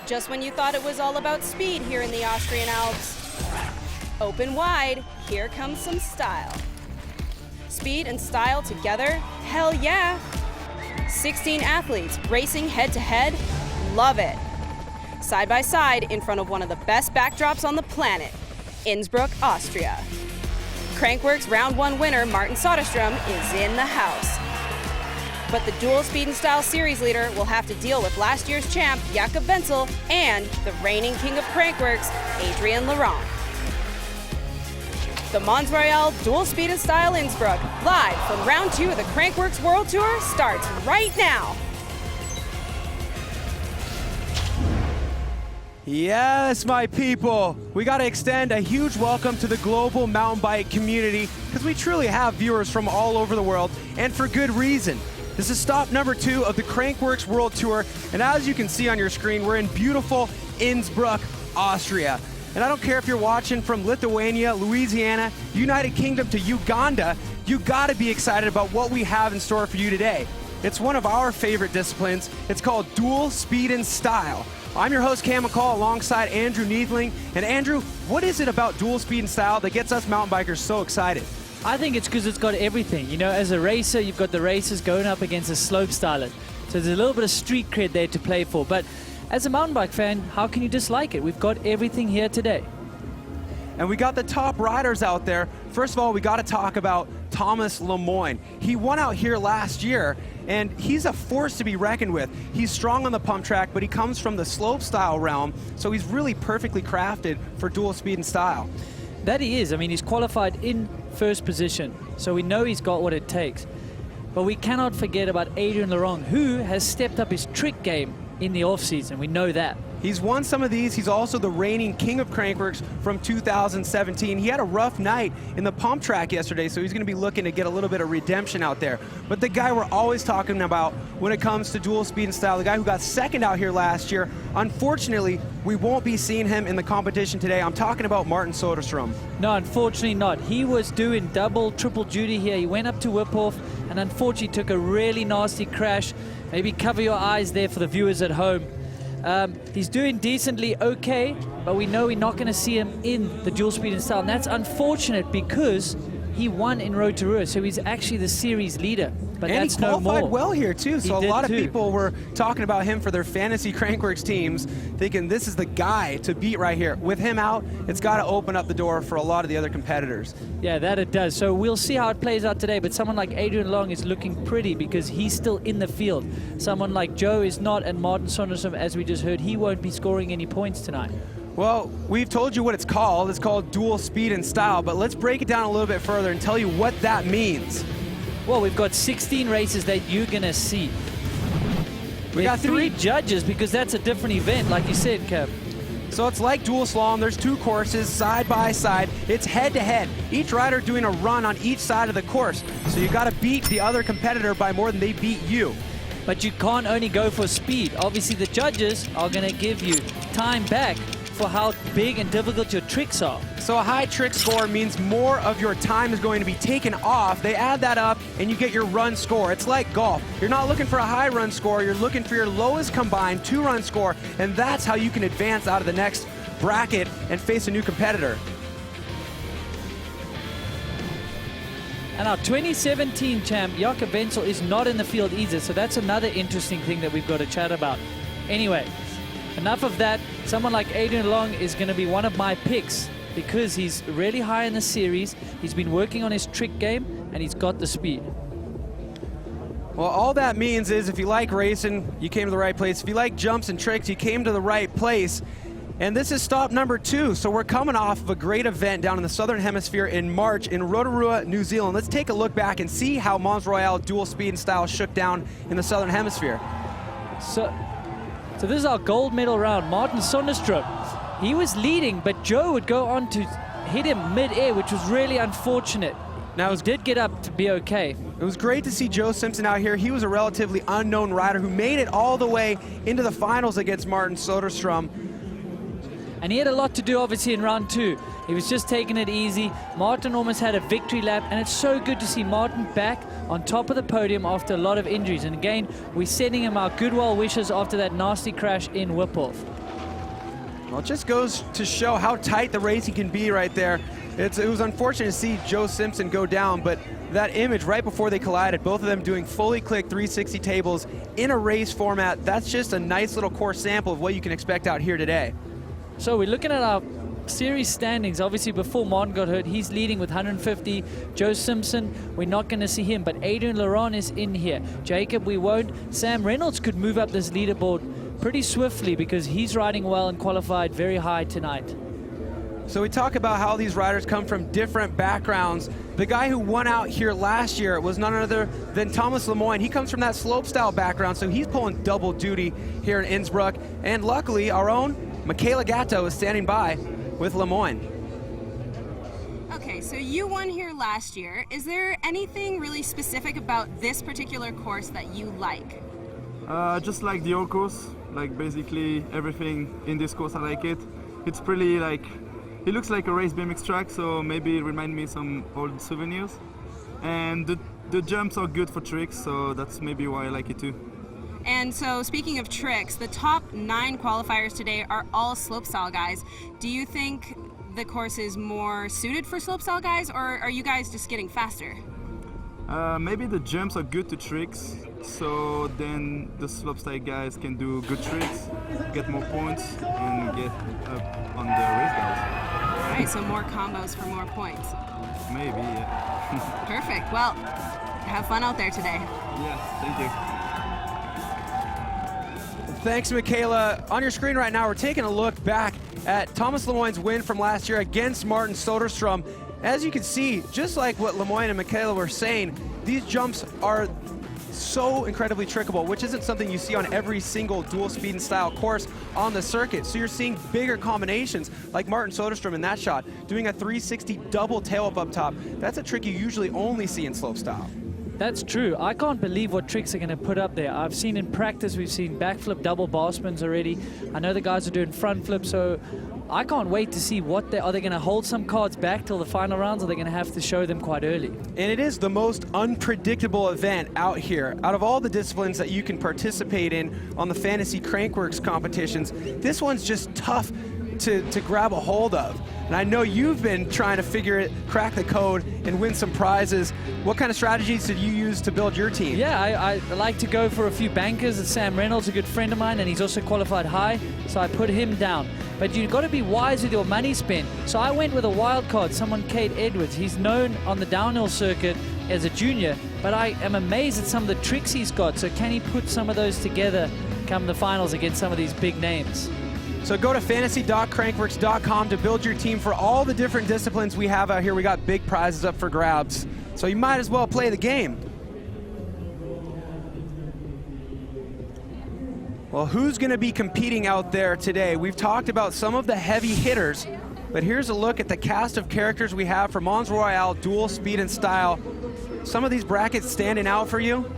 Just when you thought it was all about speed here in the Austrian Alps. Open wide, here comes some style. Speed and style together? Hell yeah! 16 athletes racing head-to-head? Love it! Side by side in front of one of the best backdrops on the planet, Innsbruck, Austria. Crankworx Round 1 winner Martin Soderstrom is in the house. But the dual speed and style series leader will have to deal with last year's champ Jakob Wenzel and the reigning king of Crankworx, Adrien Laurent. The Mons Royale Dual Speed and Style Innsbruck, live from round 2 of the Crankworx World Tour, starts right now. Yes, my people, we got to extend a huge welcome to the global mountain bike community because we truly have viewers from all over the world, and for good reason. This is stop number 2 of the Crankworx World Tour, and as you can see on your screen, we're in beautiful Innsbruck, Austria. And I don't care if you're watching from Lithuania, Louisiana, United Kingdom to Uganda, you got to be excited about what we have in store for you today. It's one of our favorite disciplines. It's called Dual Speed and Style. I'm your host, Cam McCall, alongside Andrew Neethling. And Andrew, what is it about dual speed and style that gets us mountain bikers so excited? I think it's because it's got everything. You know, as a racer, you've got the racers going up against a slope styler. So there's a little bit of street cred there to play for. But as a mountain bike fan, how can you dislike it? We've got everything here today. And we got the top riders out there. First of all, we got to talk about Thomas Lemoyne. He won out here last year, and he's a force to be reckoned with. He's strong on the pump track, but he comes from the slope style realm, so he's really perfectly crafted for dual speed and style. That he is. I mean, he's qualified in first position, so we know he's got what it takes. But we cannot forget about Adrien Laurent, who has stepped up his trick game in the off-season. We know that. He's won some of these. He's also the reigning king of Crankworx from 2017. He had a rough night in the pump track yesterday, so he's going to be looking to get a little bit of redemption out there. But the guy we're always talking about when it comes to dual speed and style, the guy who got second out here last year, unfortunately, we won't be seeing him in the competition today. I'm talking about Martin Soderstrom. No, unfortunately not. He was doing double, triple duty here. He went up to Whiphoff and unfortunately took a really nasty crash. Maybe cover your eyes there for the viewers at home. He's doing decently okay, but we know we're not going to see him in the dual speed and style. And that's unfortunate because he won in Road to Ruhr, so he's actually the series leader. But and that's he qualified no more. well here too, so a lot of too. people were talking about him for their fantasy Crankworx teams, thinking this is the guy to beat right here. With him out, it's got to open up the door for a lot of the other competitors. Yeah, that it does. So we'll see how it plays out today, but someone like Adrien Laurent is looking pretty because he's still in the field. Someone like Joe is not, and Martin Soderstrom, as we just heard, he won't be scoring any points tonight. Well, we've told you what it's called. It's called dual speed and style, but let's break it down a little bit further and tell you what that means. Well, we've got 16 races that you're going to see. We got three judges because that's a different event, like you said, Kev. So it's like dual slalom. There's 2 courses side by side. It's head to head. Each rider doing a run on each side of the course. So you got to beat the other competitor by more than they beat you. But you can't only go for speed. Obviously, the judges are going to give you time back for how big and difficult your tricks are. So a high trick score means more of your time is going to be taken off. They add that up and you get your run score. It's like golf. You're not looking for a high run score, you're looking for your lowest combined 2-run score, and that's how you can advance out of the next bracket and face a new competitor. And our 2017 champ, Jakob Wenzel, is not in the field either, so that's another interesting thing that we've got to chat about. Anyway, enough of that. Someone like Adrien Laurent is going to be one of my picks because he's really high in the series. He's been working on his trick game, and he's got the speed. Well, all that means is if you like racing, you came to the right place. If you like jumps and tricks, you came to the right place. And this is stop number 2, so we're coming off of a great event down in the Southern Hemisphere in March in Rotorua, New Zealand. Let's take a look back and see how Mons Royale dual speed and style shook down in the Southern Hemisphere. So this is our gold medal round. Martin Soderstrom, he was leading, but Joe would go on to hit him mid-air, which was really unfortunate. Now, he did get up to be okay. It was great to see Joe Simpson out here. He was a relatively unknown rider who made it all the way into the finals against Martin Soderstrom. And he had a lot to do, obviously, in round 2. He was just taking it easy. Martin almost had a victory lap, and it's so good to see Martin back on top of the podium after a lot of injuries. And again, we're sending him our good well wishes after that nasty crash in Whiphoff. Well, it just goes to show how tight the racing can be right there. It was unfortunate to see Joe Simpson go down, but that image right before they collided, both of them doing fully clicked 360 tables in a race format, that's just a nice little course sample of what you can expect out here today. So we're looking at our series standings. Obviously, before Martin got hurt, he's leading with 150. Joe Simpson, we're not going to see him, but Adrian Laurent is in here. Jacob, we won't. Sam Reynolds could move up this leaderboard pretty swiftly because he's riding well and qualified very high tonight. So we talk about how these riders come from different backgrounds. The guy who won out here last year was none other than Thomas Lemoyne. He comes from that slopestyle background, so he's pulling double duty here in Innsbruck. And luckily, our own Michaela Gatto is standing by with Lemoyne. Okay, so you won here last year. Is there anything really specific about this particular course that you like? Just like the old course, like basically everything in this course I like it. It's pretty like, it looks like a race BMX track, so maybe it reminds me some old souvenirs. And the jumps are good for tricks, so that's maybe why I like it too. And so speaking of tricks, the top 9 qualifiers today are all slopestyle guys. Do you think the course is more suited for slopestyle guys, or are you guys just getting faster? Maybe the jumps are good to tricks, so then the slopestyle guys can do good tricks, get more points, and get up on the race guys. All right, so more combos for more points. Maybe, yeah. Perfect. Well, have fun out there today. Yeah, thank you. Thanks, Michaela. On your screen right now, we're taking a look back at Thomas Lemoyne's win from last year against Martin Soderstrom. As you can see, just like what Lemoyne and Michaela were saying, these jumps are so incredibly trickable, which isn't something you see on every single dual speed and style course on the circuit. So you're seeing bigger combinations like Martin Soderstrom in that shot, doing a 360 double tail up top. That's a trick you usually only see in slopestyle. That's true. I can't believe what tricks are going to put up there. I've seen in practice, we've seen backflip double bar spins already. I know the guys are doing front flips, so I can't wait to see what are they going to hold some cards back till the final rounds, or they're going to have to show them quite early. And it is the most unpredictable event out here. Out of all the disciplines that you can participate in on the fantasy Crankworx competitions, this one's just tough to grab a hold of. And I know you've been trying to crack the code and win some prizes. What kind of strategies did you use to build your team? Yeah, I like to go for a few bankers. Sam Reynolds, a good friend of mine, and he's also qualified high, so I put him down. But you've got to be wise with your money spend. So I went with a wild card, someone Cade Edwards. He's known on the downhill circuit as a junior, but I am amazed at some of the tricks he's got. So can he put some of those together come the finals against some of these big names? So go to fantasy.crankworx.com to build your team for all the different disciplines we have out here. We got big prizes up for grabs. So you might as well play the game. Well, who's going to be competing out there today? We've talked about some of the heavy hitters, but here's a look at the cast of characters we have for Mons Royale, dual speed and style. Some of these brackets standing out for you?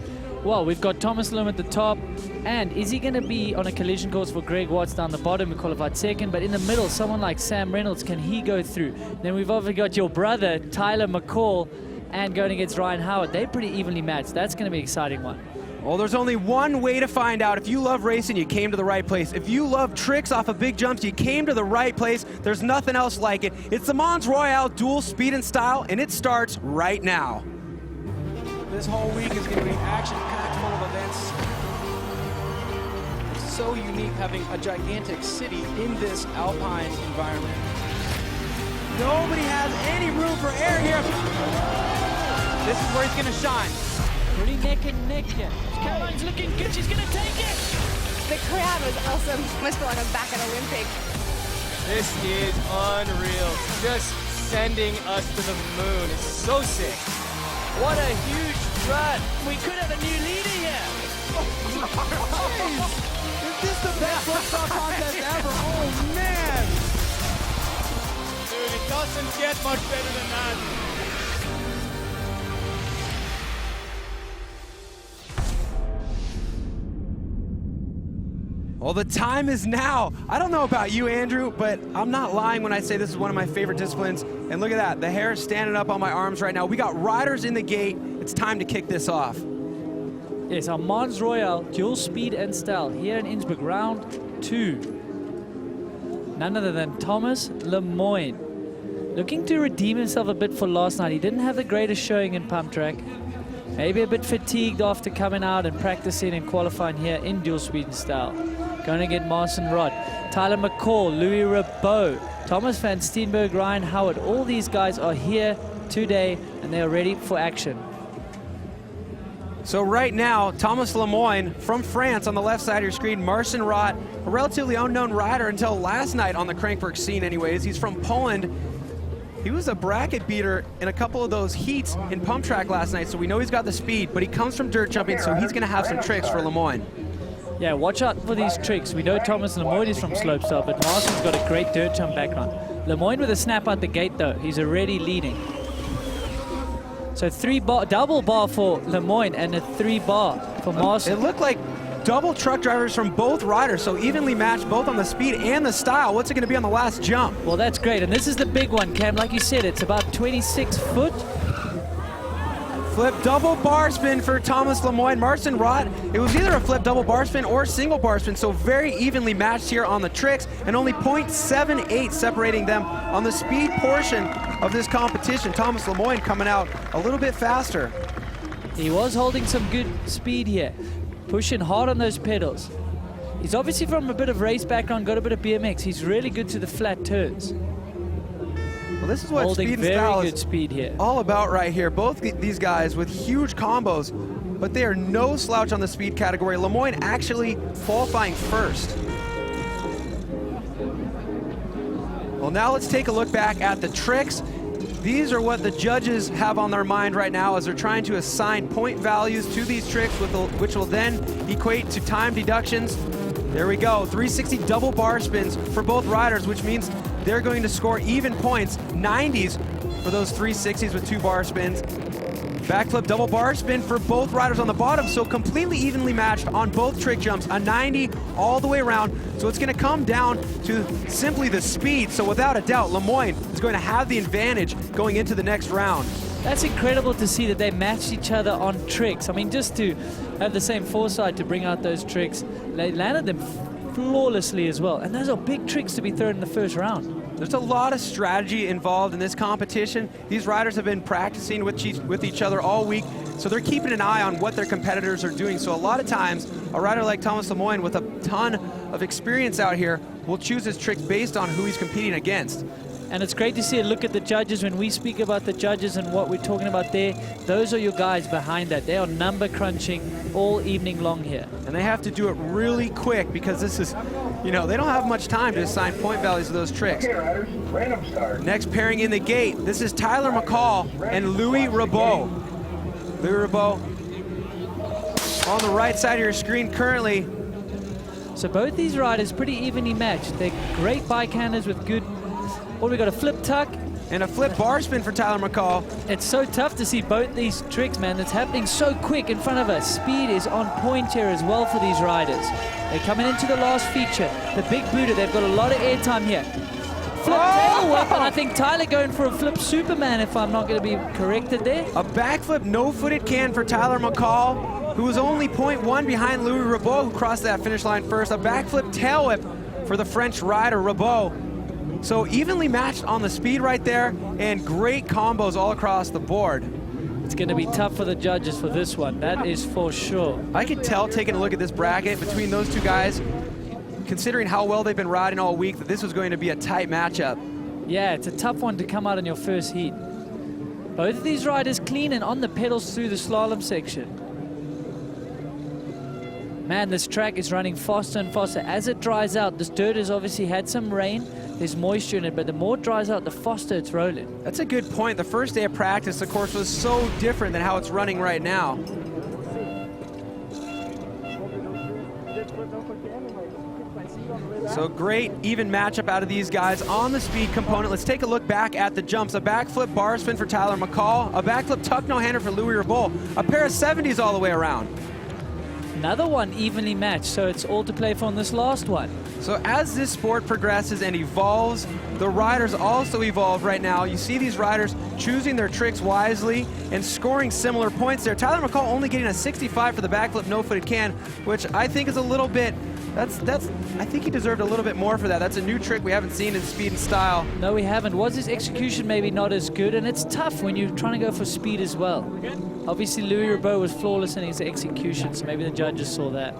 Well, we've got Thomas Lim at the top, and is he going to be on a collision course for Greg Watts down the bottom, who qualified second? But in the middle, someone like Sam Reynolds, can he go through? Then we've obviously got your brother, Tyler McCall, and going against Ryan Howard. They're pretty evenly matched. That's going to be an exciting one. Well, there's only one way to find out. If you love racing, you came to the right place. If you love tricks off of big jumps, you came to the right place. There's nothing else like it. It's the Mons Royale dual speed and style, and it starts right now. This whole week is going to be action-packed full of events. It's so unique having a gigantic city in this alpine environment. Nobody has any room for air here. This is where he's going to shine. Pretty neck and neck here. Caroline's looking good. She's going to take it. The crowd was awesome. Must feel like I'm back at Olympic. This is unreal. Just sending us to the moon. It's so sick. What a huge run. We could have a new leader here. Is this the best slopestyle contest ever? Oh, man. Dude, it doesn't get much better than that. Well, the time is now. I don't know about you, Andrew, but I'm not lying when I say this is one of my favorite disciplines. And look at that, the hair is standing up on my arms right now. We got riders in the gate. It's time to kick this off. Yes, our Mons Royale, dual speed and style here in Innsbruck, round 2. none other than Thomas Lemoyne. Looking to redeem himself a bit for last night. He didn't have the greatest showing in pump track. Maybe a bit fatigued after coming out and practicing and qualifying here in dual speed and style. Going to get Marcin Rod, Tyler McCall, Louis Rabot, Thomas van Steenberg, Ryan Howard. All these guys are here today and they are ready for action. So right now, Thomas Lemoyne from France on the left side of your screen, Marcin Rott, a relatively unknown rider until last night on the Crankworx scene anyways. He's from Poland. He was a bracket beater in a couple of those heats in pump track last night, so we know he's got the speed, but he comes from dirt jumping, so he's gonna have some tricks for Lemoyne. Yeah, watch out for these tricks. We know Thomas Lemoyne is from slopestyle, but Marcin's got a great dirt jump background. Lemoyne with a snap out the gate though. He's already leading. So double bar for Lemoyne and a 3 bar for Marcin. It looked like double truck drivers from both riders, so evenly matched both on the speed and the style. What's it going to be on the last jump? Well, that's great, and this is the big one, Cam. Like you said, it's about 26 foot. Flip double bar spin for Thomas Lemoyne. Marcin Rott, it was either a flip double bar spin or single bar spin, so very evenly matched here on the tricks, and only 0.78 separating them on the speed portion of this competition. Thomas Lemoyne coming out a little bit faster. He was holding some good speed here, pushing hard on those pedals. He's obviously from a bit of race background, got a bit of BMX. He's really good to the flat turns. Well, this is what Holding speed and very style good is speed here. all about right here. Both these guys with huge combos, but they are no slouch on the speed category. Lemoyne actually qualifying first. Well, now let's take a look back at the tricks. These are what the judges have on their mind right now as they're trying to assign point values to these tricks, which will then equate to time deductions. There we go, 360 double bar spins for both riders, which means they're going to score even points, 90s for those 360s with 2 bar spins. Backflip double bar spin for both riders on the bottom, so completely evenly matched on both trick jumps, a 90 all the way around. So it's gonna come down to simply the speed. So without a doubt, Lemoyne is going to have the advantage going into the next round. That's incredible to see that they matched each other on tricks. I mean, just to have the same foresight to bring out those tricks, they landed them flawlessly as well. And those are big tricks to be thrown in the first round. There's a lot of strategy involved in this competition. These riders have been practicing with each other all week, so they're keeping an eye on what their competitors are doing. So a lot of times, a rider like Thomas Lemoyne with a ton of experience out here will choose his tricks based on who he's competing against. And it's great to see a look at the judges. When we speak about the judges and what we're talking about there, those are your guys behind that. They are number crunching all evening long here. And they have to do it really quick because this is, you know, they don't have much time to assign point values to those tricks. Next pairing in the gate, this is Tyler McCall and Louis Rabot. Louis Rabot on the right side of your screen currently. So both these riders pretty evenly matched. They're great bike handlers with good. Well, we got a flip tuck. And a flip bar spin for Tyler McCall. It's so tough to see both these tricks, man. It's happening so quick in front of us. Speed is on point here as well for these riders. They're coming into the last feature. The big booter, they've got a lot of airtime here. Flip tail whip, and I think Tyler going for a flip Superman, if I'm not going to be corrected there. A backflip no-footed can for Tyler McCall, who was only 0.1 behind Louis Rabot, who crossed that finish line first. A backflip tail whip for the French rider, Rabot. So evenly matched on the speed right there, and great combos all across the board. It's going to be tough for the judges for this one, that is for sure. I could tell, taking a look at this bracket between those two guys, considering how well they've been riding all week, that this was going to be a tight matchup. Yeah, it's a tough one to come out in your first heat. Both of these riders clean and on the pedals through the slalom section. Man, this track is running faster and faster. As it dries out, this dirt has obviously had some rain. There's moisture in it, but the more it dries out, the faster it's rolling. That's a good point. The first day of practice, of course, was so different than how it's running right now. So great even matchup out of these guys on the speed component. Let's take a look back at the jumps. A backflip bar spin for Tyler McCall. A backflip tuck no-hander for Louis Rabot. A pair of 70s all the way around. Another one evenly matched, so it's all to play for on this last one. So as this sport progresses and evolves, the riders also evolve right now. You see these riders choosing their tricks wisely and scoring similar points there. Tyler McCall only getting a 65 for the backflip no-footed can, which I think is a little bit I think he deserved a little bit more for that. That's a new trick we haven't seen in speed and style. No, we haven't. Was his execution maybe not as good? And it's tough when you're trying to go for speed as well. Obviously, Louis Rabot was flawless in his execution, so maybe the judges saw that.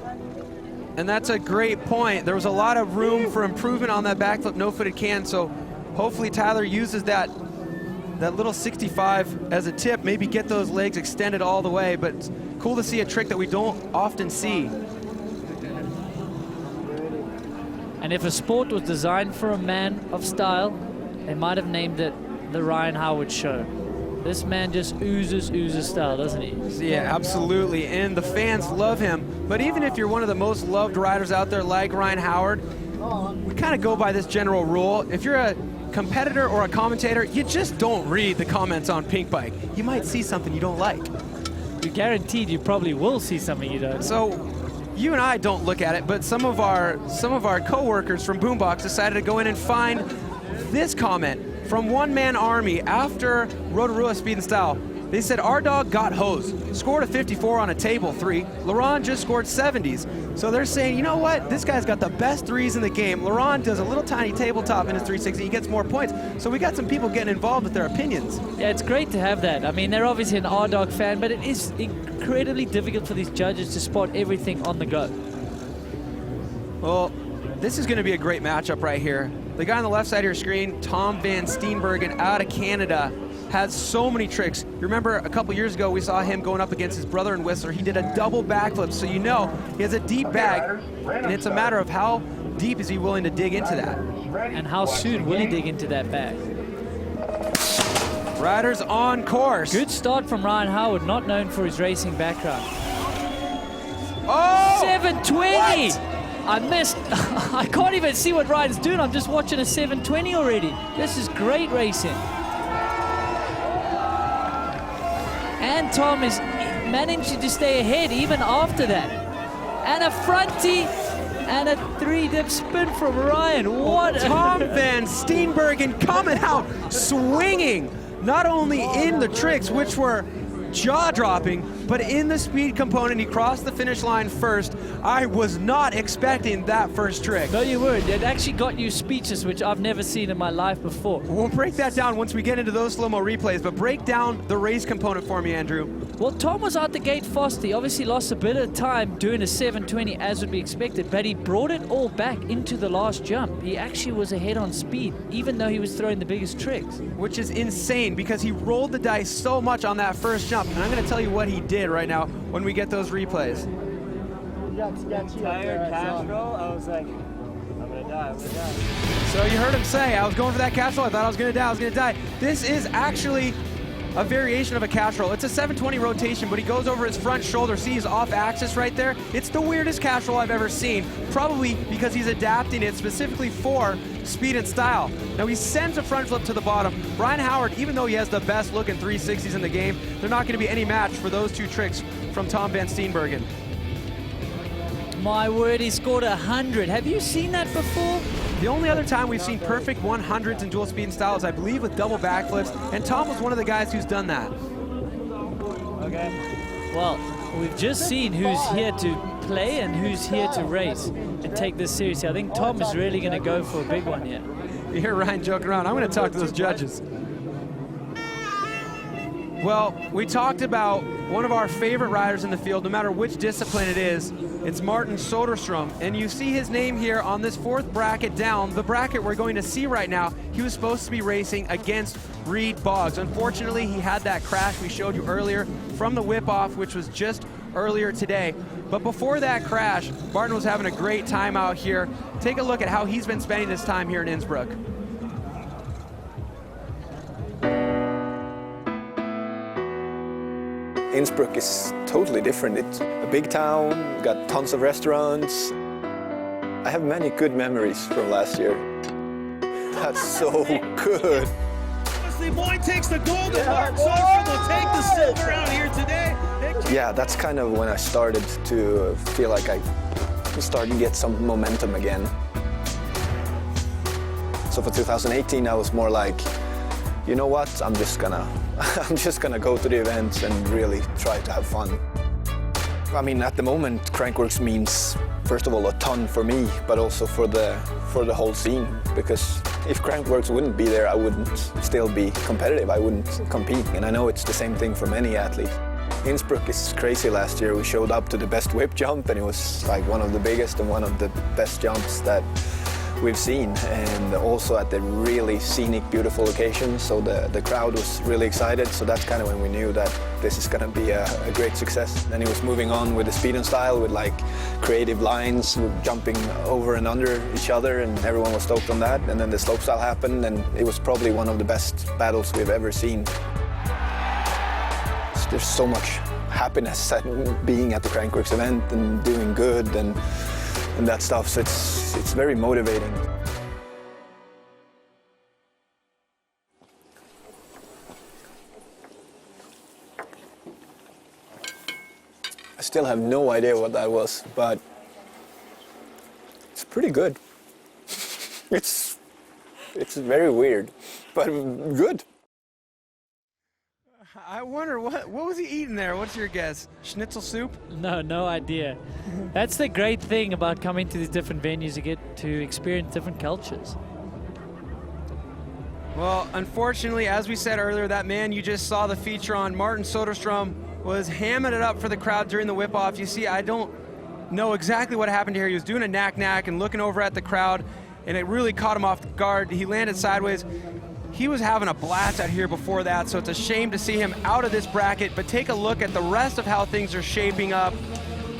And that's a great point. There was a lot of room for improvement on that backflip no-footed can, so hopefully Tyler uses that little 65 as a tip, maybe get those legs extended all the way, but it's cool to see a trick that we don't often see. And if a sport was designed for a man of style, they might have named it the Ryan Howard Show. This man just oozes style, doesn't he? Yeah, absolutely, and the fans love him. But even if you're one of the most loved riders out there like Ryan Howard, we kind of go by this general rule. If you're a competitor or a commentator, you just don't read the comments on Pink Bike. You might see something you don't like. You're guaranteed you probably will see something you don't. So you and I don't look at it, but some of our co-workers from Boombox decided to go in and find this comment from One Man Army after Rotorua Speed and Style. They said, our dog got hosed, scored a 54 on a table 3. Laurent just scored 70s. So they're saying, you know what? This guy's got the best 3s in the game. Laurent does a little tiny tabletop in his 360. He gets more points. So we got some people getting involved with their opinions. Yeah, it's great to have that. I mean, they're obviously an R-Dog fan, but it is incredibly difficult for these judges to spot everything on the go. Well, this is going to be a great matchup right here. The guy on the left side of your screen, Tom Van Steenbergen out of Canada, has so many tricks. You remember a couple years ago we saw him going up against his brother in Whistler. He did a double backflip, so you know he has a deep bag, and it's a matter of how deep is he willing to dig into that. And how soon will he dig into that bag? Riders on course. Good start from Ryan Howard, not known for his racing background. Oh! 720! What? I missed. I can't even see what Ryan's doing. I'm just watching a 720 already. This is great racing. And Tom is managing to stay ahead even after that. And a fronty and a 3-dip spin from Ryan. What Tom Van Steenbergen coming out swinging, not only in the tricks, which were jaw-dropping, but in the speed component. He crossed the finish line first. I was not expecting that first trick. No, you weren't. It actually got you speechless, which I've never seen in my life before. We'll break that down once we get into those slow-mo replays, but break down the race component for me, Andrew. Well, Tom was out the gate fast. He obviously lost a bit of time doing a 720 as would be expected, but he brought it all back into the last jump. He actually was ahead on speed, even though he was throwing the biggest tricks. Which is insane because he rolled the dice so much on that first jump, and I'm going to tell you what he did right now when we get those replays. Entire Castro, I was like, I'm gonna die. So you heard him say, I was going for that casserole, I thought I was gonna die. This is actually a variation of a casserole. It's a 720 rotation, but he goes over his front shoulder. See, he's off axis right there. It's the weirdest casserole I've ever seen, probably because he's adapting it specifically for speed and style. Now he sends a front flip to the bottom. Ryan Howard, even though he has the best looking 360s in the game, they're not gonna be any match for those two tricks from Tom Van Steenbergen. My word, he scored 100. Have you seen that before? The only other time we've seen perfect 100s in dual speed and style is, I believe, with double backflips, and Tom was one of the guys who's done that. Okay. Well, we've just seen who's here to play and who's here to race and take this seriously. I think Tom is really going to go for a big one here. You hear Ryan joking around. I'm going to talk to those judges. Well, we talked about one of our favorite riders in the field, no matter which discipline it is. It's Martin Soderstrom, and you see his name here on this fourth bracket down, the bracket we're going to see right now. He was supposed to be racing against Reed Boggs. Unfortunately, he had that crash we showed you earlier from the whip-off, which was just earlier today. But before that crash, Martin was having a great time out here. Take a look at how he's been spending his time here in Innsbruck. Innsbruck is totally different. It's a big town, got tons of restaurants. I have many good memories from last year. That's so good. Wesley Boyd takes the gold and Mark Soderstrom will take the silver out here today. Yeah, that's kind of when I started to feel like I was starting to get some momentum again. So for 2018, I was more like, you know what, I'm just gonna go to the events and really try to have fun. I mean, at the moment, Crankworx means first of all a ton for me, but also for the whole scene. Because if Crankworx wouldn't be there, I wouldn't still be competitive. I wouldn't compete. And I know it's the same thing for many athletes. Innsbruck is crazy last year. We showed up to the best whip jump, and it was like one of the biggest and one of the best jumps that we've seen, and also at the really scenic, beautiful location. So the crowd was really excited. So that's kind of when we knew that this is going to be a great success. Then he was moving on with the speed and style, with like creative lines, with jumping over and under each other, and everyone was stoked on that. And then the slopestyle happened, and it was probably one of the best battles we've ever seen. There's so much happiness at being at the Crankworx event and doing good and that stuff, so it's very motivating. I still have no idea what that was, but it's pretty good. It's very weird, but good. I wonder, what was he eating there? What's your guess? Schnitzel soup? No idea. That's the great thing about coming to these different venues. You get to experience different cultures. Well, unfortunately, as we said earlier, that man you just saw the feature on, Martin Soderstrom, was hamming it up for the crowd during the whip-off. You see, I don't know exactly what happened here. He was doing a knack-knack and looking over at the crowd, and it really caught him off guard. He landed sideways. He was having a blast out here before that, so it's a shame to see him out of this bracket, but take a look at the rest of how things are shaping up.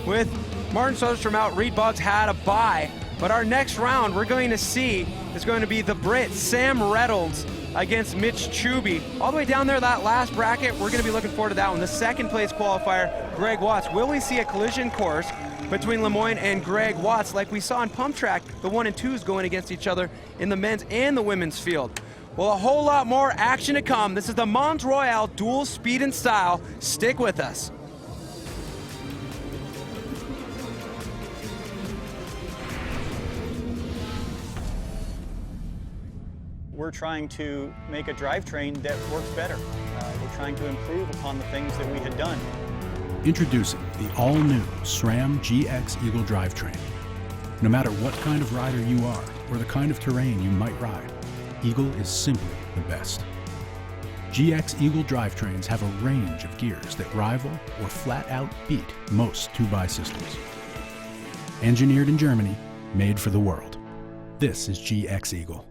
With Martin Soderstrom out, Reed Boggs had a bye, but our next round we're going to see is going to be the Brit, Sam Reynolds, against Mitch Chubey. All the way down there, that last bracket, we're gonna be looking forward to that one. The second place qualifier, Greg Watts. Will we see a collision course between Lemoyne and Greg Watts like we saw in Pump Track, the 1 and 2s going against each other in the men's and the women's field? Well, a whole lot more action to come. This is the Mons Royale dual speed and style. Stick with us. We're trying to make a drivetrain that works better. We're trying to improve upon the things that we had done. Introducing the all-new SRAM GX Eagle drivetrain. No matter what kind of rider you are or the kind of terrain you might ride, Eagle is simply the best. GX Eagle drivetrains have a range of gears that rival or flat out beat most 2x systems. Engineered in Germany, made for the world. This is GX Eagle.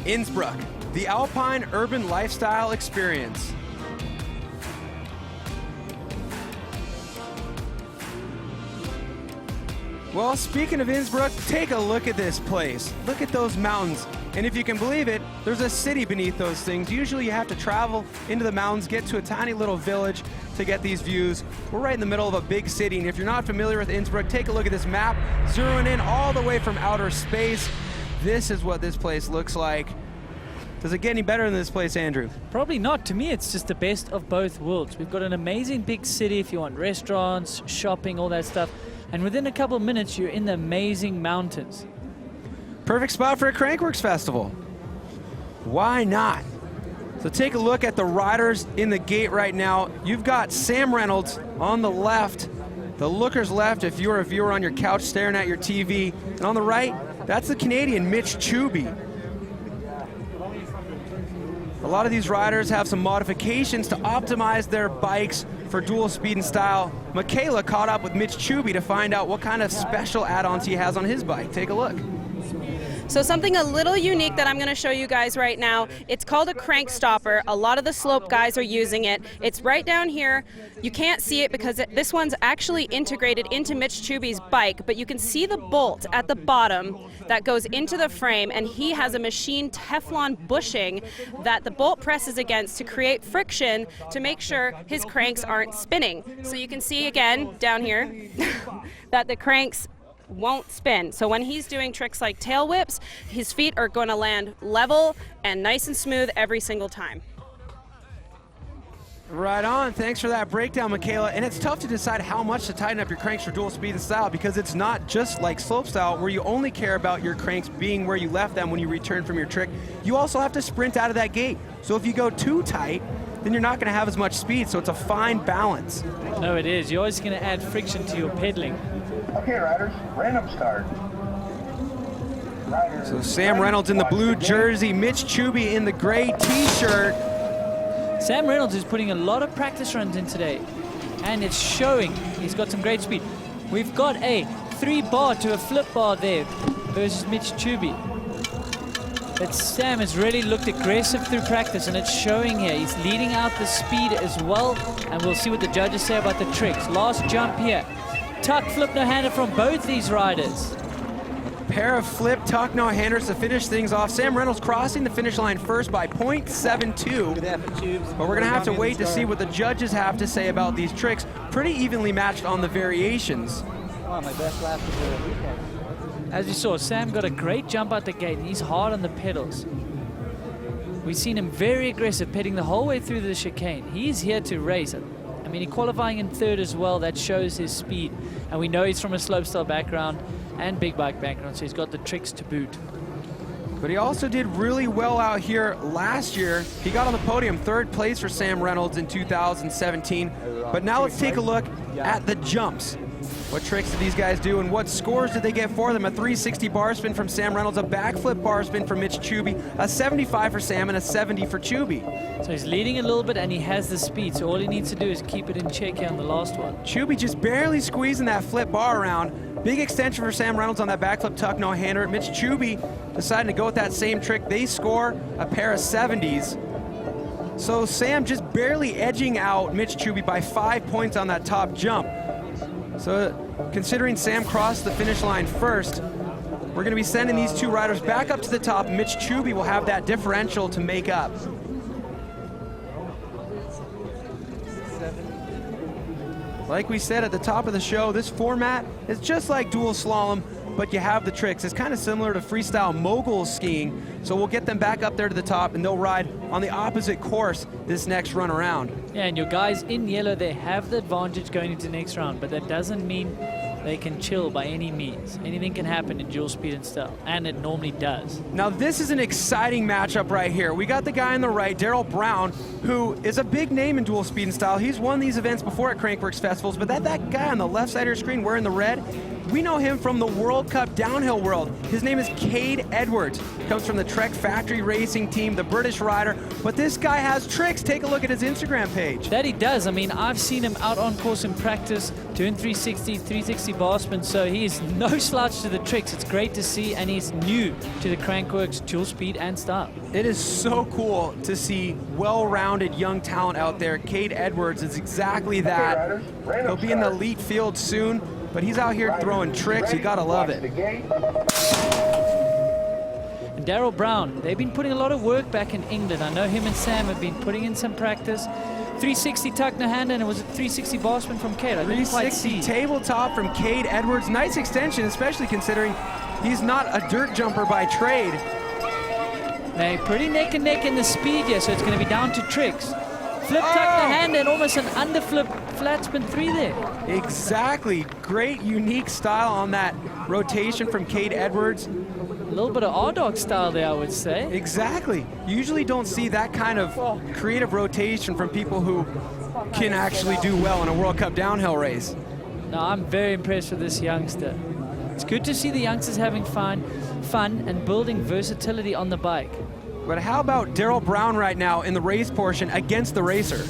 Innsbruck, the Alpine Urban Lifestyle Experience. Well, speaking of Innsbruck, take a look at this place. Look at those mountains. And if you can believe it, there's a city beneath those things. Usually you have to travel into the mountains, get to a tiny little village to get these views. We're right in the middle of a big city, and if you're not familiar with Innsbruck, take a look at this map, zeroing in all the way from outer space. This is what this place looks like. Does it get any better than this place, Andrew? Probably not. To me, it's just the best of both worlds. We've got an amazing big city if you want restaurants, shopping, all that stuff. And within a couple of minutes, you're in the amazing mountains. Perfect spot for a Crankworx festival. Why not? So take a look at the riders in the gate right now. You've got Sam Reynolds on the left, the looker's left if you're a viewer on your couch staring at your TV. And on the right, that's the Canadian Mitch Chubby. A lot of these riders have some modifications to optimize their bikes for dual speed and style. Michaela caught up with Mitch Chubby to find out what kind of special add-ons he has on his bike. Take a look. So something a little unique that I'm going to show you guys right now, it's called a crank stopper. A lot of the slope guys are using it. It's right down here. You can't see it because this one's actually integrated into Mitch Chubby's bike, but you can see the bolt at the bottom that goes into the frame, and he has a machined Teflon bushing that the bolt presses against to create friction to make sure his cranks aren't spinning. So you can see again down here that the cranks won't spin. So when he's doing tricks like tail whips, his feet are going to land level and nice and smooth every single time. Right on. Thanks for that breakdown, Michaela. And it's tough to decide how much to tighten up your cranks for dual speed and style, because it's not just like slopestyle where you only care about your cranks being where you left them when you return from your trick. You also have to sprint out of that gate. So if you go too tight, then you're not going to have as much speed. So it's a fine balance. No, it is. You're always going to add friction to your pedaling. Okay, riders, random start. So Sam Reynolds in the blue jersey, Mitch Chubby in the gray t-shirt. Sam Reynolds is putting a lot of practice runs in today, and it's showing. He's got some great speed. We've got a 3-bar to a flip bar there versus Mitch Chubby. But Sam has really looked aggressive through practice, and it's showing here. He's leading out the speed as well, and we'll see what the judges say about the tricks. Last jump here. Tuck flip no-hander from both these riders. Pair of flip tuck no-handers to finish things off. Sam Reynolds crossing the finish line first by 0.72. But we're going to have to wait to see what the judges have to say about these tricks. Pretty evenly matched on the variations. Oh, my best lap of the weekend. As you saw, Sam got a great jump out the gate, and he's hard on the pedals. We've seen him very aggressive, petting the whole way through the chicane. He's here to race it. I mean, he's qualifying in third as well. That shows his speed. And we know he's from a slopestyle background and big bike background, so he's got the tricks to boot. But he also did really well out here last year. He got on the podium, third place for Sam Reynolds in 2017. But now let's take a look at the jumps. What tricks did these guys do, and what scores did they get for them? A 360 bar spin from Sam Reynolds, a backflip bar spin from Mitch Chubby, a 75 for Sam, and a 70 for Chubby. So he's leading a little bit, and he has the speed, so all he needs to do is keep it in check here on the last one. Chubby just barely squeezing that flip bar around. Big extension for Sam Reynolds on that backflip tuck no-hander. Mitch Chubby deciding to go with that same trick. They score a pair of 70s. So Sam just barely edging out Mitch Chubby by 5 points on that top jump. So considering Sam crossed the finish line first, we're going to be sending these two riders back up to the top. Mitch Chubby will have that differential to make up. Like we said at the top of the show, this format is just like dual slalom, but you have the tricks. It's kind of similar to freestyle mogul skiing, so we'll get them back up there to the top, and they'll ride on the opposite course this next run around. Yeah, and your guys in yellow, they have the advantage going into the next round, but that doesn't mean they can chill by any means. Anything can happen in dual speed and style, and it normally does. Now this is an exciting matchup right here. We got the guy on the right, Darryl Brown, who is a big name in dual speed and style. He's won these events before at Crankworx festivals, but that guy on the left side of your screen wearing the red, we know him from the World Cup downhill world. His name is Cade Edwards. Comes from the Trek Factory Racing team, the British rider. But this guy has tricks. Take a look at his Instagram page. That he does. I mean, I've seen him out on course in practice, doing 360 bar spin, so he is no slouch to the tricks. It's great to see, and he's new to the Crankworx dual speed and style. It is so cool to see well-rounded young talent out there. Cade Edwards is exactly that. He'll be in the elite field soon. but he's out here throwing tricks. You gotta love it. And Daryl Brown, they've been putting a lot of work back in England. I know him and Sam have been putting in some practice. 360 tuck no hand, and it was a 360 Bossman from Cade. I didn't quite 360 see. tabletop from Cade Edwards. Nice extension, especially considering he's not a dirt jumper by trade. They're pretty neck and neck in the speed here, so it's going to be down to tricks. Flip tuck the hand and almost an underflip flat spin 3 there. Exactly. Great, unique style on that rotation from Cade Edwards. A little bit of R-Dog style there, I would say. Exactly. You usually don't see that kind of creative rotation from people who can actually do well in a World Cup downhill race. No, I'm very impressed with this youngster. It's good to see the youngsters having fun and building versatility on the bike. But how about Daryl Brown right now in the race portion against the racer?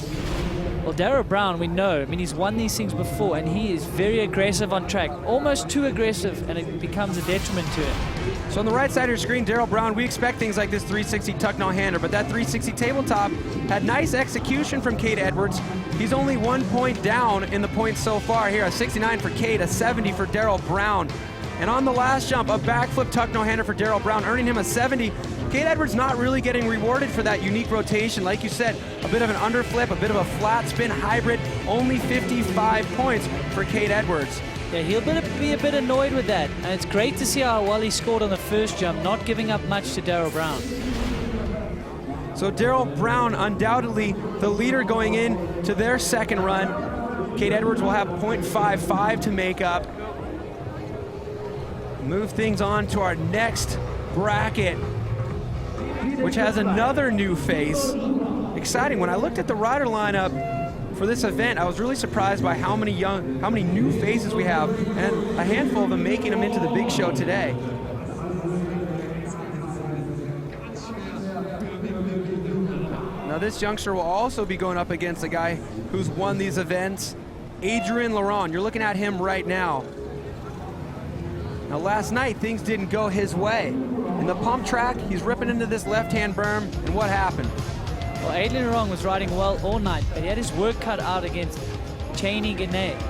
Well, Daryl Brown, we know, I mean, he's won these things before, and he is very aggressive on track, almost too aggressive, and it becomes a detriment to him. So on the right side of your screen, Daryl Brown, we expect things like this 360 tuck no-hander, but that 360 tabletop had nice execution from Cade Edwards. He's only 1 point down in the points so far here, a 69 for Cade, a 70 for Daryl Brown. And on the last jump, a backflip tuck no-hander for Daryl Brown, earning him a 70. Cade Edwards not really getting rewarded for that unique rotation. Like you said, a bit of an underflip, a bit of a flat spin hybrid, only 55 points for Cade Edwards. Yeah, he'll be a bit annoyed with that. And it's great to see how well he scored on the first jump, not giving up much to Daryl Brown. So Daryl Brown, undoubtedly the leader going into their second run. Cade Edwards will have 0.55 to make up. Move things on to our next bracket, which has another new face. Exciting. When I looked at the rider lineup for this event, I was really surprised by how many new faces we have, and a handful of them making them into the big show today. Now this youngster will also be going up against a guy who's won these events, Adrian Laurent. You're looking at him right now. Now last night, things didn't go his way. In the pump track, he's ripping into this left-hand berm, and what happened? Well, Adrian Laurent was riding well all night, but he had his work cut out against Cheney Gannett.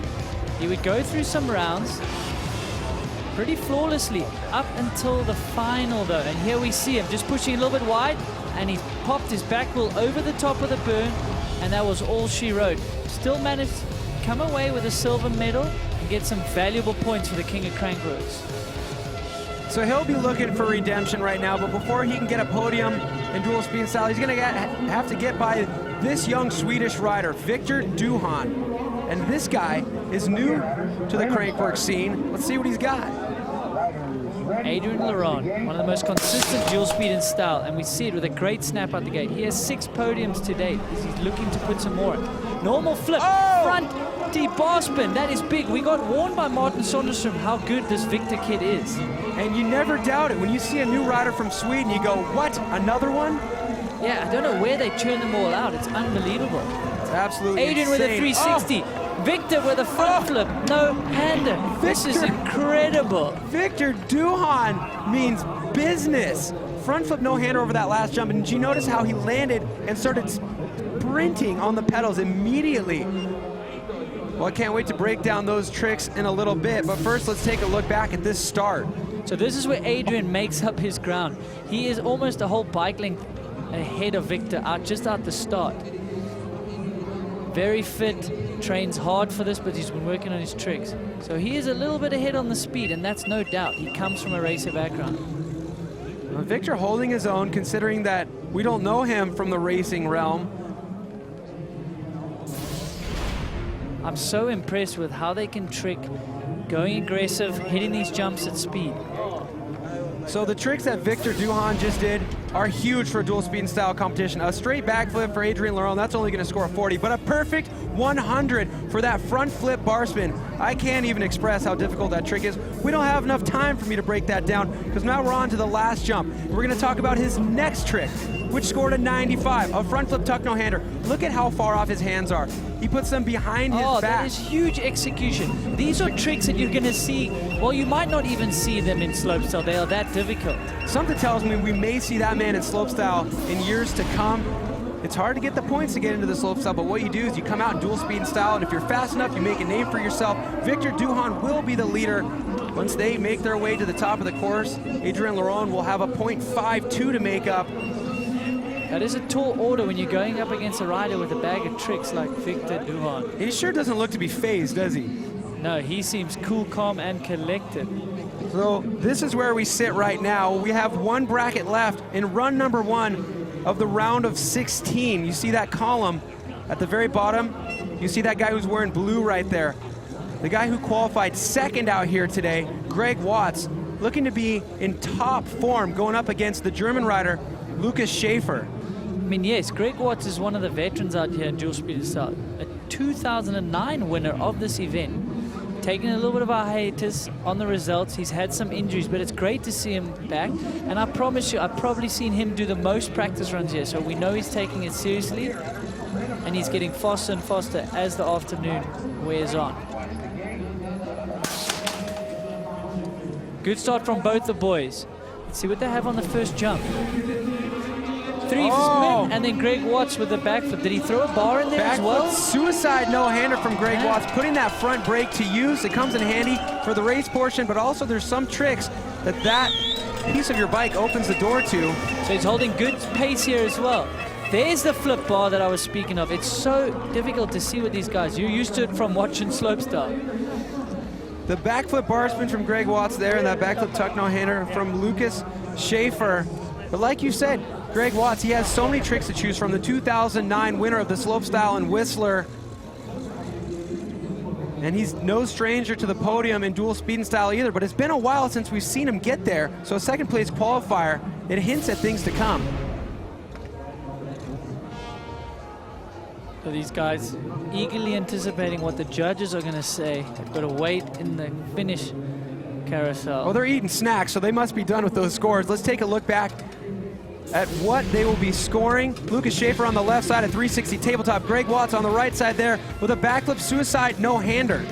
He would go through some rounds pretty flawlessly up until the final though, and here we see him just pushing a little bit wide, and he popped his back wheel over the top of the berm, and that was all she wrote. Still managed to come away with a silver medal and get some valuable points for the King of Crankworx. So he'll be looking for redemption right now, but before he can get a podium in dual speed style, he's going to have to get by this young Swedish rider, Victor Duhan. And this guy is new to the Crankworx scene. Let's see what he's got. Adrian Laurent, one of the most consistent dual speed in style, and we see it with a great snap out the gate. He has 6 podiums to date. He's looking to put some more. Normal flip, front bar spin, that is big. We got warned by Martin Sonderstrom how good this Victor kid is. And you never doubt it. When you see a new rider from Sweden, you go, what, another one? Yeah, I don't know where they churn them all out. It's unbelievable. It's absolutely Adrian insane. with a 360. Victor with a front flip, no-hander. This is incredible. Victor Duhan means business. Front flip no-hander over that last jump. And did you notice how he landed and started sprinting on the pedals immediately? Well, I can't wait to break down those tricks in a little bit, but first let's take a look back at this start. So this is where Adrian makes up his ground. He is almost a whole bike length ahead of Victor just out the start. Very fit, trains hard for this, but he's been working on his tricks. So he is a little bit ahead on the speed, and that's no doubt. He comes from a racer background. Well, Victor holding his own, considering that we don't know him from the racing realm. I'm so impressed with how they can trick, going aggressive, hitting these jumps at speed. So the tricks that Victor Duhan just did are huge for a dual speed and style competition. A straight backflip for Adrian Laurent, that's only going to score a 40, but a perfect 100 for that front flip bar spin. I can't even express how difficult that trick is. We don't have enough time for me to break that down, because now we're on to the last jump. We're going to talk about his next trick, which scored a 95, a front flip tuck no-hander. Look at how far off his hands are. He puts them behind his back. Oh, that is huge execution. These are tricks that you're going to see, well, you might not even see them in slopestyle. They are that difficult. Something tells me we may see that man in slopestyle in years to come. It's hard to get the points to get into the slopestyle, but what you do is you come out in dual speed and style, and if you're fast enough, you make a name for yourself. Victor Duhan will be the leader. Once they make their way to the top of the course, Adrian Laurent will have a .52 to make up. That is a tall order when you're going up against a rider with a bag of tricks like Victor Duhan. He sure doesn't look to be phased, does he? No, he seems cool, calm, and collected. So this is where we sit right now. We have one bracket left in run number 1 of the round of 16. You see that column at the very bottom? You see that guy who's wearing blue right there. The guy who qualified second out here today, Greg Watts, looking to be in top form going up against the German rider, Lucas Schaefer. I mean, yes, Greg Watts is one of the veterans out here in dual speed and style. A 2009 winner of this event. Taking a little bit of a hiatus on the results. He's had some injuries, but it's great to see him back. And I promise you, I've probably seen him do the most practice runs here, so we know he's taking it seriously, and he's getting faster and faster as the afternoon wears on. Good start from both the boys. Let's see what they have on the first jump. 3 spin, and then Greg Watts with the backflip. Did he throw a bar in there as well? Suicide no-hander from Greg Watts, putting that front brake to use. It comes in handy for the race portion, but also there's some tricks that piece of your bike opens the door to. So he's holding good pace here as well. There's the flip bar that I was speaking of. It's so difficult to see with these guys. You're used to it from watching slopestyle. The backflip bar spin from Greg Watts there, and that backflip tuck no-hander from Lucas Schaefer. But like you said, Greg Watts, he has so many tricks to choose from. The 2009 winner of the slopestyle in Whistler. And he's no stranger to the podium in dual speed and style either, but it's been a while since we've seen him get there. So a second place qualifier, it hints at things to come. So these guys eagerly anticipating what the judges are going to say. They've got to wait in the finish carousel. Well, they're eating snacks, so they must be done with those scores. Let's take a look back at what they will be scoring. Lucas Schaefer on the left side at 360 tabletop. Greg Watts on the right side there with a backflip suicide no-hander.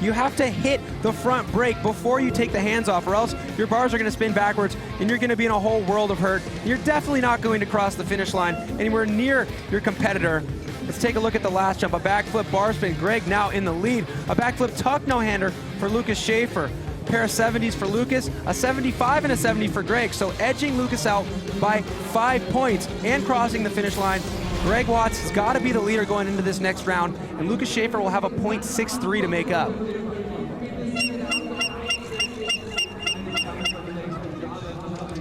You have to hit the front brake before you take the hands off, or else your bars are going to spin backwards and you're going to be in a whole world of hurt. You're definitely not going to cross the finish line anywhere near your competitor. Let's take a look at the last jump. A backflip bar spin. Greg now in the lead. A backflip tuck no-hander for Lucas Schaefer. Pair of 70s for Lucas, a 75 and a 70 for Greg, so edging Lucas out by 5 points and crossing the finish line. Greg Watts has got to be the leader going into this next round, and Lucas Schaefer will have a .63 to make up.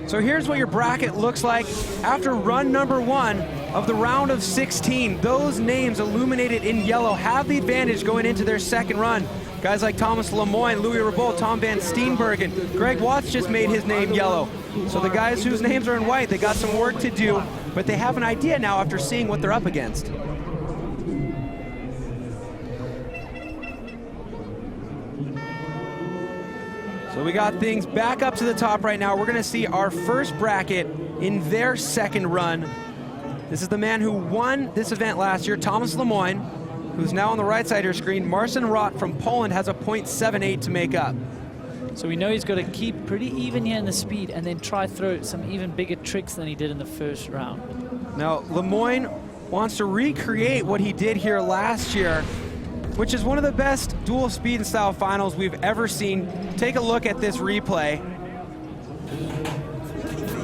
So here's what your bracket looks like after run number 1 of the round of 16. Those names illuminated in yellow have the advantage going into their second run. Guys like Thomas Lemoyne, Louis Rebault, Tom Van Steenbergen. Greg Watts just made his name yellow. So the guys whose names are in white, they got some work to do, but they have an idea now after seeing what they're up against. So we got things back up to the top right now. We're gonna see our first bracket in their second run. This is the man who won this event last year, Thomas Lemoyne, who's now on the right side of your screen. Marcin Rott from Poland has a .78 to make up. So we know he's got to keep pretty even here in the speed and then try throw some even bigger tricks than he did in the first round. Now, Lemoyne wants to recreate what he did here last year, which is one of the best dual speed and style finals we've ever seen. Take a look at this replay.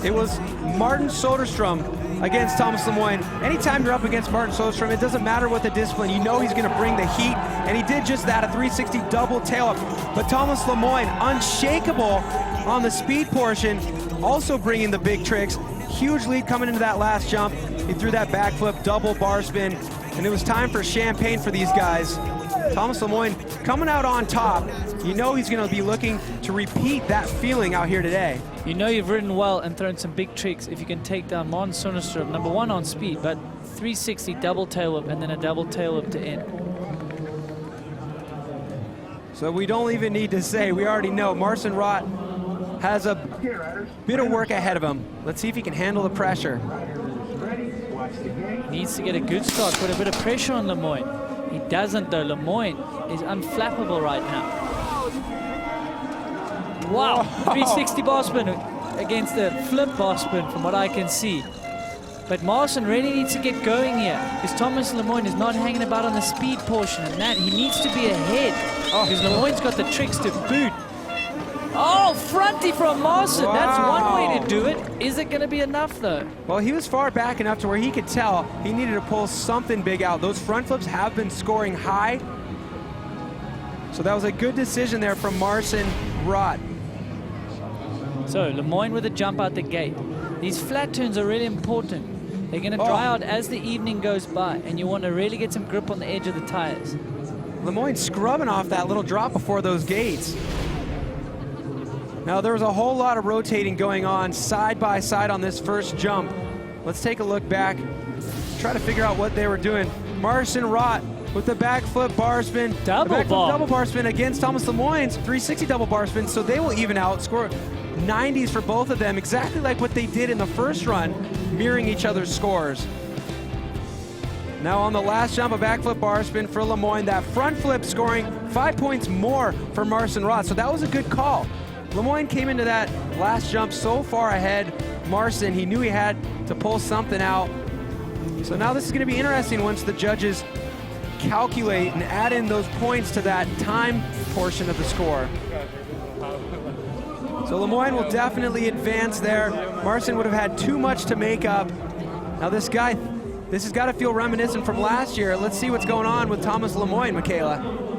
It was Martin Soderstrom against Thomas Lemoyne. Anytime you're up against Martin Soderstrom, it doesn't matter what the discipline, you know he's gonna bring the heat, and he did just that, a 360 double tail up. But Thomas Lemoyne, unshakable on the speed portion, also bringing the big tricks. Huge lead coming into that last jump. He threw that backflip, double bar spin, and it was time for champagne for these guys. Thomas Lemoyne coming out on top. You know he's gonna be looking to repeat that feeling out here today. You know you've ridden well and thrown some big tricks if you can take down Mons Soderstrom, number 1 on speed, but 360 double tail whip and then a double tail whip to end. So we don't even need to say, we already know Marcin Rott has a bit of work ahead of him. Let's see if he can handle the pressure. He needs to get a good start, put a bit of pressure on Lemoyne. He doesn't though. Lemoyne is unflappable right now. Wow, 360 bar spin against the flip bar spin from what I can see. But Marson really needs to get going here, because Thomas Lemoyne is not hanging about on the speed portion, and that he needs to be ahead, because Lemoyne's got the tricks to boot. Oh, fronty from Marson. Wow. That's one way to do it. Is it going to be enough, though? Well, he was far back enough to where he could tell he needed to pull something big out. Those front flips have been scoring high. So that was a good decision there from Marson Rott. So Lemoyne with a jump out the gate. These flat turns are really important. They're going to dry out as the evening goes by, and you want to really get some grip on the edge of the tires. Lemoyne scrubbing off that little drop before those gates. Now there was a whole lot of rotating going on side by side on this first jump. Let's take a look back, try to figure out what they were doing. Marson Rott with the backflip bar spin. Double bar spin against Thomas Lemoyne's 360 double bar spin, so they will even out, score 90s for both of them, exactly like what they did in the first run, mirroring each other's scores. Now on the last jump, a backflip bar spin for Lemoyne. That front flip scoring 5 points more for Marson Rott, so that was a good call. Lemoyne came into that last jump so far ahead. Marson, he knew he had to pull something out. So now this is going to be interesting once the judges calculate and add in those points to that time portion of the score. So Lemoyne will definitely advance there. Marson would have had too much to make up. Now this has got to feel reminiscent from last year. Let's see what's going on with Thomas Lemoyne, Michaela.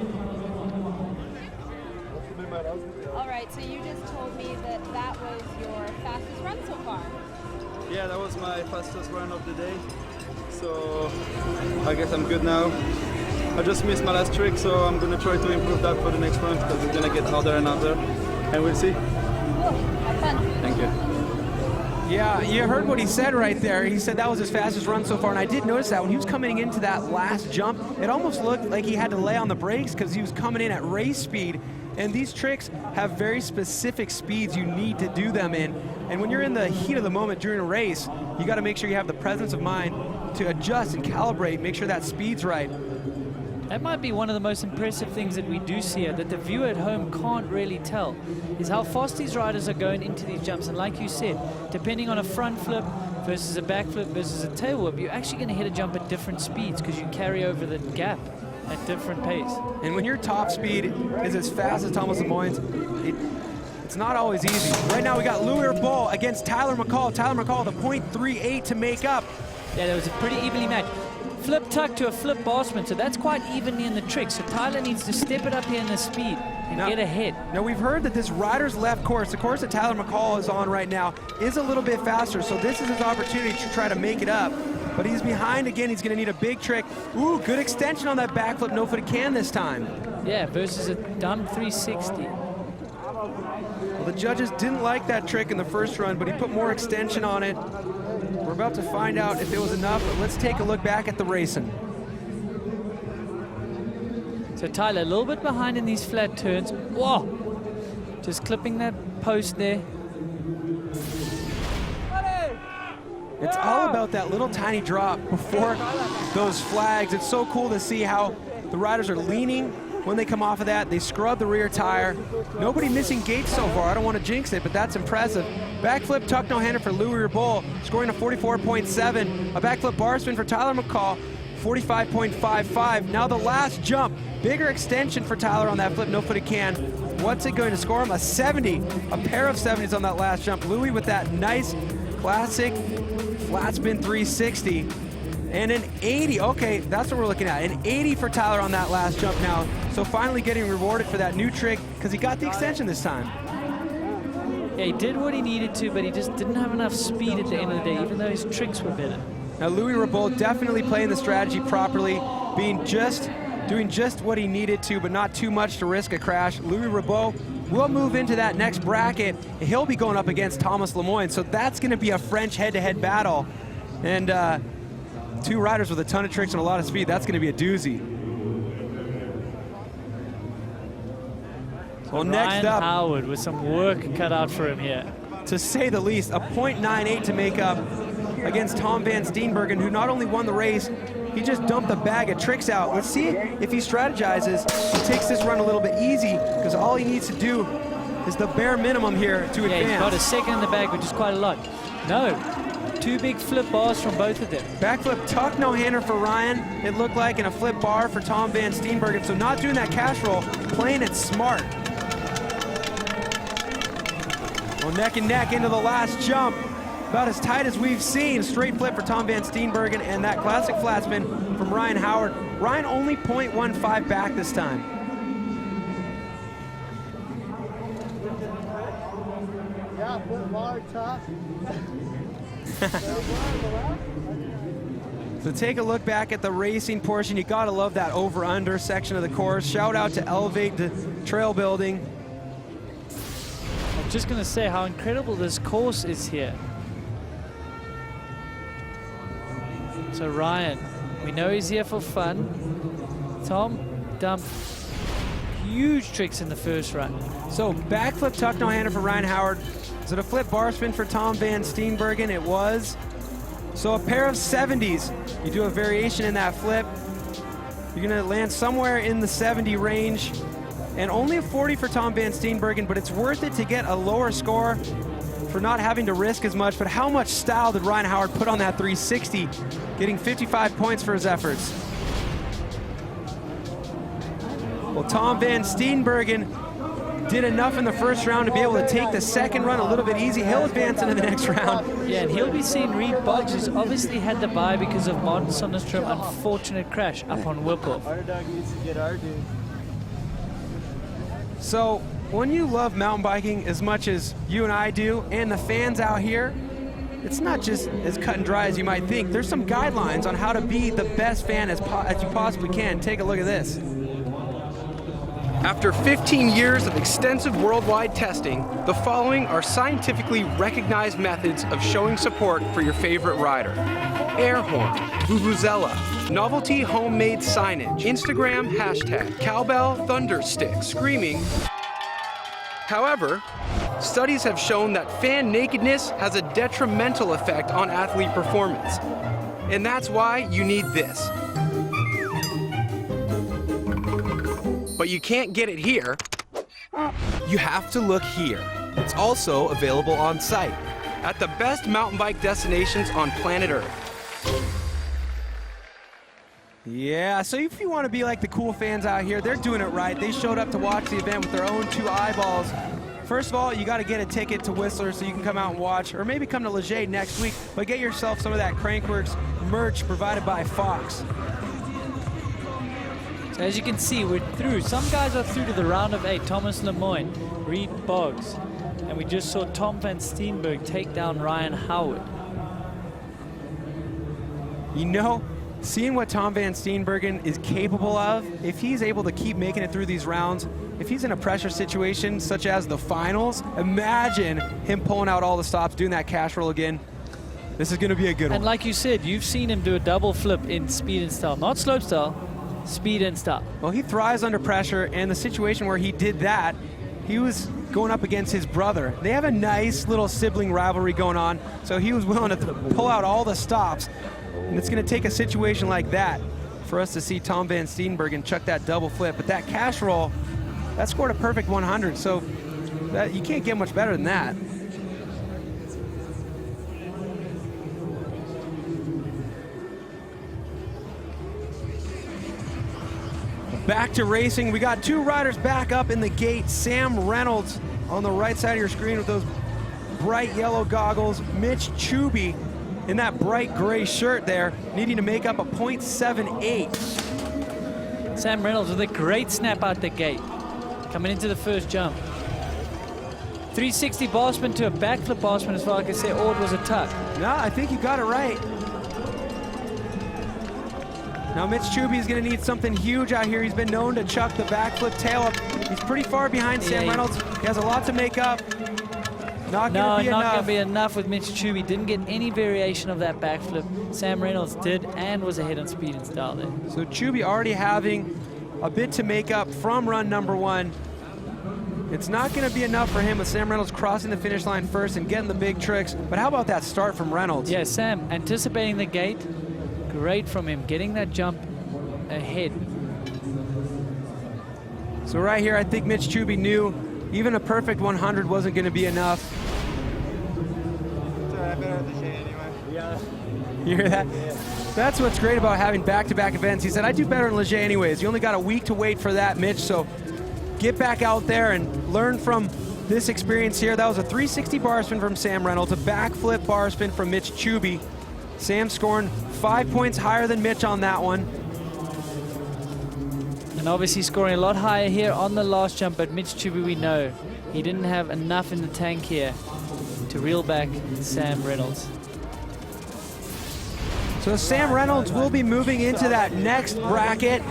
All right, so you just told me that that was your fastest run so far. Yeah, that was my fastest run of the day. So I guess I'm good now. I just missed my last trick, so I'm going to try to improve that for the next run, because it's going to get harder and harder. And we'll see. Cool, have fun. Thank you. Yeah, you heard what he said right there. He said that was his fastest run so far, and I did notice that when he was coming into that last jump, it almost looked like he had to lay on the brakes because he was coming in at race speed. And these tricks have very specific speeds you need to do them in. And when you're in the heat of the moment during a race, you got to make sure you have the presence of mind to adjust and calibrate, make sure that speed's right. That might be one of the most impressive things that we do see here, that the viewer at home can't really tell, is how fast these riders are going into these jumps. And like you said, depending on a front flip versus a back flip versus a tail whip, you're actually going to hit a jump at different speeds because you carry over the gap at different pace. And when your top speed is as fast as Thomas Lemoyne's, it's not always easy. Right now we got Louis Rebaud against Tyler McCall. Tyler McCall, the .38 to make up. Yeah, that was a pretty evenly matched. Flip tuck to a flip bar spin, so that's quite evenly in the trick. So Tyler needs to step it up here in the speed and get ahead. Now we've heard that this rider's left course, the course that Tyler McCall is on right now, is a little bit faster. So this is his opportunity to try to make it up. But he's behind again. He's going to need a big trick. Ooh, good extension on that backflip no-footed can this time. Yeah, versus a dumb 360. Well, the judges didn't like that trick in the first run, but he put more extension on it. We're about to find out if it was enough, but let's take a look back at the racing. So Tyler, a little bit behind in these flat turns. Whoa! Just clipping that post there. It's all about that little tiny drop before those flags. It's so cool to see how the riders are leaning when they come off of that. They scrub the rear tire. Nobody missing gates so far. I don't want to jinx it, but that's impressive. Backflip tuck no-hander for Louis Rebaud, scoring a 44.7. A backflip bar spin for Tyler McCall, 45.55. Now the last jump, bigger extension for Tyler on that flip no-footed can. What's it going to score him? A 70, a pair of 70s on that last jump. Louis with that nice classic flat spin 360. And an 80, okay, that's what we're looking at. An 80 for Tyler on that last jump now. So finally getting rewarded for that new trick because he got the extension this time. Yeah, he did what he needed to, but he just didn't have enough speed at the end of the day, even though his tricks were better. Now Louis Rebaud definitely playing the strategy properly, doing just what he needed to, but not too much to risk a crash. Louis Rebaud will move into that next bracket. He'll be going up against Thomas Lemoyne, so that's going to be a French head-to-head battle. And two riders with a ton of tricks and a lot of speed. That's going to be a doozy. Well, next up, Howard with some work cut out for him here. To say the least, a .98 to make up against Tom Van Steenbergen, who not only won the race, he just dumped a bag of tricks out. Let's see if he strategizes. He takes this run a little bit easy because all he needs to do is the bare minimum here to advance. He's got a second in the bag, which is quite a lot. No, Two big flip bars from both of them. Backflip tuck no-hander for Ryan, it looked like, and a flip bar for Tom Van Steenbergen. So not doing that cash roll, playing it smart. Well, neck and neck into the last jump. About as tight as we've seen. Straight flip for Tom Van Steenbergen and that classic flat spin from Ryan Howard. Ryan only 0.15 back this time. Yeah, put bar top. So take a look back at the racing portion. You gotta love that over-under section of the course. Shout out to Elevate the Trail Building. I'm just gonna say how incredible this course is here. So Ryan, we know he's here for fun. Tom dumped huge tricks in the first run. So backflip tuck no-hander for Ryan Howard. Is it a flip bar spin for Tom Van Steenbergen? It was. So a pair of 70s. You do a variation in that flip. You're gonna land somewhere in the 70 range. And only a 40 for Tom Van Steenbergen, but it's worth it to get a lower score for not having to risk as much. But how much style did Ryan Howard put on that 360, getting 55 points for his efforts? Well, Tom Van Steenbergen did enough in the first round to be able to take the second run a little bit easy. He'll advance into the next round. Yeah, and he'll be seeing Reed Boggs, who's obviously had the bye because of Mons on this unfortunate crash up on Whipple. Our dog needs to get our dude. So when you love mountain biking as much as you and I do, and the fans out here, it's not just as cut and dry as you might think. There's some guidelines on how to be the best fan as you possibly can. Take a look at this. After 15 years of extensive worldwide testing, the following are scientifically recognized methods of showing support for your favorite rider. Air horn, vuvuzela, novelty homemade signage, Instagram hashtag, cowbell, thunder stick, screaming. However, studies have shown that fan nakedness has a detrimental effect on athlete performance. And that's why you need this. But you can't get it here. You have to look here. It's also available on site at the best mountain bike destinations on planet Earth. Yeah, so if you want to be like the cool fans out here, they're doing it right. They showed up to watch the event with their own 2 eyeballs. First of all, you got to get a ticket to Whistler so you can come out and watch, or maybe come to Leger next week, but get yourself some of that Crankworx merch provided by Fox. So as you can see, we're through. Some guys are through to the round of 8. Thomas Lemoyne, Reed Boggs, and we just saw Tom Van Steenbergen take down Ryan Howard. You know, seeing what Tom Van Steenbergen is capable of, if he's able to keep making it through these rounds, if he's in a pressure situation such as the finals, imagine him pulling out all the stops, doing that cash roll again. This is going to be a good one. And like you said, you've seen him do a double flip in speed and style, not slope style, speed and style. Well, he thrives under pressure, and the situation where he did that, he was going up against his brother. They have a nice little sibling rivalry going on, so he was willing to pull out all the stops. And it's going to take a situation like that for us to see Tom Van Steenbergen chuck that double flip. But that cash roll, that scored a perfect 100, so that, you can't get much better than that. Back to racing. We got 2 riders back up in the gate. Sam Reynolds on the right side of your screen with those bright yellow goggles. Mitch Chubby in that bright gray shirt there, needing to make up a .78. Sam Reynolds with a great snap out the gate, coming into the first jump. 360 bar spin to a backflip bar spin as far as I can say, or it was a tuck. No, I think you got it right. Now Mitch Chubby is going to need something huge out here. He's been known to chuck the backflip tail up. He's pretty far behind Sam Reynolds. He has a lot to make up. Not going to be enough with Mitch Chubby. Didn't get any variation of that backflip. Sam Reynolds did and was ahead on speed and style there. So Chubby already having a bit to make up from run number 1. It's not going to be enough for him with Sam Reynolds crossing the finish line first and getting the big tricks. But how about that start from Reynolds? Yeah, Sam anticipating the gate. Great from him, getting that jump ahead. So right here, I think Mitch Chubby knew even a perfect 100 wasn't going to be enough. It's all right, better have the shade anyway. Yeah. You hear that? That's what's great about having back-to-back events. He said, I do better in Leger anyways. You only got a week to wait for that, Mitch, so get back out there and learn from this experience here. That was a 360 bar spin from Sam Reynolds, a backflip bar spin from Mitch Chubby. Sam scoring 5 points higher than Mitch on that one. And obviously scoring a lot higher here on the last jump, but Mitch Chubby, we know, he didn't have enough in the tank here to reel back Sam Reynolds. So Sam Reynolds will be moving into that next bracket,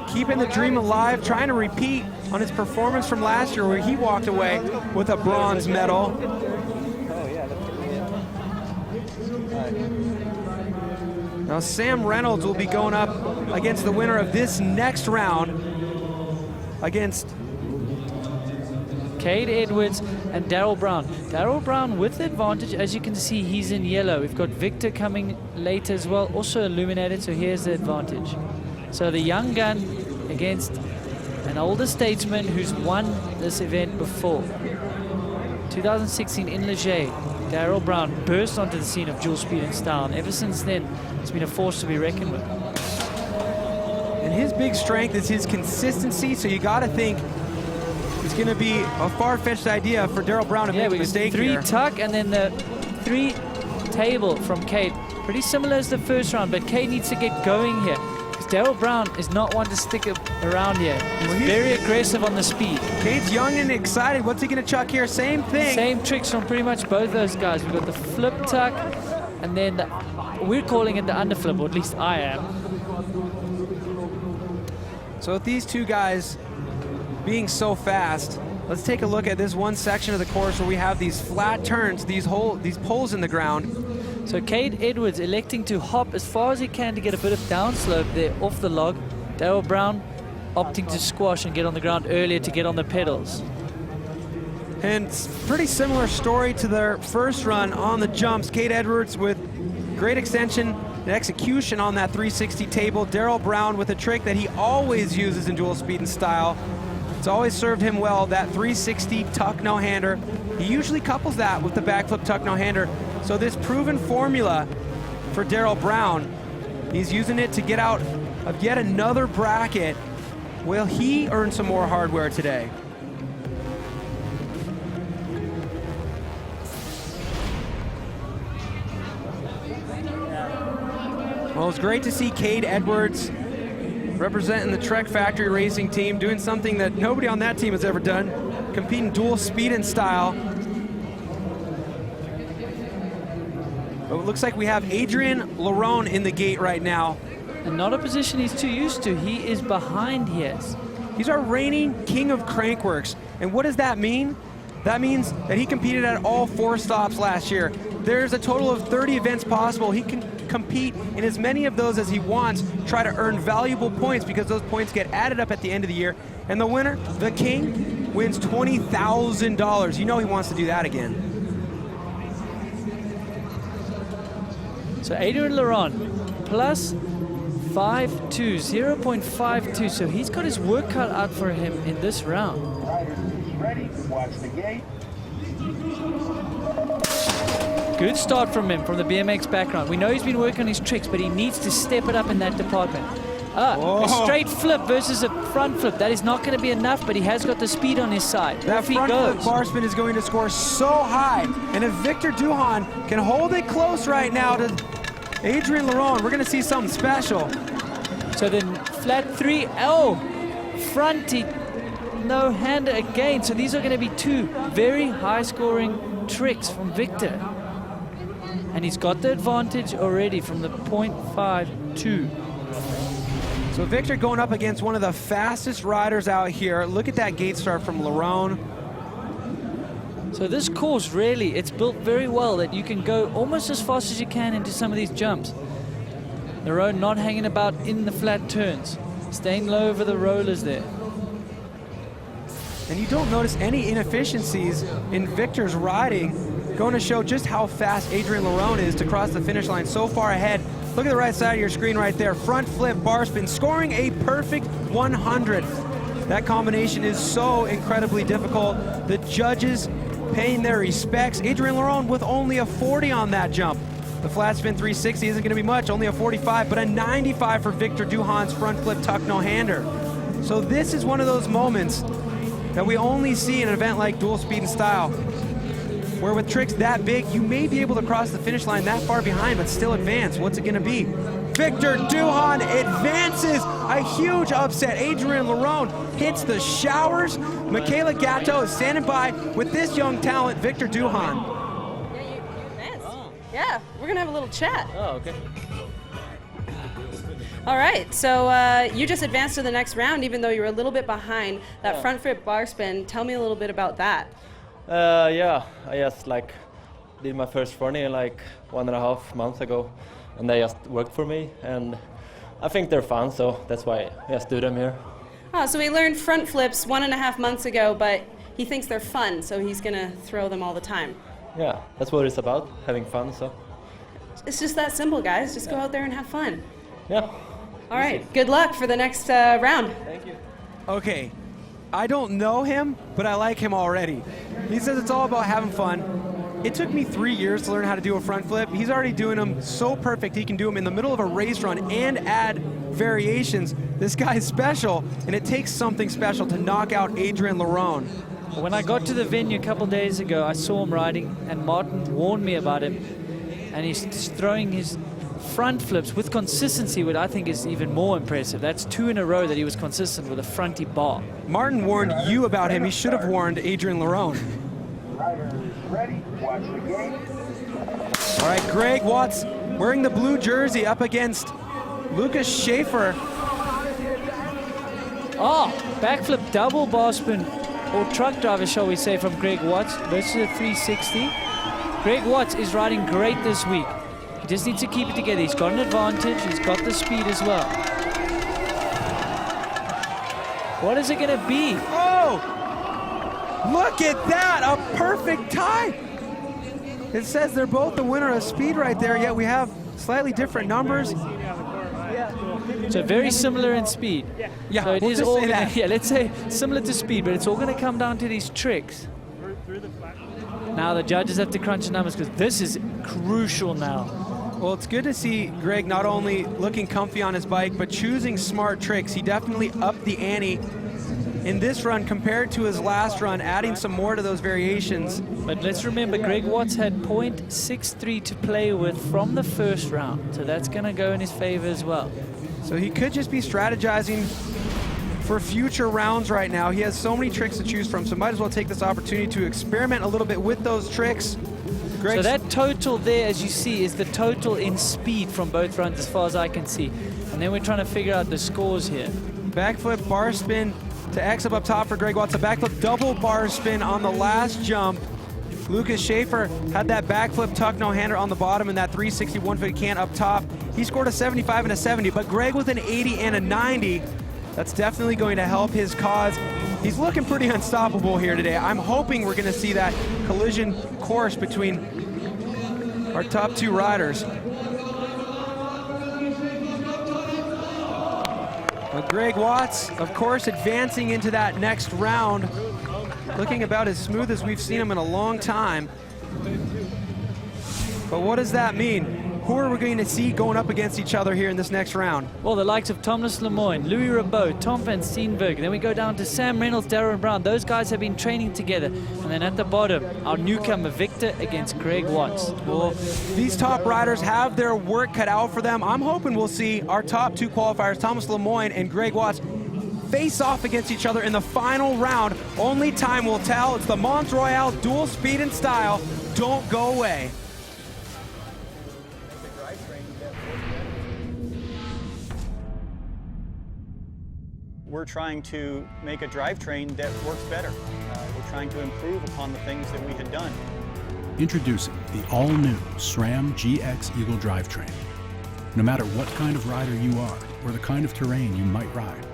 keeping the dream alive, trying to repeat on his performance from last year where he walked away with a bronze medal. Now Sam Reynolds will be going up against the winner of this next round against Cade Edwards and Daryl Brown. Daryl Brown with the advantage, as you can see, he's in yellow. We've got Victor coming late as well, also illuminated, so here's the advantage. So the young gun against an older statesman who's won this event before. 2016 in Leger, Daryl Brown burst onto the scene of dual speed and style, and ever since then, it's been a force to be reckoned with. And his big strength is his consistency, so you gotta think it's going to be a far-fetched idea for Daryl Brown to make a mistake here. 3 tuck and then the 3 table from Cade. Pretty similar as the first round, but Cade needs to get going here. Because Daryl Brown is not one to stick around here. He's very aggressive on the speed. Cade's young and excited. What's he going to chuck here? Same thing. Same tricks from pretty much both those guys. We've got the flip tuck, and then we're calling it the underflip, or at least I am. So with these two guys being so fast, let's take a look at this one section of the course where we have these flat turns, these poles in the ground. So Cade Edwards electing to hop as far as he can to get a bit of downslope there off the log. Daryl Brown opting to squash and get on the ground earlier to get on the pedals. And pretty similar story to their first run on the jumps. Cade Edwards with great extension and execution on that 360 table. Daryl Brown with a trick that he always uses in dual speed and style. It's always served him well, that 360 tuck no-hander. He usually couples that with the backflip tuck no-hander. So this proven formula for Daryl Brown, he's using it to get out of yet another bracket. Will he earn some more hardware today? Well, it's great to see Cade Edwards representing the Trek Factory Racing team, doing something that nobody on that team has ever done, competing dual speed and style. But it looks like we have Adrian Larone in the gate right now. And not a position he's too used to. He is behind here. He's our reigning king of Crankworx. And what does that mean? That means that he competed at all 4 stops last year. There's a total of 30 events possible. He can compete in as many of those as he wants, try to earn valuable points because those points get added up at the end of the year. And the winner, the king, wins $20,000. You know he wants to do that again. So Adrian Laron, plus 5.2, 0.52. So he's got his work cut out for him in this round. Ready, watch the gate. Good start from him, from the BMX background. We know he's been working on his tricks, but he needs to step it up in that department. A straight flip versus a front flip. That is not going to be enough, but he has got the speed on his side. That front flip bar spin is going to score so high. And if Victor Duhan can hold it close right now to Adrian Larone, we're going to see something special. So then flat 3L, fronty, no-hander again. So these are going to be 2 very high-scoring tricks from Victor. And he's got the advantage already from the 0.52. So Victor going up against one of the fastest riders out here. Look at that gate start from Larone. So this course really, it's built very well that you can go almost as fast as you can into some of these jumps. Larone not hanging about in the flat turns, staying low over the rollers there. And you don't notice any inefficiencies in Victor's riding, going to show just how fast Adrian Larone is to cross the finish line so far ahead. Look at the right side of your screen right there. Front flip bar spin, scoring a perfect 100. That combination is so incredibly difficult. The judges paying their respects. Adrian Lerone with only a 40 on that jump. The flat spin 360 isn't going to be much, only a 45, but a 95 for Victor Duhan's front flip tuck no-hander. So this is one of those moments that we only see in an event like Dual Speed and Style, where with tricks that big, you may be able to cross the finish line that far behind, but still advance. What's it going to be? Victor Duhan advances, a huge upset. Adrian Lerone hits the showers. Michaela Gatto is standing by with this young talent, Victor Duhan. Yeah, you advanced. Yeah, we're gonna have a little chat. Oh, okay. All right, so you just advanced to the next round, even though you were a little bit behind that front flip bar spin. Tell me a little bit about that. Yeah, I just did my first running like 1.5 months ago, and they just worked for me, and I think they're fun, so that's why I just do them here. Oh, so he learned front flips 1.5 months ago, but he thinks they're fun, so he's gonna throw them all the time. Yeah, that's what it's about, having fun. So it's just that simple, guys. Just go out there and have fun. Yeah. All right, good luck for the next round. Thank you. Okay, I don't know him, but I like him already. He says it's all about having fun. It took me 3 years to learn how to do a front flip. He's already doing them so perfect he can do them in the middle of a race run and add variations. This guy's special, and it takes something special to knock out Adrian Lerone. When I got to the venue a couple days ago, I saw him riding, and Martin warned me about him. And he's throwing his front flips with consistency, which I think is even more impressive. That's 2 in a row that he was consistent with a fronty bar. Martin warned you about him. He should have warned Adrian Lerone. Riders ready, watch the gate. All right, Greg Watts wearing the blue jersey up against Lucas Schaefer. Oh, backflip double bar spin, or truck driver, shall we say, from Greg Watts versus a 360. Greg Watts is riding great this week. He just needs to keep it together. He's got an advantage. He's got the speed as well. What is it going to be? Oh! Look at that! A perfect tie! It says they're both the winner of speed right there, yet we have slightly different numbers. So very similar in speed. Yeah, so it we'll is just all say gonna, that. yeah, let's say similar to speed, but it's all going to come down to these tricks. Now the judges have to crunch the numbers because this is crucial now. Well, it's good to see Greg not only looking comfy on his bike, but choosing smart tricks. He definitely upped the ante in this run compared to his last run, adding some more to those variations. But let's remember, Greg Watts had .63 to play with from the first round, so that's going to go in his favor as well. So he could just be strategizing for future rounds right now. He has so many tricks to choose from, so might as well take this opportunity to experiment a little bit with those tricks. So that total there, as you see, is the total in speed from both runs as far as I can see. And then we're trying to figure out the scores here. Backflip bar spin to X up top for Greg Watts. A backflip double bar spin on the last jump. Lucas Schaefer had that backflip tuck no-hander on the bottom and that 360 150 can up top. He scored a 75 and a 70, but Greg with an 80 and a 90. That's definitely going to help his cause. He's looking pretty unstoppable here today. I'm hoping we're going to see that collision course between our top 2 riders. But Greg Watts, of course, advancing into that next round, looking about as smooth as we've seen him in a long time. But what does that mean? Who are we going to see going up against each other here in this next round? Well, the likes of Thomas Lemoyne, Louis Rabot, Tom van Steenberg, then we go down to Sam Reynolds, Darren Brown. Those guys have been training together. And then at the bottom, our newcomer Victor against Greg Watts. Well, these top riders have their work cut out for them. I'm hoping we'll see our top 2 qualifiers, Thomas Lemoyne and Greg Watts, face off against each other in the final round. Only time will tell. It's the Mons Royale dual speed and style. Don't go away. We're trying to make a drivetrain that works better. We're trying to improve upon the things that we had done. Introducing the all-new SRAM GX Eagle drivetrain. No matter what kind of rider you are or the kind of terrain you might ride,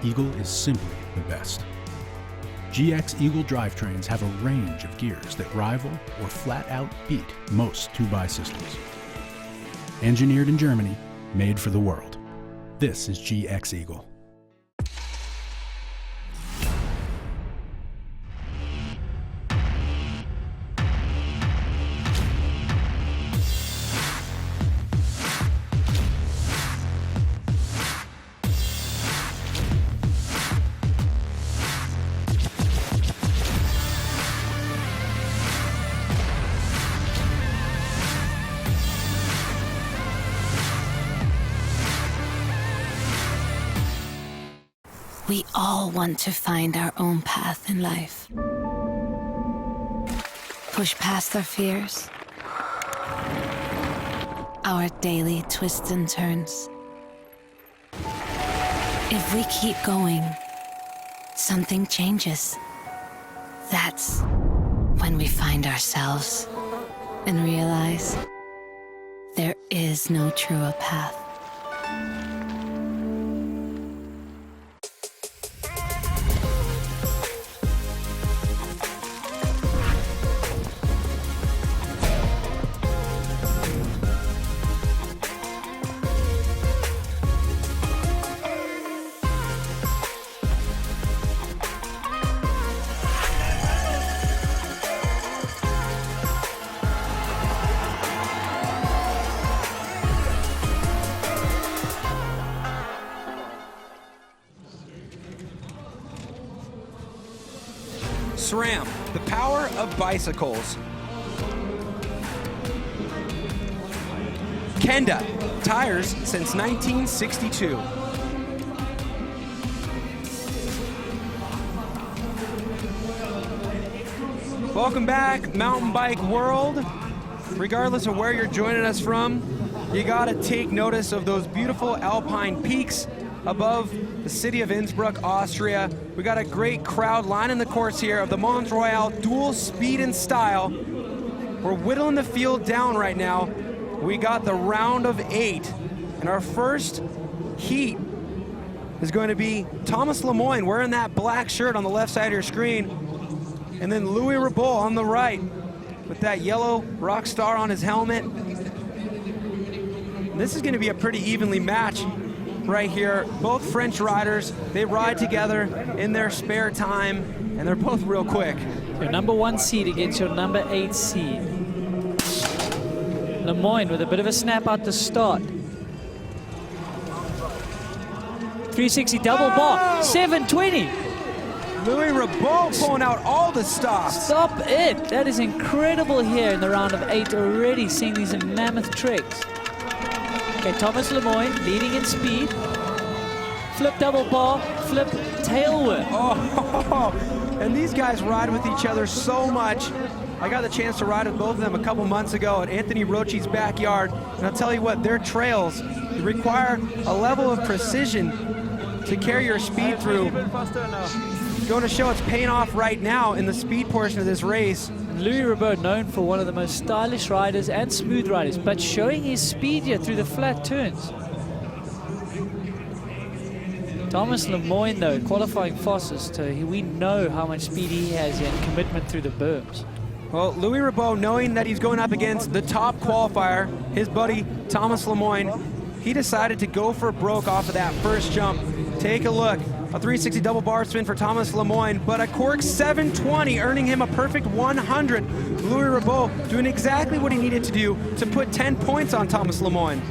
Eagle is simply the best. GX Eagle drivetrains have a range of gears that rival or flat out beat most 2x systems. Engineered in Germany, made for the world. This is GX Eagle. We all want to find our own path in life. Push past our fears, our daily twists and turns. If we keep going, something changes. That's when we find ourselves and realize there is no truer path. SRAM, the power of bicycles. Kenda, tires since 1962. Welcome back, mountain bike world. Regardless of where you're joining us from, you gotta take notice of those beautiful alpine peaks above the city of Innsbruck, Austria. We got a great crowd lining the course here of the Mons Royale dual speed and style. We're whittling the field down right now. We got the round of 8, and our first heat is going to be Thomas Lemoyne wearing that black shirt on the left side of your screen, and then Louis Ribot on the right with that yellow rock star on his helmet. This is going to be a pretty evenly matched right here. Both French riders, they ride together in their spare time, and they're both real quick. Your number 1 seed against your number 8 seed. Lemoyne with a bit of a snap out to start. 360 double bar, 720. Louis Ribot pulling out all the stops. Stop it. That is incredible here in the round of 8, already seeing these mammoth tricks. Okay, Thomas Lemoyne leading in speed. Flip double bar, flip tail whip. Oh, and these guys ride with each other so much. I got the chance to ride with both of them a couple months ago at Anthony Rocci's backyard, and I'll tell you what, their trails require a level of precision to carry your speed through. Going to show it's paying off right now in the speed portion of this race. Louis Ribot, known for one of the most stylish riders and smooth riders, but showing his speed here through the flat turns. Thomas Lemoyne, though, qualifying fastest. We know how much speed he has here and commitment through the berms. Well, Louis Ribot, knowing that he's going up against the top qualifier, his buddy Thomas Lemoyne, he decided to go for broke off of that first jump. Take a look. A 360 double bar spin for Thomas Lemoyne, but a cork 720, earning him a perfect 100. Louis Ribot doing exactly what he needed to do to put 10 points on Thomas Lemoyne.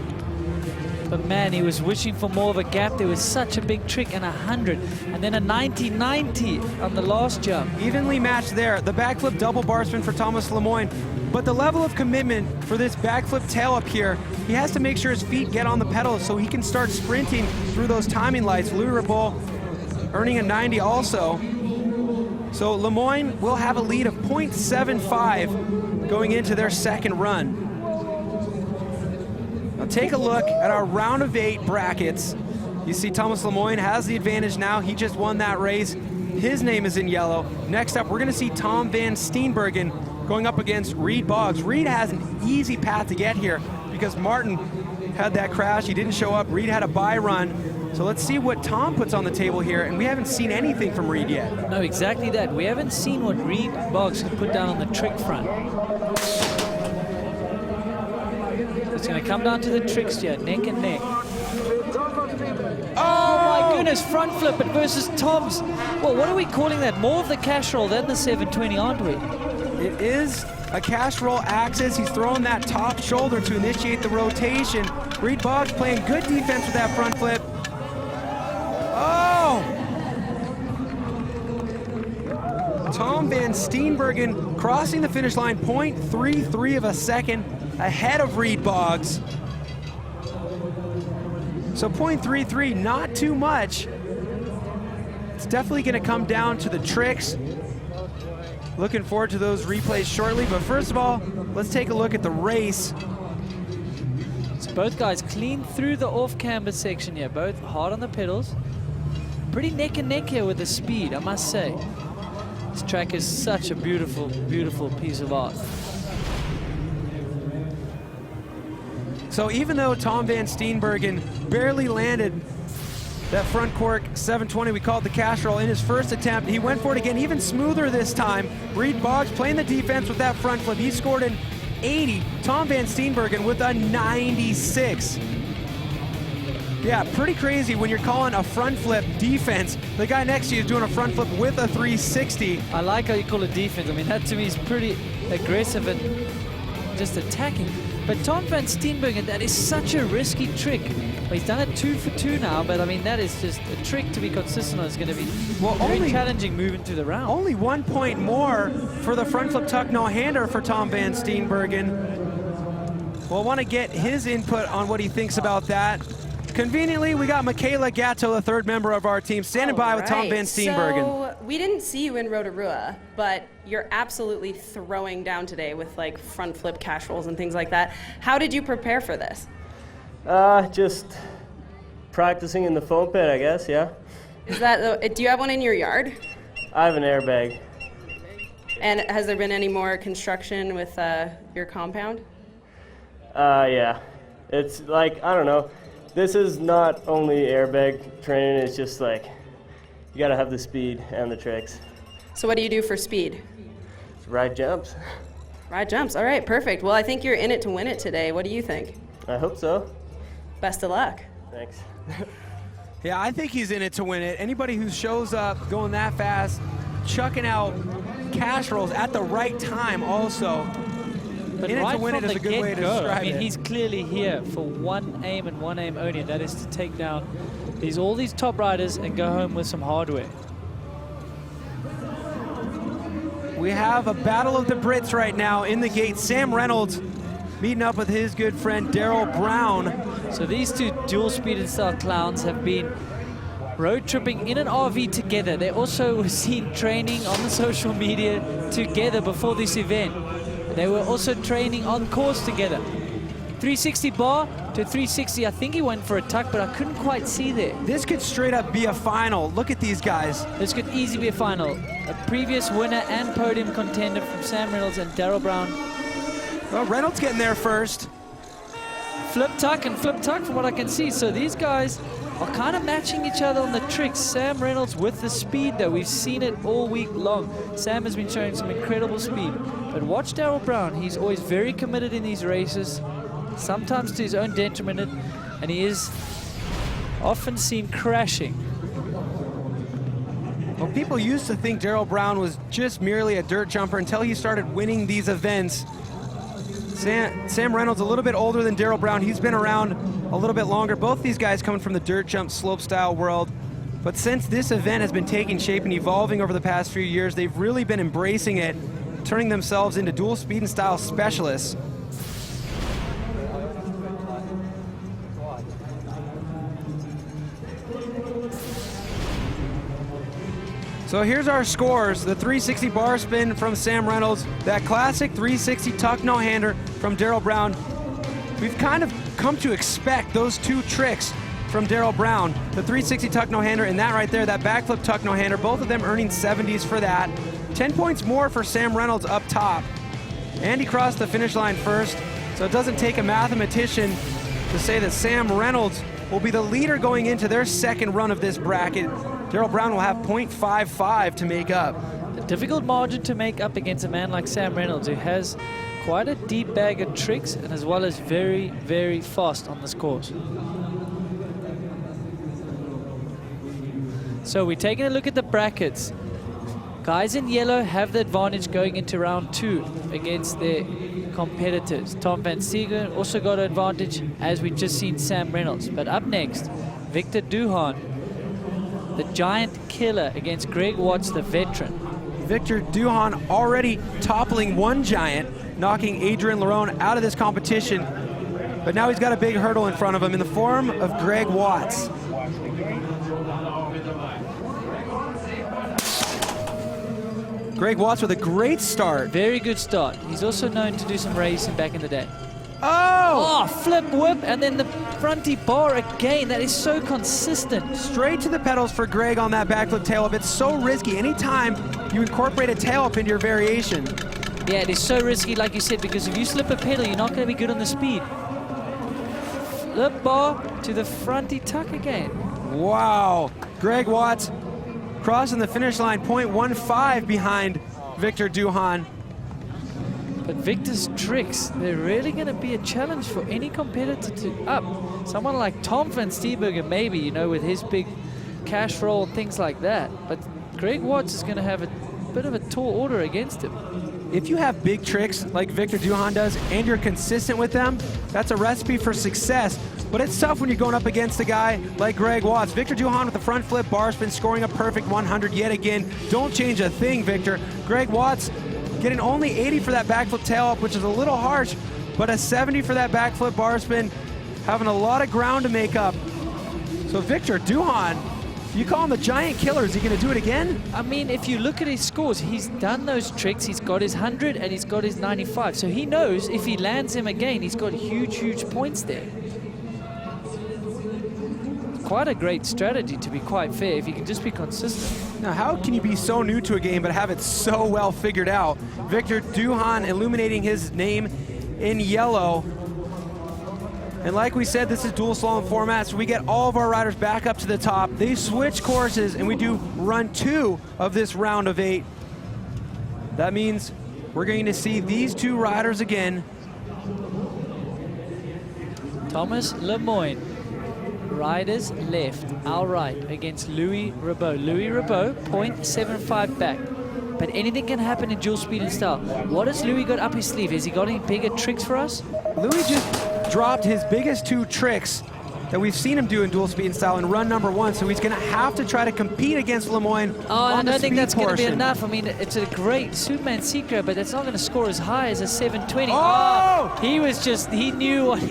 But man, he was wishing for more of a gap. There was such a big trick, and 100, and then a 90-90 on the last jump. Evenly matched there. The backflip double bar spin for Thomas Lemoyne. But the level of commitment for this backflip tail up here, he has to make sure his feet get on the pedals so he can start sprinting through those timing lights. Louis Ribot earning a 90 also. So Lemoyne will have a lead of 0.75 going into their second run. Now take a look at our round of 8 brackets. You see Thomas Lemoyne has the advantage now. He just won that race. His name is in yellow. Next up, we're gonna see Tom van Steenbergen going up against Reed Boggs. Reed has an easy path to get here because Martin had that crash. He didn't show up. Reed had a bye run. So let's see what Tom puts on the table here, and we haven't seen anything from Reed yet. No, exactly that. We haven't seen what Reed Boggs can put down on the trick front. It's going to come down to the tricks here, neck and neck. Oh my goodness, front flip it versus Tom's. Well, what are we calling that? More of the cash roll than the 720, aren't we? It is a cash roll axis. He's throwing that top shoulder to initiate the rotation. Reed Boggs playing good defense with that front flip. Oh! Tom van Steenbergen crossing the finish line 0.33 of a second ahead of Reed Boggs. So 0.33, not too much. It's definitely going to come down to the tricks. Looking forward to those replays shortly, but first of all, let's take a look at the race. So both guys clean through the off-camber section here, both hard on the pedals. Pretty neck and neck here with the speed, I must say. This track is such a beautiful, beautiful piece of art. So even though Tom van Steenbergen barely landed that front cork 720, we called the cash roll in his first attempt, he went for it again, even smoother this time. Reed Boggs playing the defense with that front flip. He scored an 80. Tom van Steenbergen with a 96. Yeah, pretty crazy when you're calling a front flip defense. The guy next to you is doing a front flip with a 360. I like how you call it defense. I mean, that to me is pretty aggressive and just attacking. But Tom van Steenbergen, that is such a risky trick. Well, he's done it 2 for 2 now, but I mean, that is just a trick to be consistent on. It's going to be very challenging moving through the round. Only 1 point more for the front flip tuck no-hander for Tom van Steenbergen. We'll want to get his input on what he thinks about that. Conveniently, we got Michaela Gatto, the third member of our team, standing by with Tom van Steenbergen. So we didn't see you in Rotorua, but you're absolutely throwing down today with like front flip cash rolls and things like that. How did you prepare for this? Just practicing in the foam pit, I guess, yeah. Is that, do you have one in your yard? I have an airbag. And has there been any more construction with your compound? Yeah. It's like, I don't know. This is not only airbag training, it's just like, you gotta have the speed and the tricks. So what do you do for speed? Ride jumps. Ride jumps, all right, perfect. Well, I think you're in it to win it today. What do you think? I hope so. Best of luck. Thanks. Yeah, I think he's in it to win it. Anybody who shows up going that fast, chucking out cash rolls at the right time also. But in right it to win from it is the a good way to get-go, describe I mean, it. he's clearly here for one aim and one aim only, and that is to take down all these top riders and go home with some hardware. We have a battle of the Brits right now in the gate. Sam Reynolds meeting up with his good friend Daryl Brown. So these two dual speed and style clowns have been road tripping in an RV together. They also were seen training on the social media together before this event. They were also training on course together. 360 bar to 360. I think he went for a tuck, but I couldn't quite see there. This could straight up be a final. Look at these guys. This could easily be a final. A previous winner and podium contender from Sam Reynolds and Daryl Brown. Well, Reynolds getting there first. Flip tuck and flip tuck from what I can see. So these guys are kind of matching each other on the tricks. Sam Reynolds with the speed, though. We've seen it all week long. Sam has been showing some incredible speed. But watch Daryl Brown. He's always very committed in these races, sometimes to his own detriment, and he is often seen crashing. Well, people used to think Daryl Brown was just merely a dirt jumper until he started winning these events. Sam Reynolds a little bit older than Daryl Brown. He's been around a little bit longer. Both these guys coming from the dirt jump slope style world. But since this event has been taking shape and evolving over the past few years, they've really been embracing it, turning themselves into dual speed and style specialists. So here's our scores. The 360 bar spin from Sam Reynolds, that classic 360 tuck no-hander from Daryl Brown. We've kind of come to expect those two tricks from Daryl Brown, the 360 tuck no-hander and that right there, that backflip tuck no-hander, both of them earning 70s for that. 10 points more for Sam Reynolds up top. And he crossed the finish line first, so it doesn't take a mathematician to say that Sam Reynolds will be the leader going into their second run of this bracket. Daryl Brown will have .55 to make up. A difficult margin to make up against a man like Sam Reynolds, who has quite a deep bag of tricks and as well as very, very fast on this course. So we're taking a look at the brackets. Guys in yellow have the advantage going into round 2 against their competitors. Tom van Steenbergen also got an advantage, as we've just seen Sam Reynolds. But up next, Victor Duhan, the giant killer, against Greg Watts, the veteran. Victor Duhan already toppling one giant, knocking Adrian Lerone out of this competition. But now he's got a big hurdle in front of him in the form of Greg Watts. Greg Watts with a great start. Very good start. He's also known to do some racing back in the day. Oh! Oh, flip whip, and then the fronty bar again. That is so consistent. Straight to the pedals for Greg on that backflip tail up. It's so risky. Anytime you incorporate a tail up into your variation. Yeah, it is so risky, like you said, because if you slip a pedal, you're not going to be good on the speed. Flip bar to the fronty tuck again. Wow. Greg Watts crossing the finish line, 0.15 behind Victor Duhan. But Victor's tricks, they're really going to be a challenge for any competitor to up. Someone like Tom van Steenbergen, maybe, you know, with his big cash roll and things like that. But Greg Watts is going to have a bit of a tall order against him. If you have big tricks like Victor Duhan does and you're consistent with them, that's a recipe for success. But it's tough when you're going up against a guy like Greg Watts. Victor Duhan with the front flip bar spin, scoring a perfect 100 yet again. Don't change a thing, Victor. Greg Watts getting only 80 for that backflip tail up, which is a little harsh, but a 70 for that backflip bar spin, having a lot of ground to make up. So Victor Duhan, you call him the giant killer. Is he going to do it again? I mean, if you look at his scores, he's done those tricks. He's got his 100 and he's got his 95. So he knows if he lands him again, he's got huge, huge points there. Quite a great strategy, to be quite fair, if you can just be consistent. Now, how can you be so new to a game but have it so well figured out? Victor Duhan illuminating his name in yellow. And like we said, this is dual slalom format, so we get all of our riders back up to the top. They switch courses, and we do run 2 of this round of 8. That means we're going to see these 2 riders again. Thomas Lemoyne, riders left, our right, against Louis Rabot. Louis Rabot, 0.75 back. But anything can happen in dual speed and style. What has Louis got up his sleeve? Has he got any bigger tricks for us? Louis just dropped his biggest 2 tricks that we've seen him do in dual speed and style in run number 1, so he's going to have to try to compete against Lemoyne. Oh, on and I don't think that's going to be portion. enough. I mean, it's a great Superman secret, but that's not going to score as high as a 720. Oh! He knew what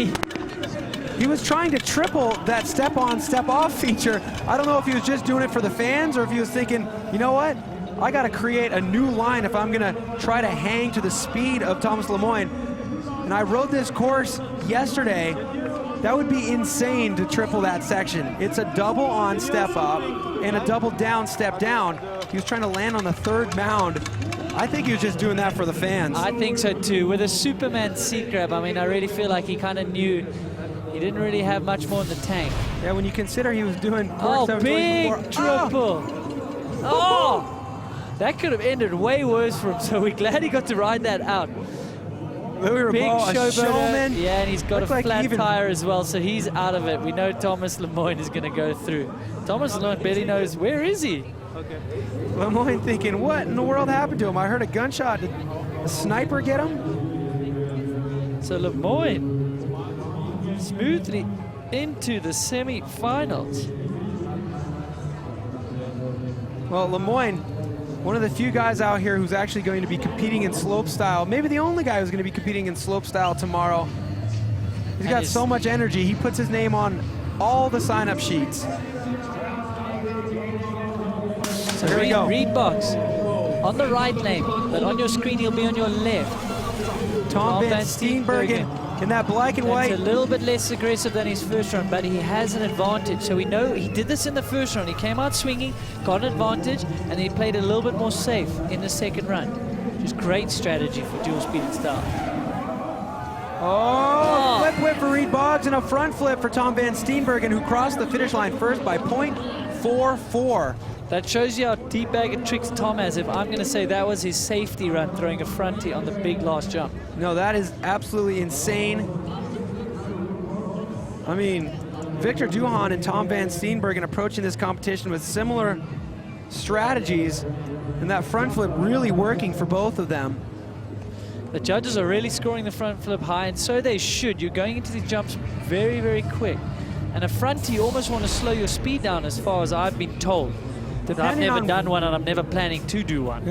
He was trying to triple that step-on, step-off feature. I don't know if he was just doing it for the fans or if he was thinking, you know what? I got to create a new line if I'm going to try to hang to the speed of Thomas Lemoyne. And I rode this course yesterday. That would be insane to triple that section. It's a double on step up and a double down step down. He was trying to land on the 3rd mound. I think he was just doing that for the fans. I think so too. With a Superman seat grab, I mean, I really feel like he kind of knew he didn't really have much more in the tank. Yeah, when you consider he was doing Oh, big triple. Oh! That could have ended way worse for him, so we're glad he got to ride that out. Louis Big Rabot, a showman. Yeah, and he's got a Looks like flat tire as well, so he's out of it. We know Thomas Lemoyne is going to go through. Thomas Lemoyne barely knows, where is he? Okay. Lemoyne thinking, what in the world happened to him? I heard a gunshot. Did a sniper get him? So Lemoyne smoothly into the semi-finals. Well, Lemoyne, one of the few guys out here who's actually going to be competing in slopestyle, maybe the only guy who's going to be competing in slopestyle tomorrow. He's got so much energy, he puts his name on all the sign-up sheets. So here we go. Reed box on the right lane, but on your screen he'll be on your left. Tom van Steenbergen in that black and white. It's a little bit less aggressive than his first run, but he has an advantage. So we know he did this in the first run. He came out swinging, got an advantage, and he played a little bit more safe in the second run. Just great strategy for dual speed and style. Oh, flip whip for Reed Boggs and a front flip for Tom van Steenbergen, who crossed the finish line first by 0.44. That shows you how deep bag of tricks Tom has. If I'm going to say that was his safety run, throwing a fronty on the big last jump. No, that is absolutely insane. I mean, Victor Duhan and Tom van Steenbergen approaching this competition with similar strategies, and that front flip really working for both of them. The judges are really scoring the front flip high, and so they should. You're going into these jumps very, very quick. And a fronty, you almost want to slow your speed down, as far as I've been told. I've never done one, and I'm never planning to do one.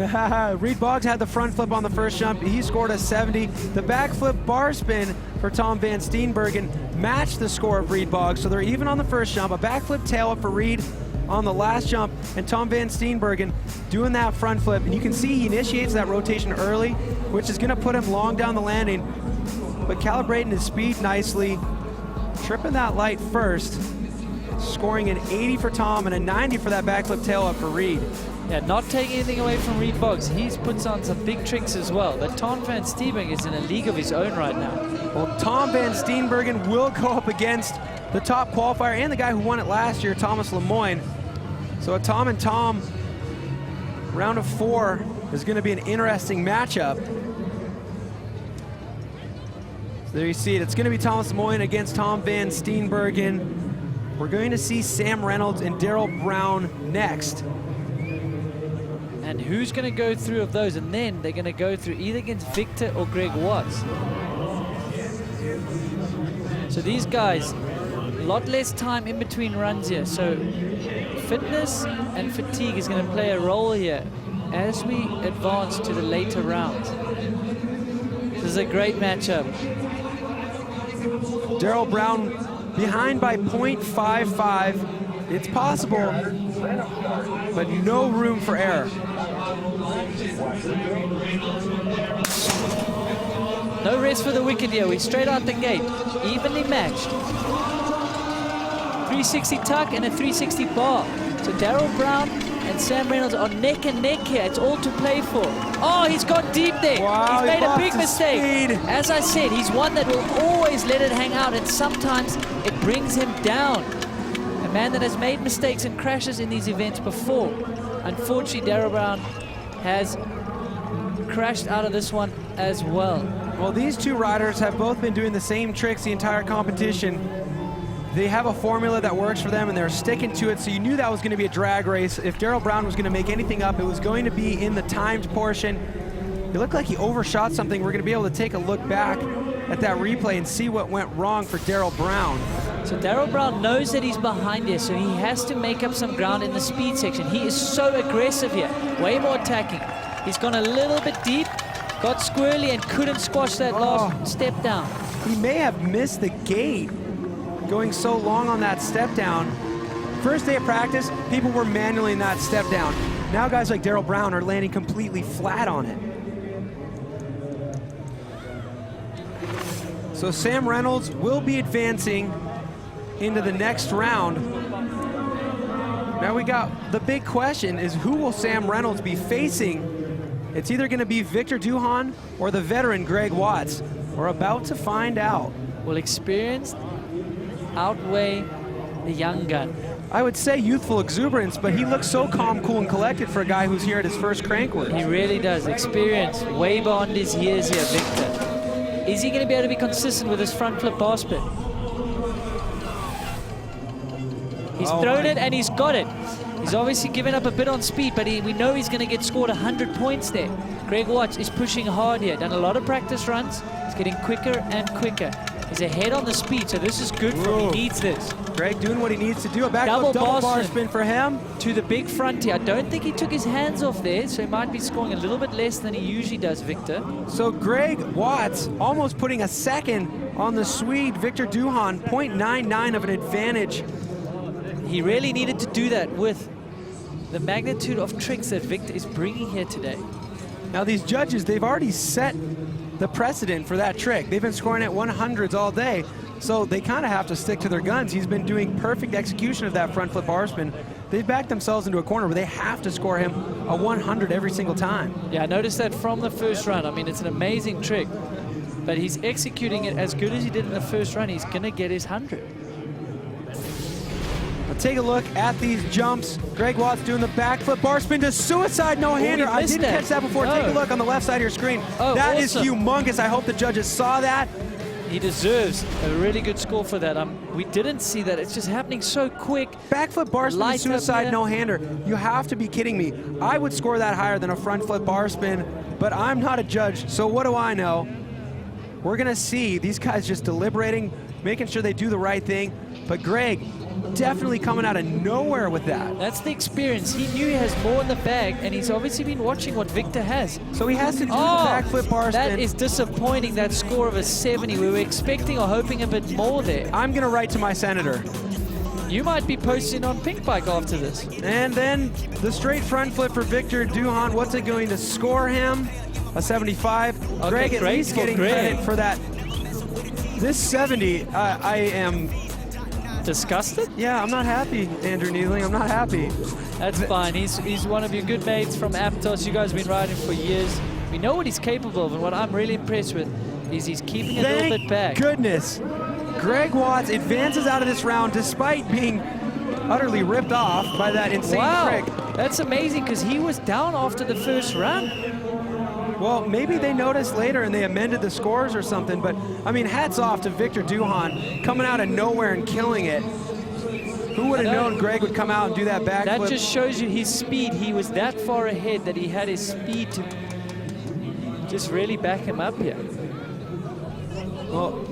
Reed Boggs had the front flip on the first jump. He scored a 70. The back flip bar spin for Tom van Steenbergen matched the score of Reed Boggs, so they're even on the first jump. A back flip tail up for Reed, on the last jump, and Tom van Steenbergen doing that front flip. And you can see he initiates that rotation early, which is gonna put him long down the landing, but calibrating his speed nicely, tripping that light first, scoring an 80 for Tom and a 90 for that backflip tail up for Reed. Yeah, not taking anything away from Reed Boggs. He's puts on some big tricks as well. But Tom van Steenbergen is in a league of his own right now. Well, Tom van Steenbergen will go up against the top qualifier and the guy who won it last year, Thomas Lemoyne. So a Tom and Tom round of 4 is going to be an interesting matchup. So there you see it. It's going to be Thomas Lemoyne against Tom van Steenbergen. We're going to see Sam Reynolds and Daryl Brown next. And who's going to go through of those? And then they're going to go through either against Victor or Greg Watts. So these guys, a lot less time in between runs here. So fitness and fatigue is going to play a role here as we advance to the later rounds. This is a great matchup. Daryl Brown behind by 0.55. It's possible, but no room for error. No rest for the wicked here. We're straight out the gate, evenly matched. 360 tuck and a 360 bar. So Daryl Brown and Sam Reynolds are neck and neck here. It's all to play for. Oh, he's gone deep there. Wow, he's made a big his mistake. speed. As I said, he's one that will always let it hang out, and sometimes it brings him down. A man that has made mistakes and crashes in these events before. Unfortunately, Daryl Brown has crashed out of this one as well. Well, these two riders have both been doing the same tricks the entire competition. They have a formula that works for them, and they're sticking to it, so you knew that was going to be a drag race. If Daryl Brown was going to make anything up, it was going to be in the timed portion. It looked like he overshot something. We're going to be able to take a look back at that replay and see what went wrong for Daryl Brown. So Daryl Brown knows that he's behind here, so he has to make up some ground in the speed section. He is so aggressive here, way more attacking. He's gone a little bit deep, got squirrely, and couldn't squash that last step down. He may have missed the gate going so long on that step down. First day of practice, people were manually in that step down. Now guys like Daryl Brown are landing completely flat on it. So Sam Reynolds will be advancing into the next round. Now we got the big question is, who will Sam Reynolds be facing? It's either going to be Victor Duhan or the veteran Greg Watts. We're about to find out. Will experience outweigh the young gun? I would say youthful exuberance, but he looks so calm, cool, and collected for a guy who's here at his first Crankworx. He really does. Experience way beyond his years here, Victor. Is he going to be able to be consistent with his front flip bar spin? He's thrown it and he's got it. He's obviously given up a bit on speed, but we know he's going to get scored 100 points there. Greg Watts is pushing hard here. Done a lot of practice runs. He's getting quicker and quicker. He's ahead on the speed, so this is good for him. He needs this. Greg doing what he needs to do. A backflip double bar spin for him. To the big front here. I don't think he took his hands off there, so he might be scoring a little bit less than he usually does, Victor. So Greg Watts almost putting a second on the Swede, Victor Duhan, 0.99 of an advantage. He really needed to do that with the magnitude of tricks that Victor is bringing here today. Now these judges, they've already set the precedent for that trick. They've been scoring at 100s all day, so they kind of have to stick to their guns. He's been doing perfect execution of that front flip bar spin. They've backed themselves into a corner where they have to score him a 100 every single time. Yeah, I noticed that from the first run. I mean, it's an amazing trick, but he's executing it as good as he did in the first run. He's gonna get his 100. Take a look at these jumps. Greg Watts doing the backflip bar spin to suicide no-hander. I didn't catch that before. Take a look on the left side of your screen. That is humongous. I hope the judges saw that. He deserves a really good score for that. We didn't see that. It's just happening so quick. Backflip bar spin to suicide no-hander. You have to be kidding me. I would score that higher than a front flip bar spin, but I'm not a judge, so what do I know? We're gonna see these guys just deliberating, making sure they do the right thing, but Greg, definitely coming out of nowhere with that. That's the experience. He knew he has more in the bag, and he's obviously been watching what Victor has. So he has to do the backflip bar spin. That is disappointing, that score of a 70. We were expecting or hoping a bit more there. I'm going to write to my senator. You might be posting on Pink Bike after this. And then the straight front flip for Victor Duhan. What's it going to score him? A 75. Okay, Greg at great least for getting Greg. credit for that. This 70, I am disgusted? Yeah, I'm not happy, Andrew Needling. I'm not happy. That's fine. He's one of your good mates from Aptos. You guys have been riding for years. We know what he's capable of, and what I'm really impressed with is he's keeping it a little bit back. Goodness. Greg Watts advances out of this round despite being utterly ripped off by that insane trick. That's amazing because he was down after the first run. Well, maybe they noticed later and they amended the scores or something, but I mean, hats off to Victor Duhan coming out of nowhere and killing it. Who would have known Greg would come out and do that backflip? That just shows you his speed. He was that far ahead that he had his speed to just really back him up here. Well,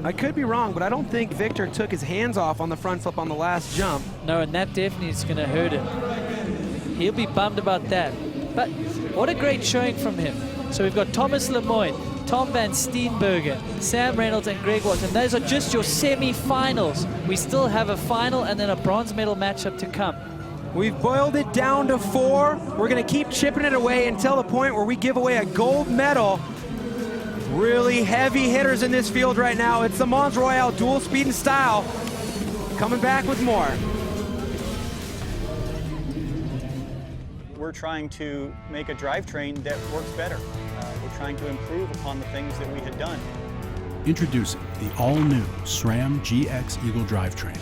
I could be wrong, but I don't think Victor took his hands off on the front flip on the last jump. No, and that definitely is going to hurt him. He'll be bummed about that. But what a great showing from him. So we've got Thomas Lemoyne, Tom Van Steenbergen, Sam Reynolds, and Greg Watts. And those are just your semi-finals. We still have a final and then a bronze medal matchup to come. We've boiled it down to 4. We're going to keep chipping it away until the point where we give away a gold medal. Really heavy hitters in this field right now. It's the Mons Royale dual speed and style. Coming back with more. We're trying to make a drivetrain that works better. We're trying to improve upon the things that we had done. Introducing the all-new SRAM GX Eagle drivetrain.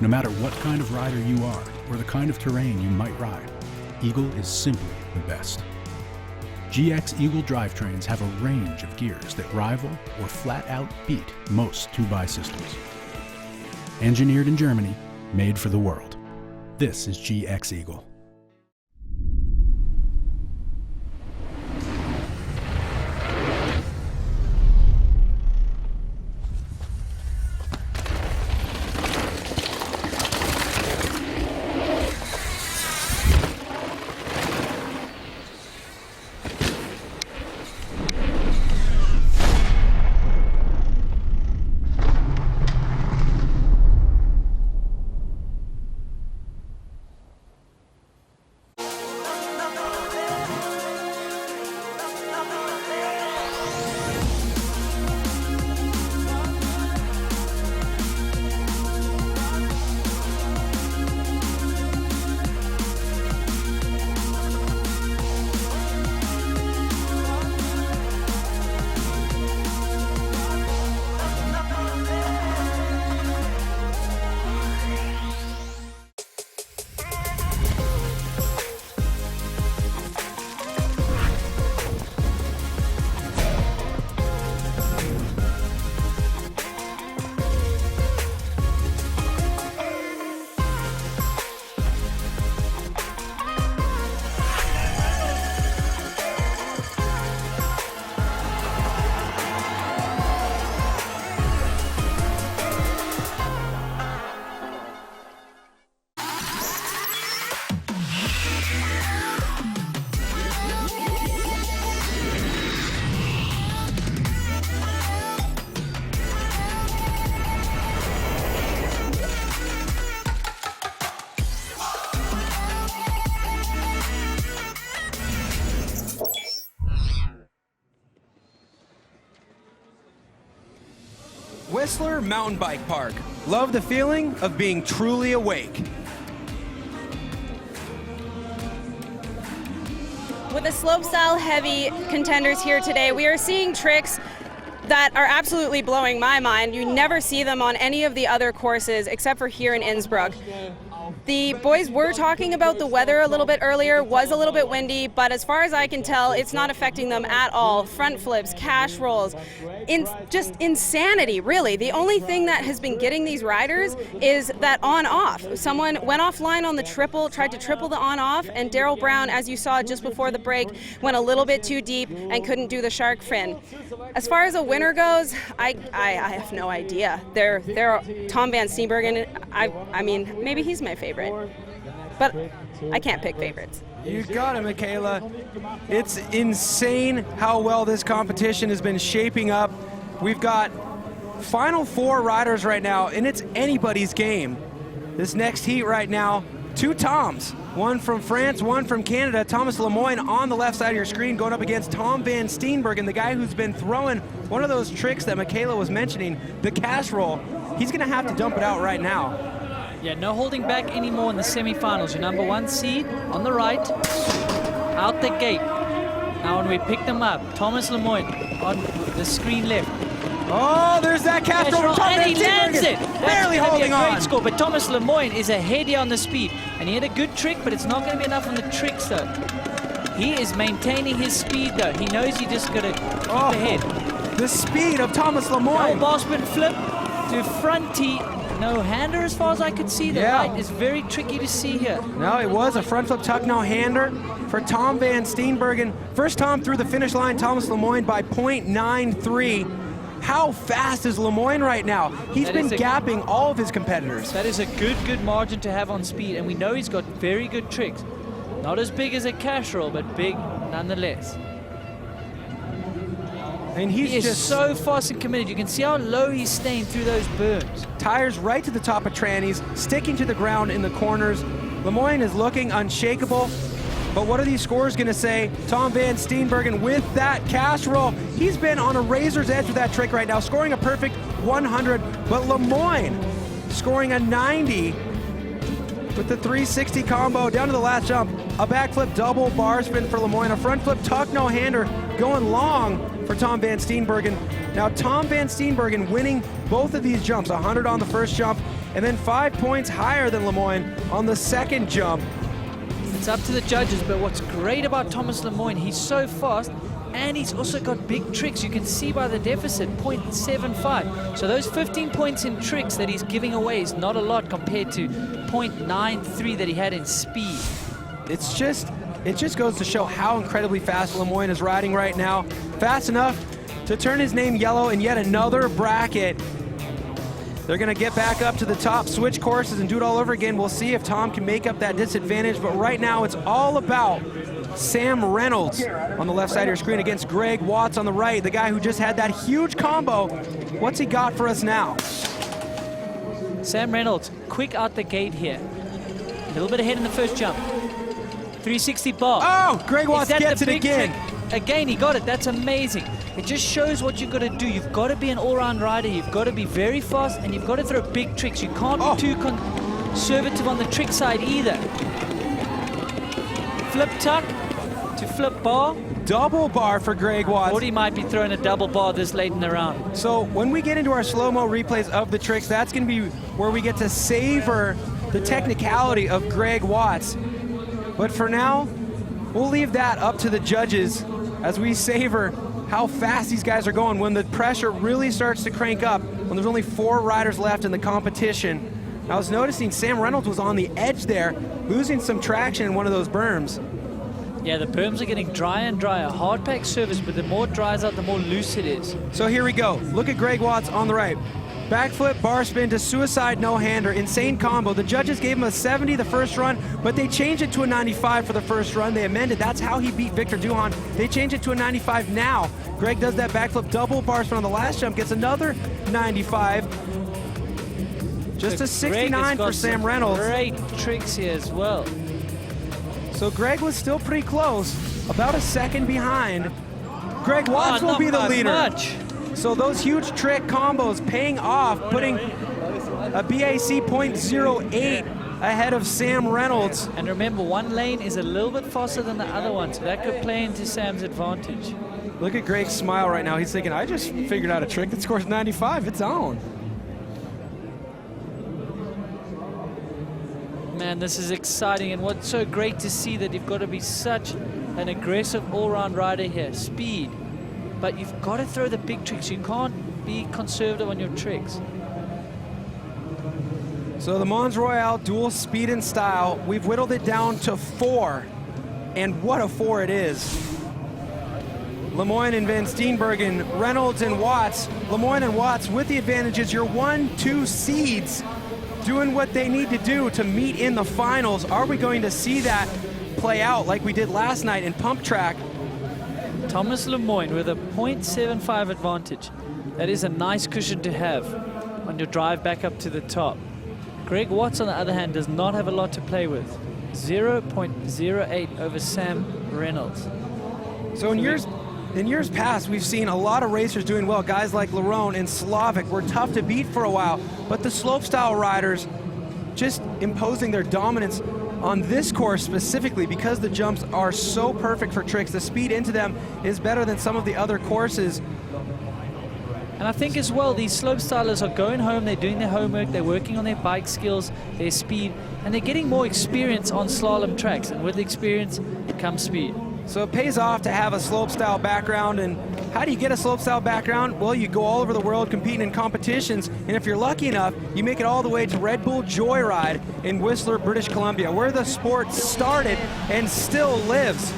No matter what kind of rider you are or the kind of terrain you might ride, Eagle is simply the best. GX Eagle drivetrains have a range of gears that rival or flat out beat most 2x systems. Engineered in Germany, made for the world. This is GX Eagle. Whistler Mountain Bike Park. Love the feeling of being truly awake. With the slopestyle heavy contenders here today, we are seeing tricks that are absolutely blowing my mind. You never see them on any of the other courses except for here in Innsbruck. The boys were talking about the weather a little bit earlier, was a little bit windy, but as far as I can tell, it's not affecting them at all. Front flips, cash rolls, just insanity, really. The only thing that has been getting these riders is that on-off. Someone went offline on the triple, tried to triple the on-off, and Daryl Brown, as you saw just before the break, went a little bit too deep and couldn't do the shark fin. As far as a winner goes, I have no idea. They're Tom Van Steenbergen. I mean, maybe he's my favorite, but I can't pick favorites. You got it, Michaela. It's insane how well this competition has been shaping up. We've got Final Four riders right now, and it's anybody's game. this next heat right now. Two Toms, one from France, one from Canada. Thomas Lemoyne on the left side of your screen going up against Tom Van Steenbergen, the guy who's been throwing one of those tricks that Michaela was mentioning, the cash roll. He's gonna have to dump it out right now. Yeah, no holding back anymore in the semifinals. Your number 1 seed on the right, out the gate. Now when we pick them up, Thomas Lemoyne on the screen left. Oh, there's that cash roll, and he lands it. Barely holding on. Great score, but Thomas Lemoyne is ahead here on the speed, and he had a good trick, but it's not going to be enough on the tricks though. He is maintaining his speed though. He knows he just got to keep ahead. The speed of Thomas Lemoyne. No bar spin flip to front tee. No hander as far as I could see. The right is very tricky to see here. No, it was a front flip tuck no hander for Tom Van Steenbergen. First Tom through the finish line, Thomas Lemoyne by .93. How fast is Lemoyne right now? He's been gapping all of his competitors. That is a good margin to have on speed, and we know he's got very good tricks. Not as big as a cash roll, but big nonetheless. And he is just so fast and committed. You can see how low he's staying through those berms. Tires right to the top of trannies, sticking to the ground in the corners. Lemoyne is looking unshakable. But what are these scores going to say? Tom Van Steenbergen with that cash roll. He's been on a razor's edge with that trick right now, scoring a perfect 100. But Lemoyne scoring a 90 with the 360 combo down to the last jump. A backflip double bar spin for Lemoyne. A front flip tuck no hander going long for Tom Van Steenbergen. Now Tom Van Steenbergen winning both of these jumps, 100 on the first jump, and then 5 points higher than Lemoyne on the second jump. It's up to the judges, but what's great about Thomas Lemoyne, he's so fast, and he's also got big tricks. You can see by the deficit, 0.75. So those 15 points in tricks that he's giving away is not a lot compared to 0.93 that he had in speed. It just goes to show how incredibly fast Lemoyne is riding right now. Fast enough to turn his name yellow in yet another bracket. They're gonna get back up to the top, switch courses, and do it all over again. We'll see if Tom can make up that disadvantage, but right now it's all about Sam Reynolds on the left side of your screen against Greg Watts on the right, the guy who just had that huge combo. What's he got for us now? Sam Reynolds, quick out the gate here. A little bit ahead in the first jump. 360 bar. Oh, Greg Watts gets it again. Trick? Again, he got it. That's amazing. It just shows what you've got to do. You've got to be an all-round rider. You've got to be very fast, and you've got to throw big tricks. You can't be too conservative on the trick side either. Flip tuck to flip bar. Double bar for Greg Watts. Or he might be throwing a double bar this late in the round. So when we get into our slow-mo replays of the tricks, that's going to be where we get to savor the technicality of Greg Watts. But for now, we'll leave that up to the judges as we savor how fast these guys are going when the pressure really starts to crank up, when there's only 4 riders left in the competition. I was noticing Sam Reynolds was on the edge there, losing some traction in one of those berms. Yeah, the berms are getting drier and drier. Hard pack surface, but the more it dries out, the more loose it is. So here we go. Look at Greg Watts on the right. Backflip, bar spin to suicide no-hander, insane combo. The judges gave him a 70 the first run, but they changed it to a 95 for the first run. They amended. That's how he beat Victor Duhan. They changed it to a 95 now. Greg does that backflip double bar spin on the last jump, gets another 95. Just a 69 for Sam Reynolds. Great tricks here as well. So Greg was still pretty close, about a second behind. Greg Watts will be the leader. Much. So those huge trick combos paying off, putting a BAC .08 ahead of Sam Reynolds. And remember, one lane is a little bit faster than the other one, so that could play into Sam's advantage. Look at Greg's smile right now. He's thinking, I just figured out a trick that scores 95. It's on. Man, this is exciting, and what's so great to see that you've got to be such an aggressive all-round rider here. Speed. But you've got to throw the big tricks. You can't be conservative on your tricks. So the Mons Royale dual speed and style, we've whittled it down to 4. And what a 4 it is. Lemoyne and Van Steenbergen, Reynolds and Watts. Lemoyne and Watts with the advantages. Your 1-2 seeds doing what they need to do to meet in the finals. Are we going to see that play out like we did last night in pump track? Thomas Lemoyne with a 0.75 advantage. That is a nice cushion to have on your drive back up to the top. Greg Watts, on the other hand, does not have a lot to play with. 0.08 over Sam Reynolds. So in years past, we've seen a lot of racers doing well. Guys like Lerone and Slavic were tough to beat for a while, but the slopestyle riders just imposing their dominance on this course specifically because the jumps are so perfect for tricks. The speed into them is better than some of the other courses. And I think as well, these slopestylers are going home, they're doing their homework, they're working on their bike skills, their speed, and they're getting more experience on slalom tracks. And with experience comes speed. So it pays off to have a slopestyle background. And how do you get a slopestyle background? Well, you go all over the world competing in competitions, and if you're lucky enough, you make it all the way to Red Bull Joyride in Whistler, British Columbia, where the sport started and still lives.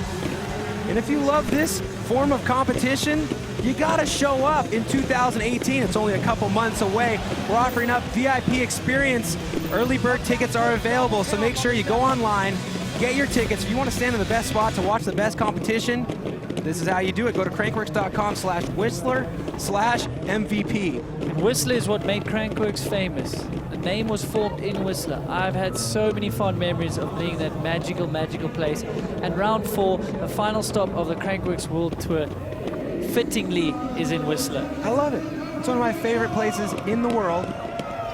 And if you love this form of competition, you gotta show up in 2018. It's only a couple months away. We're offering up VIP experience. Early bird tickets are available, so make sure you go online, get your tickets. If you want to stand in the best spot to watch the best competition, this is how you do it. Go to crankworx.com/Whistler/MVP. And Whistler is what made Crankworx famous. The name was formed in Whistler. I've had so many fond memories of being that magical, magical place. And round 4, the final stop of the Crankworx World Tour, fittingly is in Whistler. I love it. It's one of my favorite places in the world.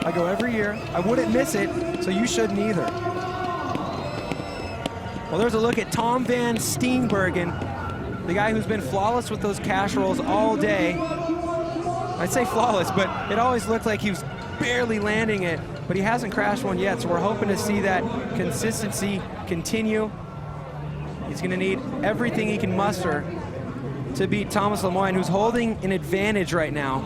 I go every year. I wouldn't miss it, so you shouldn't either. Well, there's a look at Tom van Steenbergen, the guy who's been flawless with those cash rolls all day. I'd say flawless, but it always looked like he was barely landing it, but he hasn't crashed one yet, so we're hoping to see that consistency continue. He's going to need everything he can muster to beat Thomas Lemoyne, who's holding an advantage right now.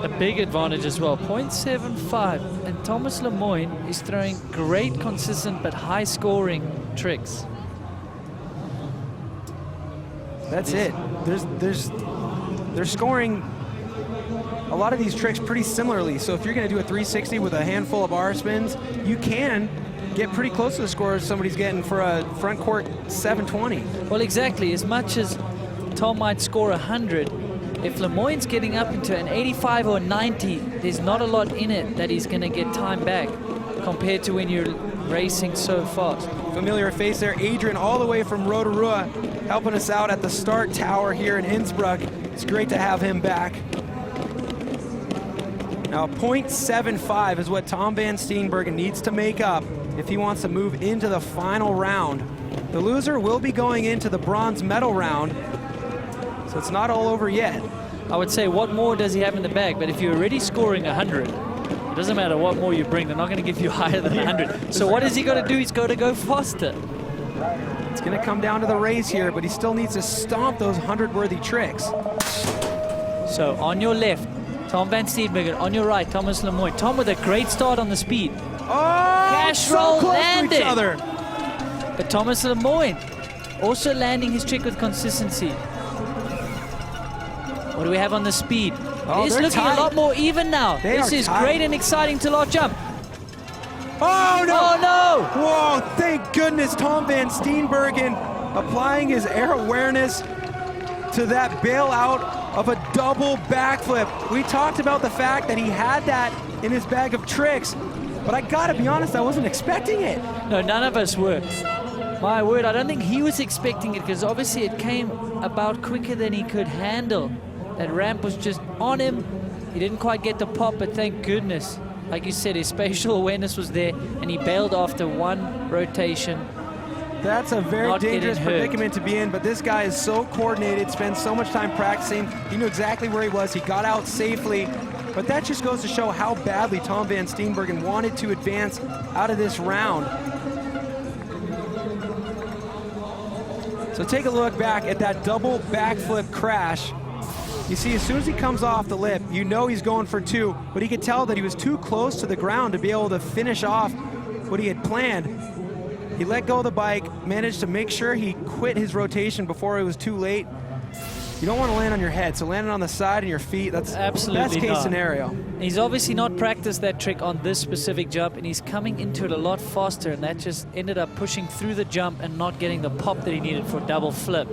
A big advantage as well, 0.75. And Thomas Lemoyne is throwing great, consistent, but high-scoring tricks. That's it. They're scoring a lot of these tricks pretty similarly. So if you're going to do a 360 with a handful of R spins, you can get pretty close to the scores somebody's getting for a front court 720. Well, exactly. As much as Tom might score 100, if Lemoyne's getting up into an 85 or 90, there's not a lot in it that he's going to get time back compared to when you're racing so fast. Familiar face there, Adrian, all the way from Rotorua, helping us out at the start tower here in Innsbruck. It's great to have him back. Now, 0.75 is what Tom van Steenbergen needs to make up if he wants to move into the final round. The loser will be going into the bronze medal round, so it's not all over yet. I would say, what more does he have in the bag? But if you're already scoring 100, it doesn't matter what more you bring, they're not going to give you higher than 100. So what has he got to do? He's got to go faster. It's going to come down to the race here, but he still needs to stomp those 100-worthy tricks. So on your left, Tom van Steenbergen. On your right, Thomas Lemoyne. Tom with a great start on the speed. Oh, cash so roll close landed. to each other. But Thomas Lemoyne also landing his trick with consistency. What do we have on the speed? Oh, it's they're looking tight. a lot more even now. This is tight. great and exciting to lot jump. Oh no! Oh no! Whoa, thank goodness Tom van Steenbergen applying his air awareness to that bailout of a double backflip. We talked about the fact that he had that in his bag of tricks, but I gotta be honest, I wasn't expecting it. No, none of us were. My word, I don't think he was expecting it because obviously it came about quicker than he could handle. That ramp was just on him. He didn't quite get the pop, but thank goodness. Like you said, his spatial awareness was there, and he bailed after one rotation. That's a very Not dangerous getting hurt. predicament to be in, but this guy is so coordinated, spends so much time practicing. He knew exactly where he was. He got out safely, but that just goes to show how badly Tom van Steenbergen wanted to advance out of this round. So take a look back at that double backflip crash. You see, as soon as he comes off the lip, you know he's going for 2, but he could tell that he was too close to the ground to be able to finish off what he had planned. He let go of the bike, managed to make sure he quit his rotation before it was too late. You don't want to land on your head, so landing on the side and your feet, that's Absolutely best case not. scenario. He's obviously not practiced that trick on this specific jump, and he's coming into it a lot faster, and that just ended up pushing through the jump and not getting the pop that he needed for double flip.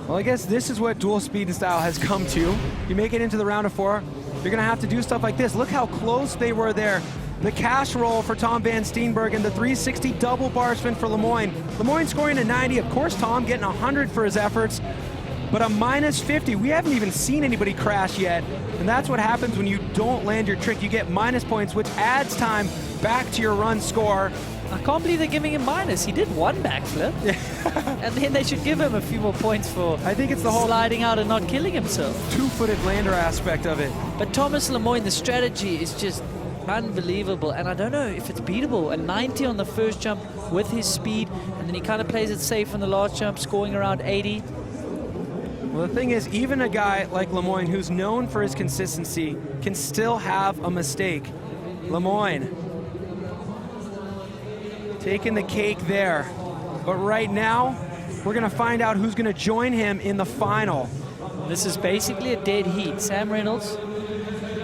Well, I guess this is what dual speed and style has come to. You make it into the round of 4, you're going to have to do stuff like this. Look how close they were there. The cash roll for Tom Van Steenberg and the 360 double bar spin for Lemoyne. Lemoyne scoring a 90. Of course, Tom getting 100 for his efforts, but a minus 50. We haven't even seen anybody crash yet, and that's what happens when you don't land your trick. You get minus points, which adds time back to your run score. I can't believe they're giving him minus. He did one backflip. And then they should give him a few more points for I think it's the whole sliding out and not killing himself. Two-footed lander aspect of it. But Thomas Lemoyne, the strategy is just unbelievable, and I don't know if it's beatable. A 90 on the first jump with his speed, and then he kind of plays it safe on the last jump, scoring around 80. Well, the thing is, even a guy like Lemoyne, who's known for his consistency, can still have a mistake. Lemoyne taking the cake there. But right now, we're going to find out who's going to join him in the final. This is basically a dead heat. Sam Reynolds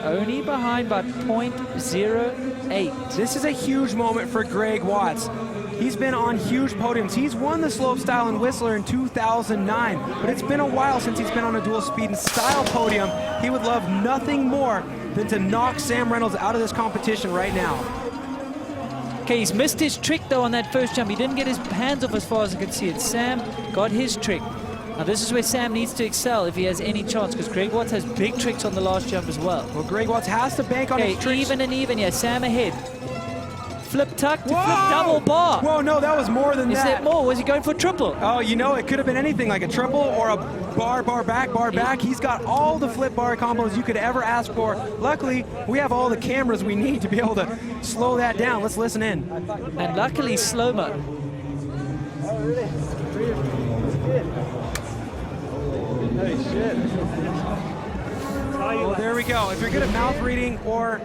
only behind by 0.08. This is a huge moment for Greg Watts. He's been on huge podiums. He's won the slopestyle in Whistler in 2009, but it's been a while since he's been on a dual speed and style podium. He would love nothing more than to knock Sam Reynolds out of this competition right now. Okay, he's missed his trick though on that first jump. He didn't get his hands off as far as I could see it. Sam got his trick. Now this is where Sam needs to excel if he has any chance, because Greg Watts has big tricks on the last jump as well. Well, Greg Watts has to bank on his tricks. Even and even, yeah, Sam ahead. Flip tuck to flip double bar. Whoa, no, that was more than that. Is that more? Was he going for triple? Oh, you know, it could have been anything, like a triple or a bar, bar back. He's got all the flip bar combos you could ever ask for. Luckily, we have all the cameras we need to be able to slow that down. Let's listen in. And luckily, slow-mo. Oh, really? Good. Holy shit. Well, there we go. If you're good at mouth reading or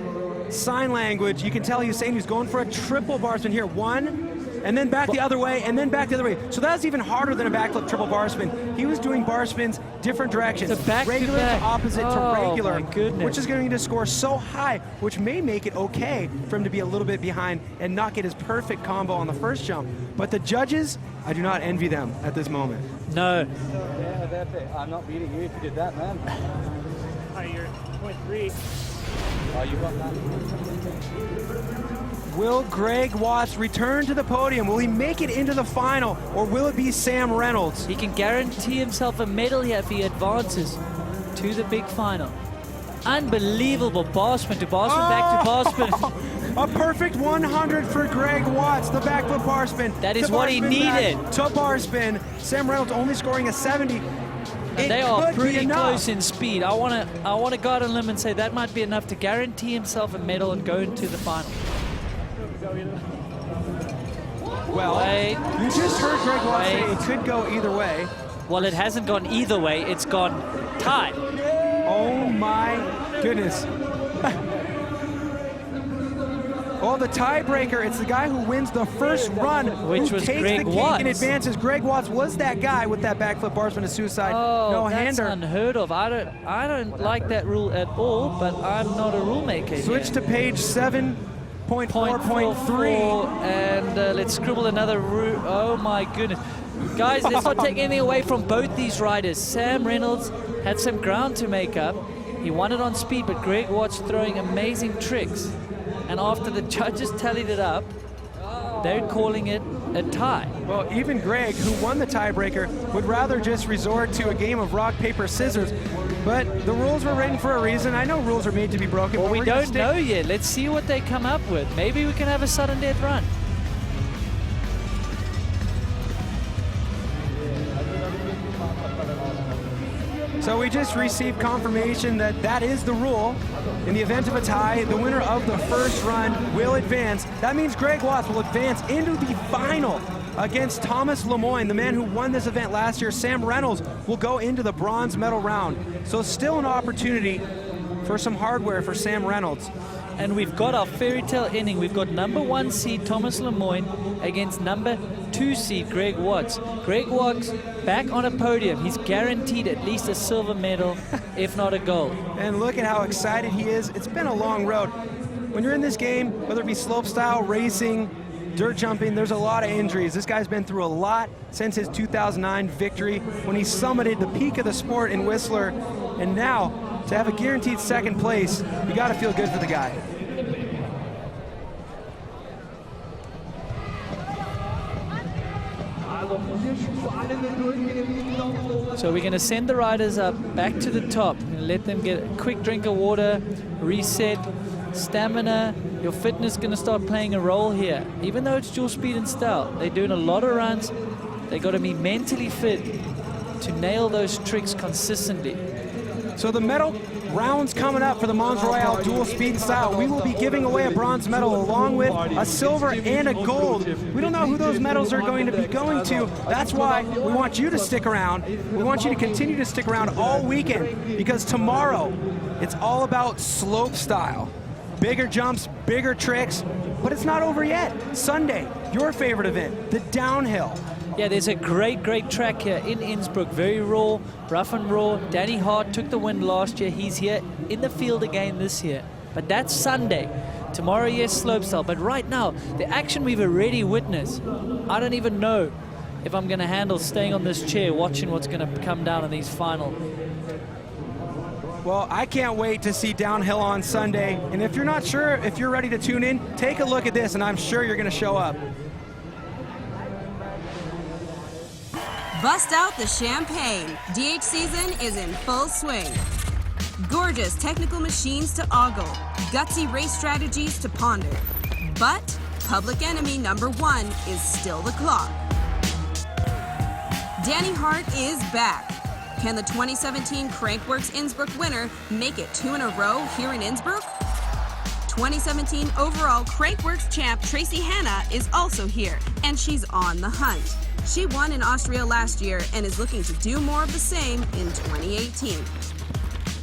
sign language, you can tell he's saying he's going for a triple bar spin here. One, and then back the other way, and then back the other way. So that's even harder than a backflip triple bar spin. He was doing bar spins different directions. Regular to opposite to regular, which is going to score so high, which may make it okay for him to be a little bit behind and not get his perfect combo on the first jump. But the judges, I do not envy them at this moment. No. Yeah, that's it. I'm not beating you if you did that, man. You're 0.3. Oh, you got that. Will Greg Watts return to the podium? Will he make it into the final, or will it be Sam Reynolds? He can guarantee himself a medal here if he advances to the big final. Unbelievable bar spin to bar spin, back to bar spin. A perfect 100 for Greg Watts, the backflip bar spin. That is what he needed. To bar spin. Sam Reynolds only scoring a 70. And they are pretty close in speed. I want to go out on a limb and say that might be enough to guarantee himself a medal and go into the final. Well, you just heard Greg Watts say it could go either way. Well, it hasn't gone either way. It's gone tied. Oh my goodness. Oh, the tiebreaker, it's the guy who wins the first run, which who was takes Greg the cake Watts. and advances. Greg Watts was that guy with that backflip bar spin to suicide. Oh, no-hander. that's unheard of. I don't like that rule at all, but I'm not a rule maker. Switch to page 7.4.3. And let's scribble another rule. Oh my goodness. Guys, let's not take anything away from both these riders. Sam Reynolds had some ground to make up. He won it on speed, but Greg Watts throwing amazing tricks. And after the judges tallied it up, they're calling it a tie. Well, even Greg, who won the tiebreaker, would rather just resort to a game of rock, paper, scissors. But the rules were written for a reason. I know rules are made to be broken. Well, but we don't know yet. Let's see what they come up with. Maybe we can have a sudden death run. So we just received confirmation that that is the rule. In the event of a tie, the winner of the first run will advance. That means Greg Watts will advance into the final against Thomas Lemoyne, the man who won this event last year. Sam Reynolds will go into the bronze medal round. So still an opportunity for some hardware for Sam Reynolds. And we've got our fairy tale ending. We've got number 1 seed Thomas Lemoyne against number 2 seed Greg Watts. Greg Watts back on a podium. He's guaranteed at least a silver medal, if not a gold. And look at how excited he is. It's been a long road. When you're in this game, whether it be slopestyle, racing, dirt jumping, there's a lot of injuries. This guy's been through a lot since his 2009 victory when he summited the peak of the sport in Whistler. And now, to have a guaranteed second place, you got to feel good for the guy. So we're going to send the riders up back to the top and let them get a quick drink of water, reset, stamina. Your fitness is going to start playing a role here. Even though it's dual speed and style, they're doing a lot of runs. They got to be mentally fit to nail those tricks consistently. So the medal rounds coming up for the Mons Royale dual speed and style. We will be giving away a bronze medal along with a silver and a gold. We don't know who those medals are going to be going to. That's why we want you to stick around. We want you to continue to stick around all weekend, because tomorrow it's all about slope style. Bigger jumps, bigger tricks, but it's not over yet. Sunday, your favorite event, the downhill. Yeah, there's a great track here in Innsbruck. Very raw, rough and raw. Danny Hart took the win last year. He's here in the field again this year. But that's Sunday. Tomorrow, yes, slopestyle. But right now, the action we've already witnessed, I don't even know if I'm going to handle staying on this chair watching what's going to come down in these final. Well, I can't wait to see downhill on Sunday. And if you're not sure if you're ready to tune in, take a look at this, and I'm sure you're going to show up. Bust out the champagne. DH season is in full swing. Gorgeous technical machines to ogle, gutsy race strategies to ponder. But public enemy number one is still the clock. Danny Hart is back. Can the 2017 Crankworx Innsbruck winner make it 2 in a row here in Innsbruck? 2017 overall Crankworx champ Tracy Hanna is also here, and she's on the hunt. She won in Austria last year and is looking to do more of the same in 2018.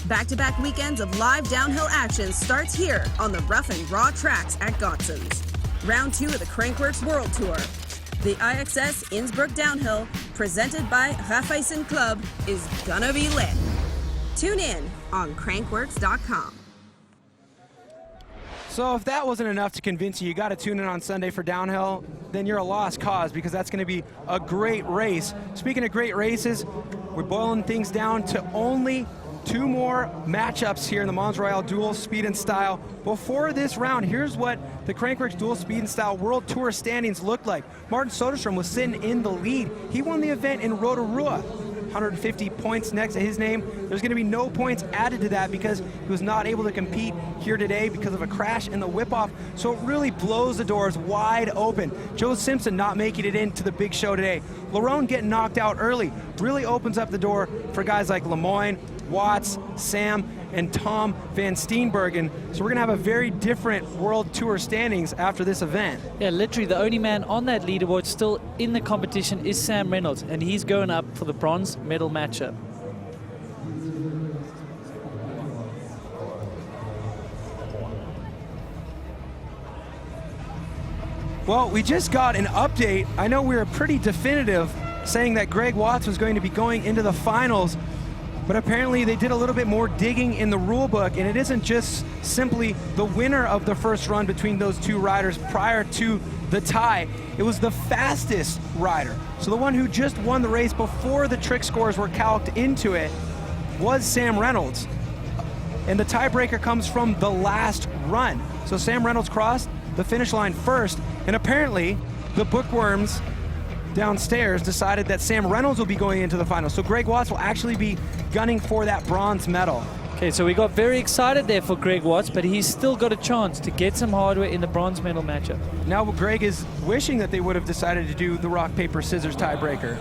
Back-to-back weekends of live downhill action starts here on the rough and raw tracks at Gotzens. Round 2 of the Crankworx World Tour. The IXS Innsbruck Downhill, presented by Raiffeisen Club, is gonna be lit. Tune in on Crankworx.com. So if that wasn't enough to convince you, you got to tune in on Sunday for downhill, then you're a lost cause, because that's going to be a great race. Speaking of great races, we're boiling things down to only 2 more matchups here in the Mons Royale dual speed and style. Before this round, here's what the Crankworx dual speed and style World Tour standings looked like. Martin Soderstrom was sitting in the lead. He won the event in Rotorua. 150 points next to his name. There's going to be no points added to that because he was not able to compete here today because of a crash in the whip-off. So it really blows the doors wide open. Joe Simpson not making it into the big show today. Lerone getting knocked out early really opens up the door for guys like Lemoyne, Watts, Sam, and Tom van Steenbergen. So we're going to have a very different World Tour standings after this event. Yeah, literally the only man on that leaderboard still in the competition is Sam Reynolds, and he's going up for the bronze medal matchup. Well, we just got an update. I know we were pretty definitive saying that Greg Watts was going to be going into the finals, but apparently they did a little bit more digging in the rule book, and it isn't just simply the winner of the first run between those 2 riders prior to the tie. It was the fastest rider. So the one who just won the race before the trick scores were calced into it was Sam Reynolds. And the tiebreaker comes from the last run. So Sam Reynolds crossed the finish line first, and apparently the bookworms downstairs decided that Sam Reynolds will be going into the final. So Greg Watts will actually be gunning for that bronze medal. Okay, so we got very excited there for Greg Watts, but he's still got a chance to get some hardware in the bronze medal matchup. Now Greg is wishing that they would have decided to do the rock, paper, scissors tiebreaker.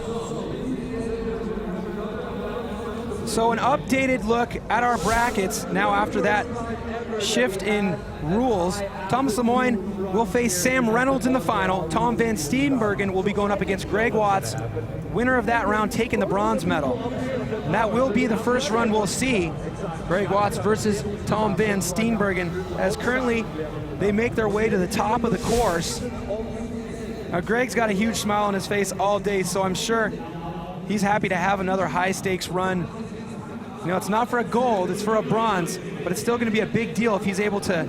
So an updated look at our brackets now after that shift in rules. Thomas Lemoyne will face Sam Reynolds in the final. Tom van Steenbergen will be going up against Greg Watts. Winner of that round taking the bronze medal. And that will be the first run we'll see. Greg Watts versus Tom van Steenbergen, as currently they make their way to the top of the course. Now Greg's got a huge smile on his face all day, so I'm sure he's happy to have another high stakes run. You know, it's not for a gold, it's for a bronze, but it's still going to be a big deal if he's able to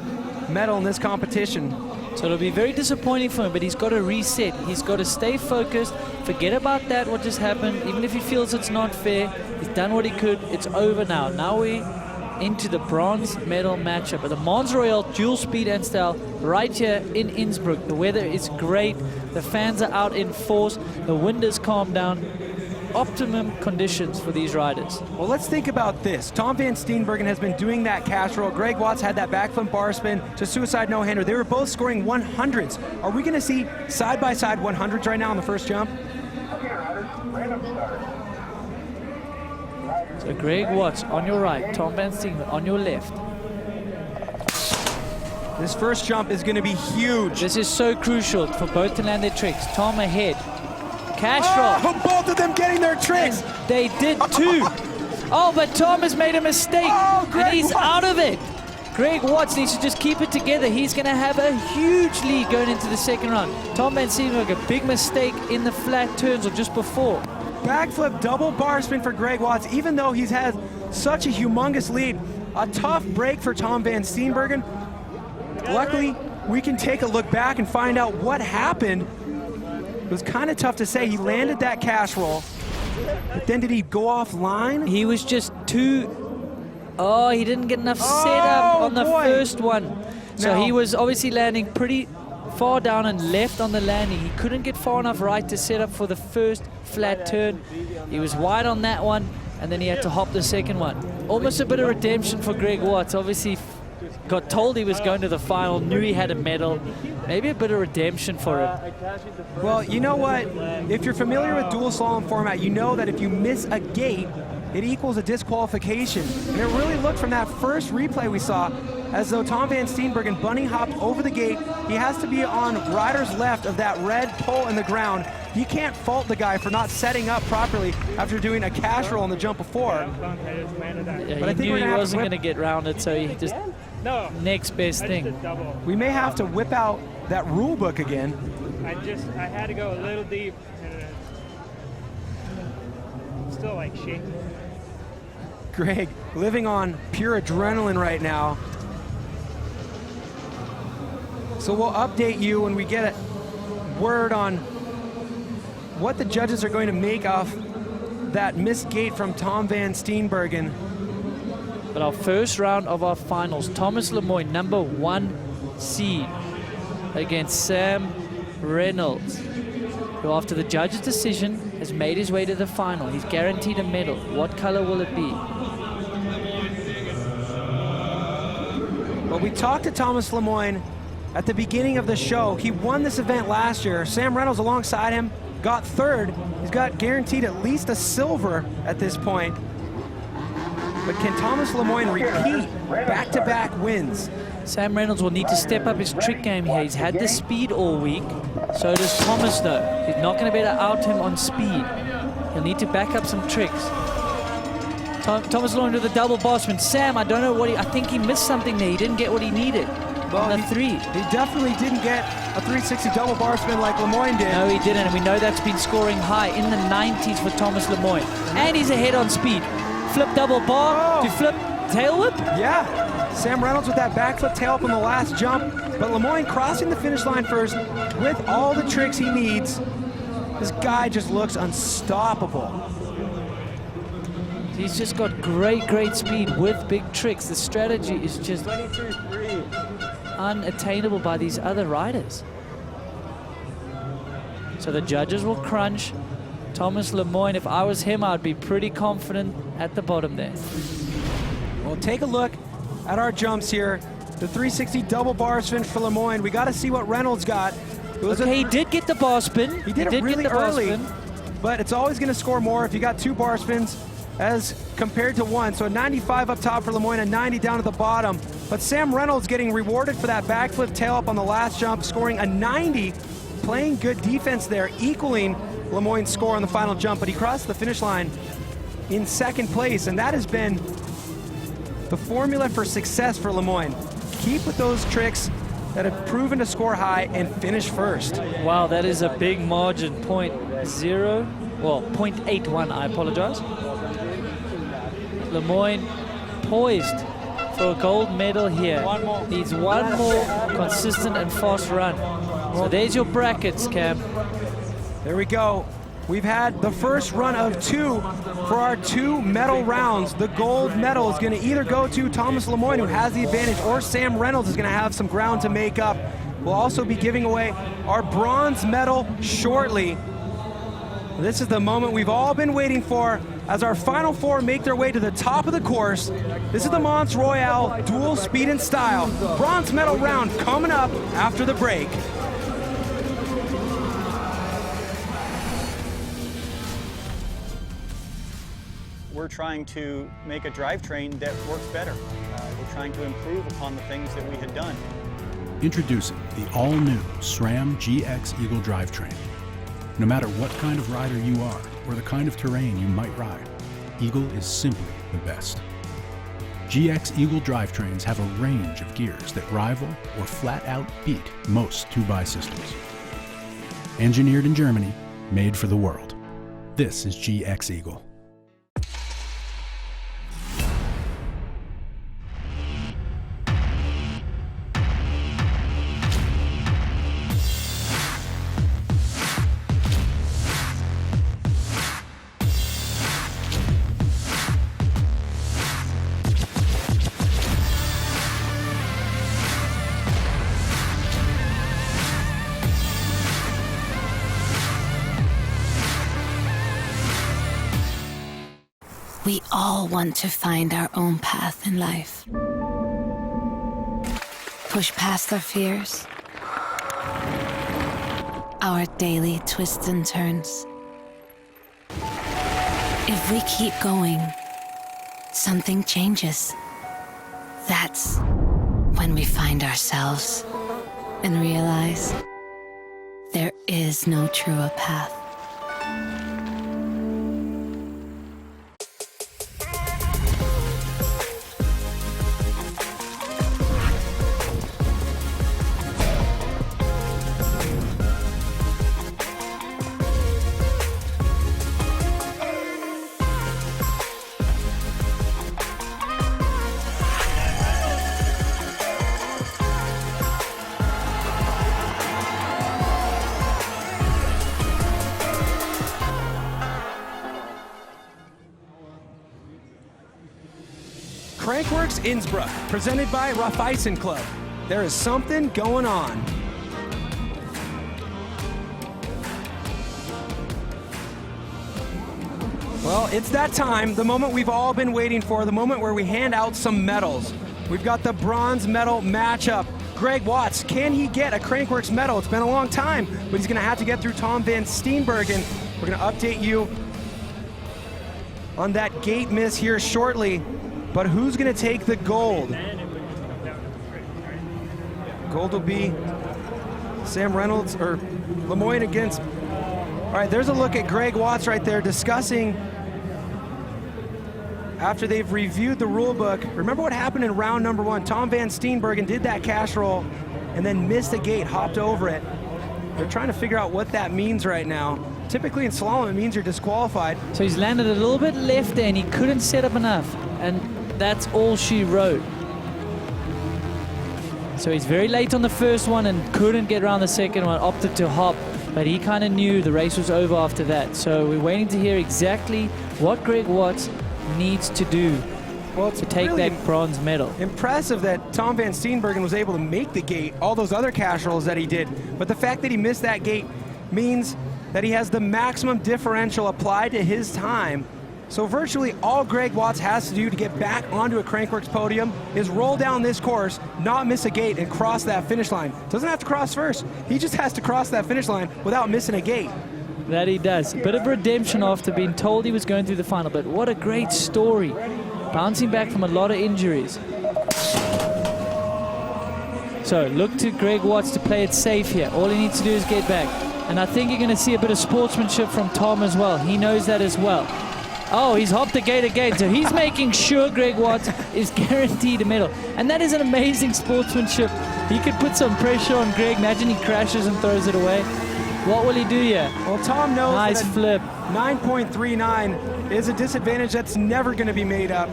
medal in this competition. So it'll be very disappointing for him, but he's got to reset. He's got to stay focused, forget about that, what just happened. Even if he feels it's not fair, he's done what he could. It's over now. Now we into the bronze medal matchup at the Mons Royale dual speed and style right here in Innsbruck. The weather is great. The fans are out in force. The wind has calmed down. Optimum conditions for these riders. Well, let's think about this. Tom van Steenbergen has been doing that cash roll. Greg Watts had that backflip bar spin to suicide no-hander. They were both scoring 100s. Are we going to see side-by-side 100s right now on the first jump? So Greg Watts on your right, Tom van Steenbergen on your left. This first jump is going to be huge. This is so crucial for both to land their tricks. Tom ahead. Cash roll. Both of them getting their tricks. And they did too. Oh, but Tom has made a mistake. And he's out of it. Greg Watts needs to just keep it together. He's going to have a huge lead going into the second round. Tom van Steenbergen, a big mistake in the flat turns or just before. Backflip double bar spin for Greg Watts, even though he's had such a humongous lead. A tough break for Tom van Steenbergen. Luckily, we can take a look back and find out what happened. It was kind of tough to say. He landed that cash roll, but then did he go offline? He was just too... Oh, he didn't get enough setup on the first one. So he was obviously landing pretty far down and left on the landing. He couldn't get far enough right to set up for the first flat turn. He was wide on that one, and then he had to hop the second one. Almost a bit of redemption for Greg Watts. Obviously got told he was going to the final, knew he had a medal. Maybe a bit of redemption for him. Well, you know what? If you're familiar with dual slalom format, you know that if you miss a gate, it equals a disqualification. And it really looked from that first replay we saw as though Tom van Steenbergen bunny hopped over the gate. He has to be on rider's left of that red pole in the ground. You can't fault the guy for not setting up properly after doing a cash roll on the jump before. Yeah, but he knew he wasn't going to get rounded, so he just next best thing. We may have to whip out that rule book again. I had to go a little deep, and it's still like shaking. Greg, living on pure adrenaline right now. So we'll update you when we get a word on what the judges are going to make of that missed gate from Tom van Steenbergen. But our first round of our finals, Thomas Lemoyne, number 1 seed, against Sam Reynolds, who after the judge's decision has made his way to the final. He's guaranteed a medal. What color will it be? Well, we talked to Thomas Lemoyne at the beginning of the show. He won this event last year. Sam Reynolds alongside him got third. He's got guaranteed at least a silver at this point. But can Thomas Lemoyne repeat back-to-back wins? Sam Reynolds will need to step up his trick game here. He's had the speed all week. So does Thomas, though. He's not going to be able to out him on speed. He'll need to back up some tricks. Thomas Lemoyne with the double bar spin. Sam, I don't know what I think he missed something there. He didn't get what he needed. Well, on the three. He definitely didn't get a 360 double bar spin like Lemoyne did. No, he didn't, and we know that's been scoring high in the 90s for Thomas Lemoyne. And he's ahead on speed. Flip double bar to flip tail whip. Yeah, Sam Reynolds with that backflip tail whip on the last jump, but Lemoyne crossing the finish line first with all the tricks he needs. This guy just looks unstoppable. He's just got great speed with big tricks. The strategy is just unattainable by these other riders. So the judges will crunch. Thomas Lemoyne, if I was him, I'd be pretty confident at the bottom there. Well, take a look at our jumps here. The 360 double bar spin for Lemoyne. We got to see what Reynolds got. Okay, he did get the bar spin. He did it really early, but it's always going to score more if you got 2 bar spins as compared to 1. So a 95 up top for Lemoyne, a 90 down at the bottom. But Sam Reynolds getting rewarded for that backflip tail up on the last jump, scoring a 90, playing good defense there, equaling Lemoyne's score on the final jump, but he crossed the finish line in 2nd place, and that has been the formula for success for Lemoyne. Keep with those tricks that have proven to score high and finish first. Wow, that is a big margin, 0.81, I apologize. Lemoyne poised for a gold medal here. Needs one more consistent and fast run. So there's your brackets, Cam. There we go. We've had the first run of 2 for our 2 medal rounds. The gold medal is going to either go to Thomas Lemoyne, who has the advantage, or Sam Reynolds is going to have some ground to make up. We'll also be giving away our bronze medal shortly. This is the moment we've all been waiting for as our final 4 make their way to the top of the course. This is the Mons Royale dual speed and style bronze medal round coming up after the break. We're trying to make a drivetrain that works better. We're trying to improve upon the things that we had done. Introducing the all-new SRAM GX Eagle drivetrain. No matter what kind of rider you are or the kind of terrain you might ride, Eagle is simply the best. GX Eagle drivetrains have a range of gears that rival or flat out beat most 2x systems. Engineered in Germany, made for the world. This is GX Eagle. We all want to find our own path in life. Push past our fears, our daily twists and turns. If we keep going, something changes. That's when we find ourselves and realize there is no truer path. Crankworx Innsbruck, presented by Raiffeisen Club. There is something going on. Well, it's that time, the moment we've all been waiting for, the moment where we hand out some medals. We've got the bronze medal matchup. Greg Watts, can he get a Crankworx medal? It's been a long time, but he's gonna have to get through Tom van Steenbergen. We're gonna update you on that gate miss here shortly. But who's going to take the gold? Gold will be Sam Reynolds or Lemoyne against. All right, there's a look at Greg Watts right there discussing after they've reviewed the rule book. Remember what happened in round number 1? Tom van Steenbergen did that cash roll and then missed the gate, hopped over it. They're trying to figure out what that means right now. Typically in slalom, it means you're disqualified. So he's landed a little bit left there and he couldn't set up enough. And that's all she wrote. So he's very late on the first one and couldn't get around the second one, opted to hop, but he kind of knew the race was over after that. So we're waiting to hear exactly what Greg Watts needs to do to take really that bronze medal. Impressive that Tom van Steenbergen was able to make the gate, all those other cash rolls that he did. But the fact that he missed that gate means that he has the maximum differential applied to his time. So virtually all Greg Watts has to do to get back onto a Crankworx podium is roll down this course, not miss a gate, and cross that finish line. Doesn't have to cross first. He just has to cross that finish line without missing a gate. That he does. Bit of redemption after being told he was going through the final, but what a great story. Bouncing back from a lot of injuries. So look to Greg Watts to play it safe here. All he needs to do is get back. And I think you're going to see a bit of sportsmanship from Tom as well. He knows that as well. Oh, he's hopped the gate again, so he's making sure Greg Watts is guaranteed a medal. And that is an amazing sportsmanship. He could put some pressure on Greg. Imagine he crashes and throws it away. What will he do here? Well, Tom knows nice that flip. 9.39 is a disadvantage that's never going to be made up.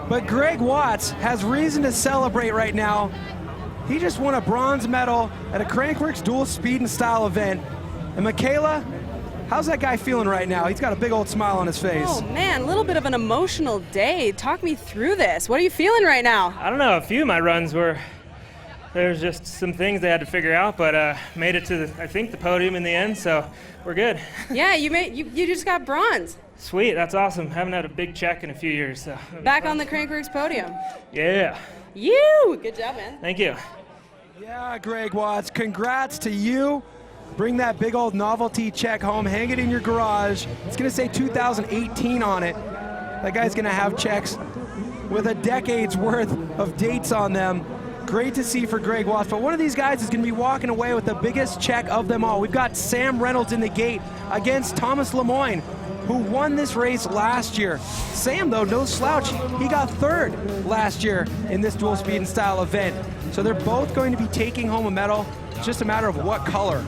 But Greg Watts has reason to celebrate right now. He just won a bronze medal at a Crankworx dual speed and style event. And Michaela, how's that guy feeling right now? He's got a big old smile on his face. Oh man, a little bit of an emotional day. Talk me through this. What are you feeling right now? I don't know, a few of my runs were, there's just some things they had to figure out, but made it to, I think, the podium in the end, so we're good. Yeah, you just got bronze. Sweet, that's awesome. Haven't had a big check in a few years, so. Back on the Crankworx podium. Yeah. Good job, man. Thank you. Yeah, Greg Watts, congrats to you. Bring that big old novelty check home, hang it in your garage. It's gonna say 2018 on it. That guy's gonna have checks with a decade's worth of dates on them. Great to see for Greg Watts, but one of these guys is gonna be walking away with the biggest check of them all. We've got Sam Reynolds in the gate against Thomas Lemoyne, who won this race last year. Sam, though, no slouch. He got third last year in this dual speed and style event. So they're both going to be taking home a medal. It's just a matter of what color.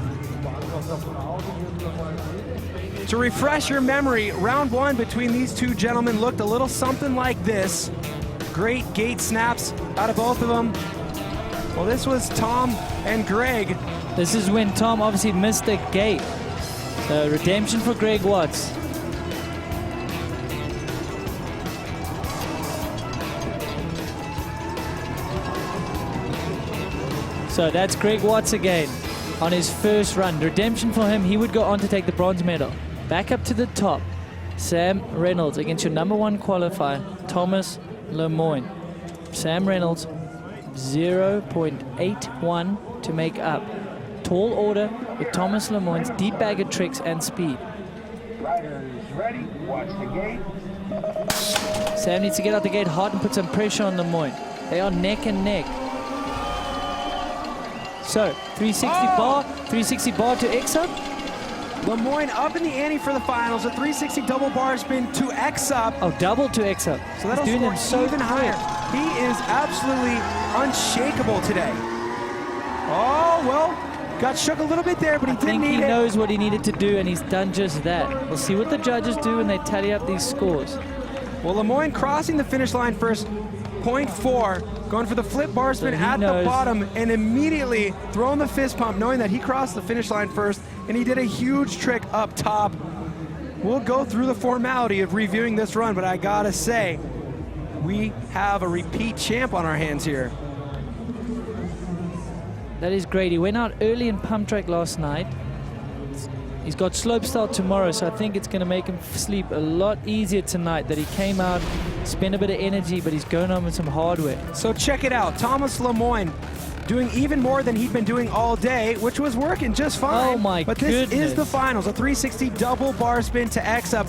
To refresh your memory, round one between these two gentlemen looked a little something like this. Great gate snaps out of both of them. Well, this was Tom and Greg. This is when Tom obviously missed the gate. So redemption for Greg Watts. So that's Greg Watts again on his first run. Redemption for him. He would go on to take the bronze medal. Back up to the top. Sam Reynolds against your number one qualifier, Thomas Lemoyne. Sam Reynolds, 0.81 to make up. Tall order with Thomas Lemoyne's deep bag of tricks and speed. Riders ready, watch the gate. Sam needs to get out the gate hard and put some pressure on Lemoyne. They are neck and neck. So, 360 bar to X-up. Lemoyne up in the ante for the finals. A 360 double bar spin to X-up. Oh, double to X-up. So that'll doing score them so even higher. He is absolutely unshakable today. Oh, well, got shook a little bit there, but he didn't need it. I think he knows what he needed to do, and he's done just that. We'll see what the judges do when they tally up these scores. Well, Lemoyne crossing the finish line first, 0.4, going for the flip bar spin at the bottom, and immediately throwing the fist pump, knowing that he crossed the finish line first, and he did a huge trick up top. We'll go through the formality of reviewing this run, but I gotta say, we have a repeat champ on our hands here. That is great. He went out early in pump track last night. He's got slopestyle tomorrow, so I think it's going to make him sleep a lot easier tonight that he came out, spent a bit of energy, but he's going on with some hardware. So check it out. Thomas Lemoyne doing even more than he'd been doing all day, which was working just fine. Oh my goodness. But this is the finals, a 360 double bar spin to X-up.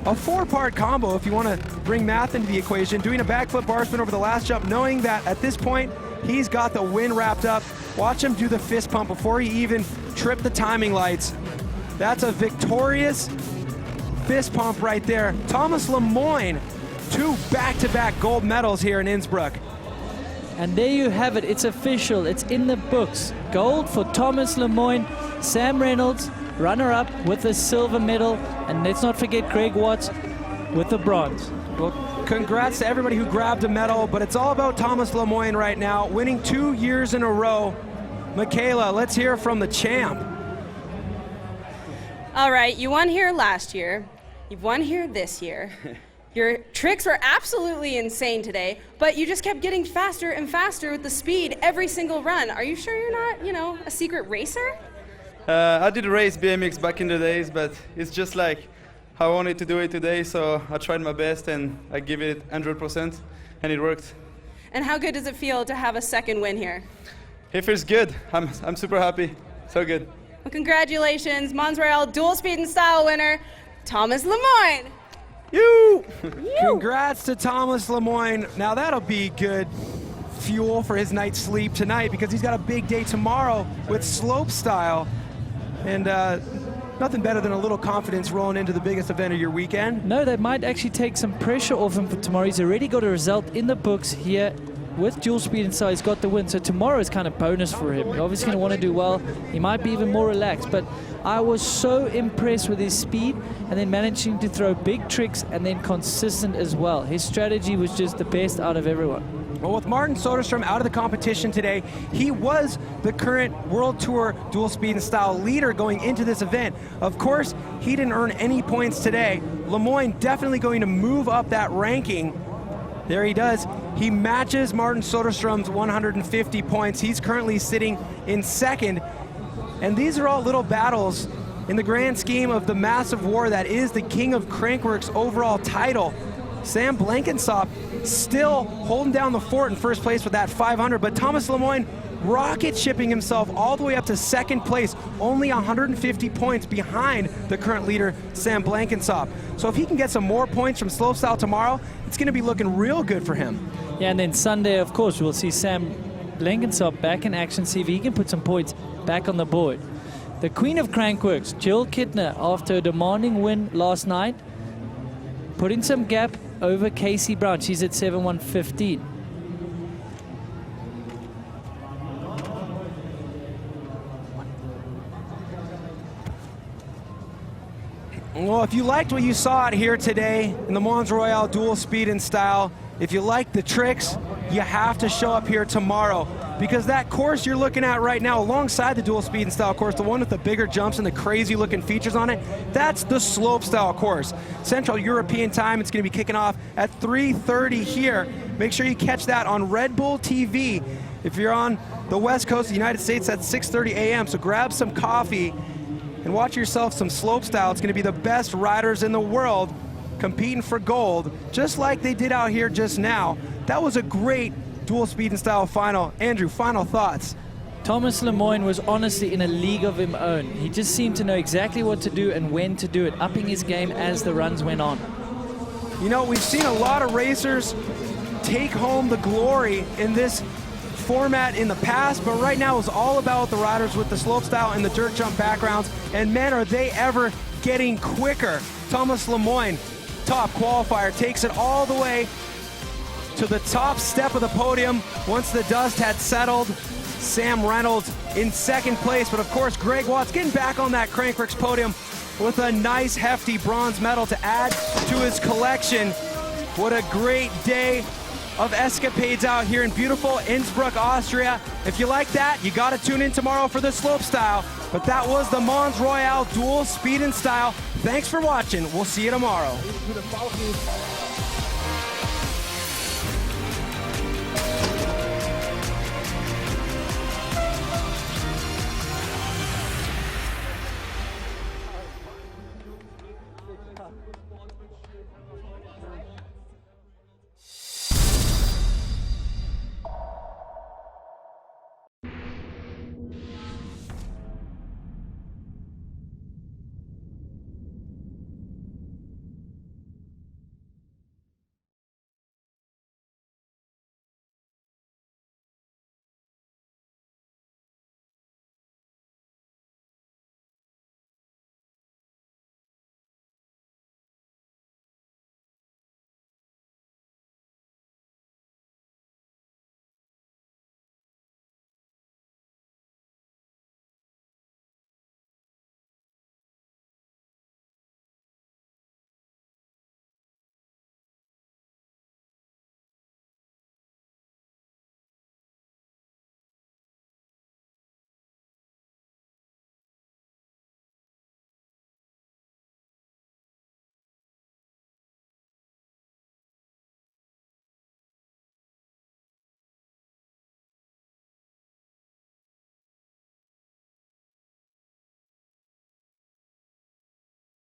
A four-part combo if you want to bring math into the equation. Doing a backflip bar spin over the last jump, knowing that at this point, he's got the win wrapped up. Watch him do the fist pump before he even tripped the timing lights. That's a victorious fist pump right there. Thomas Lemoyne, 2 back-to-back gold medals here in Innsbruck. And there you have it. It's official. It's in the books. Gold for Thomas Lemoyne. Sam Reynolds, runner-up with a silver medal. And let's not forget Greg Watts with the bronze. Well, congrats to everybody who grabbed a medal, but it's all about Thomas Lemoyne right now, winning 2 years in a row. Michaela, let's hear from the champ. All right, you won here last year. You've won here this year. Your tricks were absolutely insane today, but you just kept getting faster and faster with the speed every single run. Are you sure you're not, a secret racer? I did race BMX back in the days, but it's just like I wanted to do it today, so I tried my best and I give it 100%, and it worked. And how good does it feel to have a second win here? It feels good. I'm super happy. So good. Well, congratulations, Mons Royale dual speed and style winner, Thomas Lemoyne. You! Congrats to Thomas Lemoyne. Now that'll be good fuel for his night's sleep tonight because he's got a big day tomorrow with slope style. And nothing better than a little confidence rolling into the biggest event of your weekend. No, that might actually take some pressure off him for tomorrow. He's already got a result in the books here with dual speed and style, he's got the win. So tomorrow is kind of bonus for him. He's obviously going to want to do well. He might be even more relaxed. But I was so impressed with his speed and then managing to throw big tricks and then consistent as well. His strategy was just the best out of everyone. Well, with Martin Soderstrom out of the competition today, he was the current World Tour dual speed and style leader going into this event. Of course, he didn't earn any points today. Lemoyne definitely going to move up that ranking. There he does. He matches Martin Soderstrom's 150 points. He's currently sitting in second. And these are all little battles in the grand scheme of the massive war that is the King of Crankworx overall title. Sam Blankensop still holding down the fort in first place with that 500, but Thomas Lemoyne rocket shipping himself all the way up to second place, only 150 points behind the current leader, Sam Blankensop. So if he can get some more points from slopestyle tomorrow, it's going to be looking real good for him. Yeah, and then Sunday, of course, we'll see Sam Blankensop back in action, see if he can put some points back on the board. The Queen of Crankworx, Jill Kittner, after a demanding win last night, putting some gap over Casey Brown. She's at 7-1-15. Well, if you liked what you saw out here today in the Mons Royale dual speed and style, if you like the tricks, you have to show up here tomorrow, because that course you're looking at right now alongside the dual speed and style course, the one with the bigger jumps and the crazy looking features on it, that's the slope style course. Central European time, it's going to be kicking off at 3:30 here. Make sure you catch that on Red Bull TV. If you're on the west coast of the United States, that's 6:30 a.m. So grab some coffee and watch yourself some slope style. It's going to be the best riders in the world competing for gold, just like they did out here just now. That was a great dual speed and style final. Andrew, final thoughts. Thomas Lemoyne was honestly in a league of his own. He just seemed to know exactly what to do and when to do it, upping his game as the runs went on. You know, we've seen a lot of racers take home the glory in this format in the past, but right now it's all about the riders with the slope style and the dirt jump backgrounds, and man, are they ever getting quicker. Thomas Lemoyne, top qualifier, takes it all the way to the top step of the podium once the dust had settled. Sam Reynolds in second place, but of course Greg Watts getting back on that Crankworx podium with a nice hefty bronze medal to add to his collection. What a great day of escapades out here in beautiful Innsbruck, Austria. If you like that, you got to tune in tomorrow for the slope style. But that was the Mons Royale dual speed and style. Thanks for watching. We'll see you tomorrow.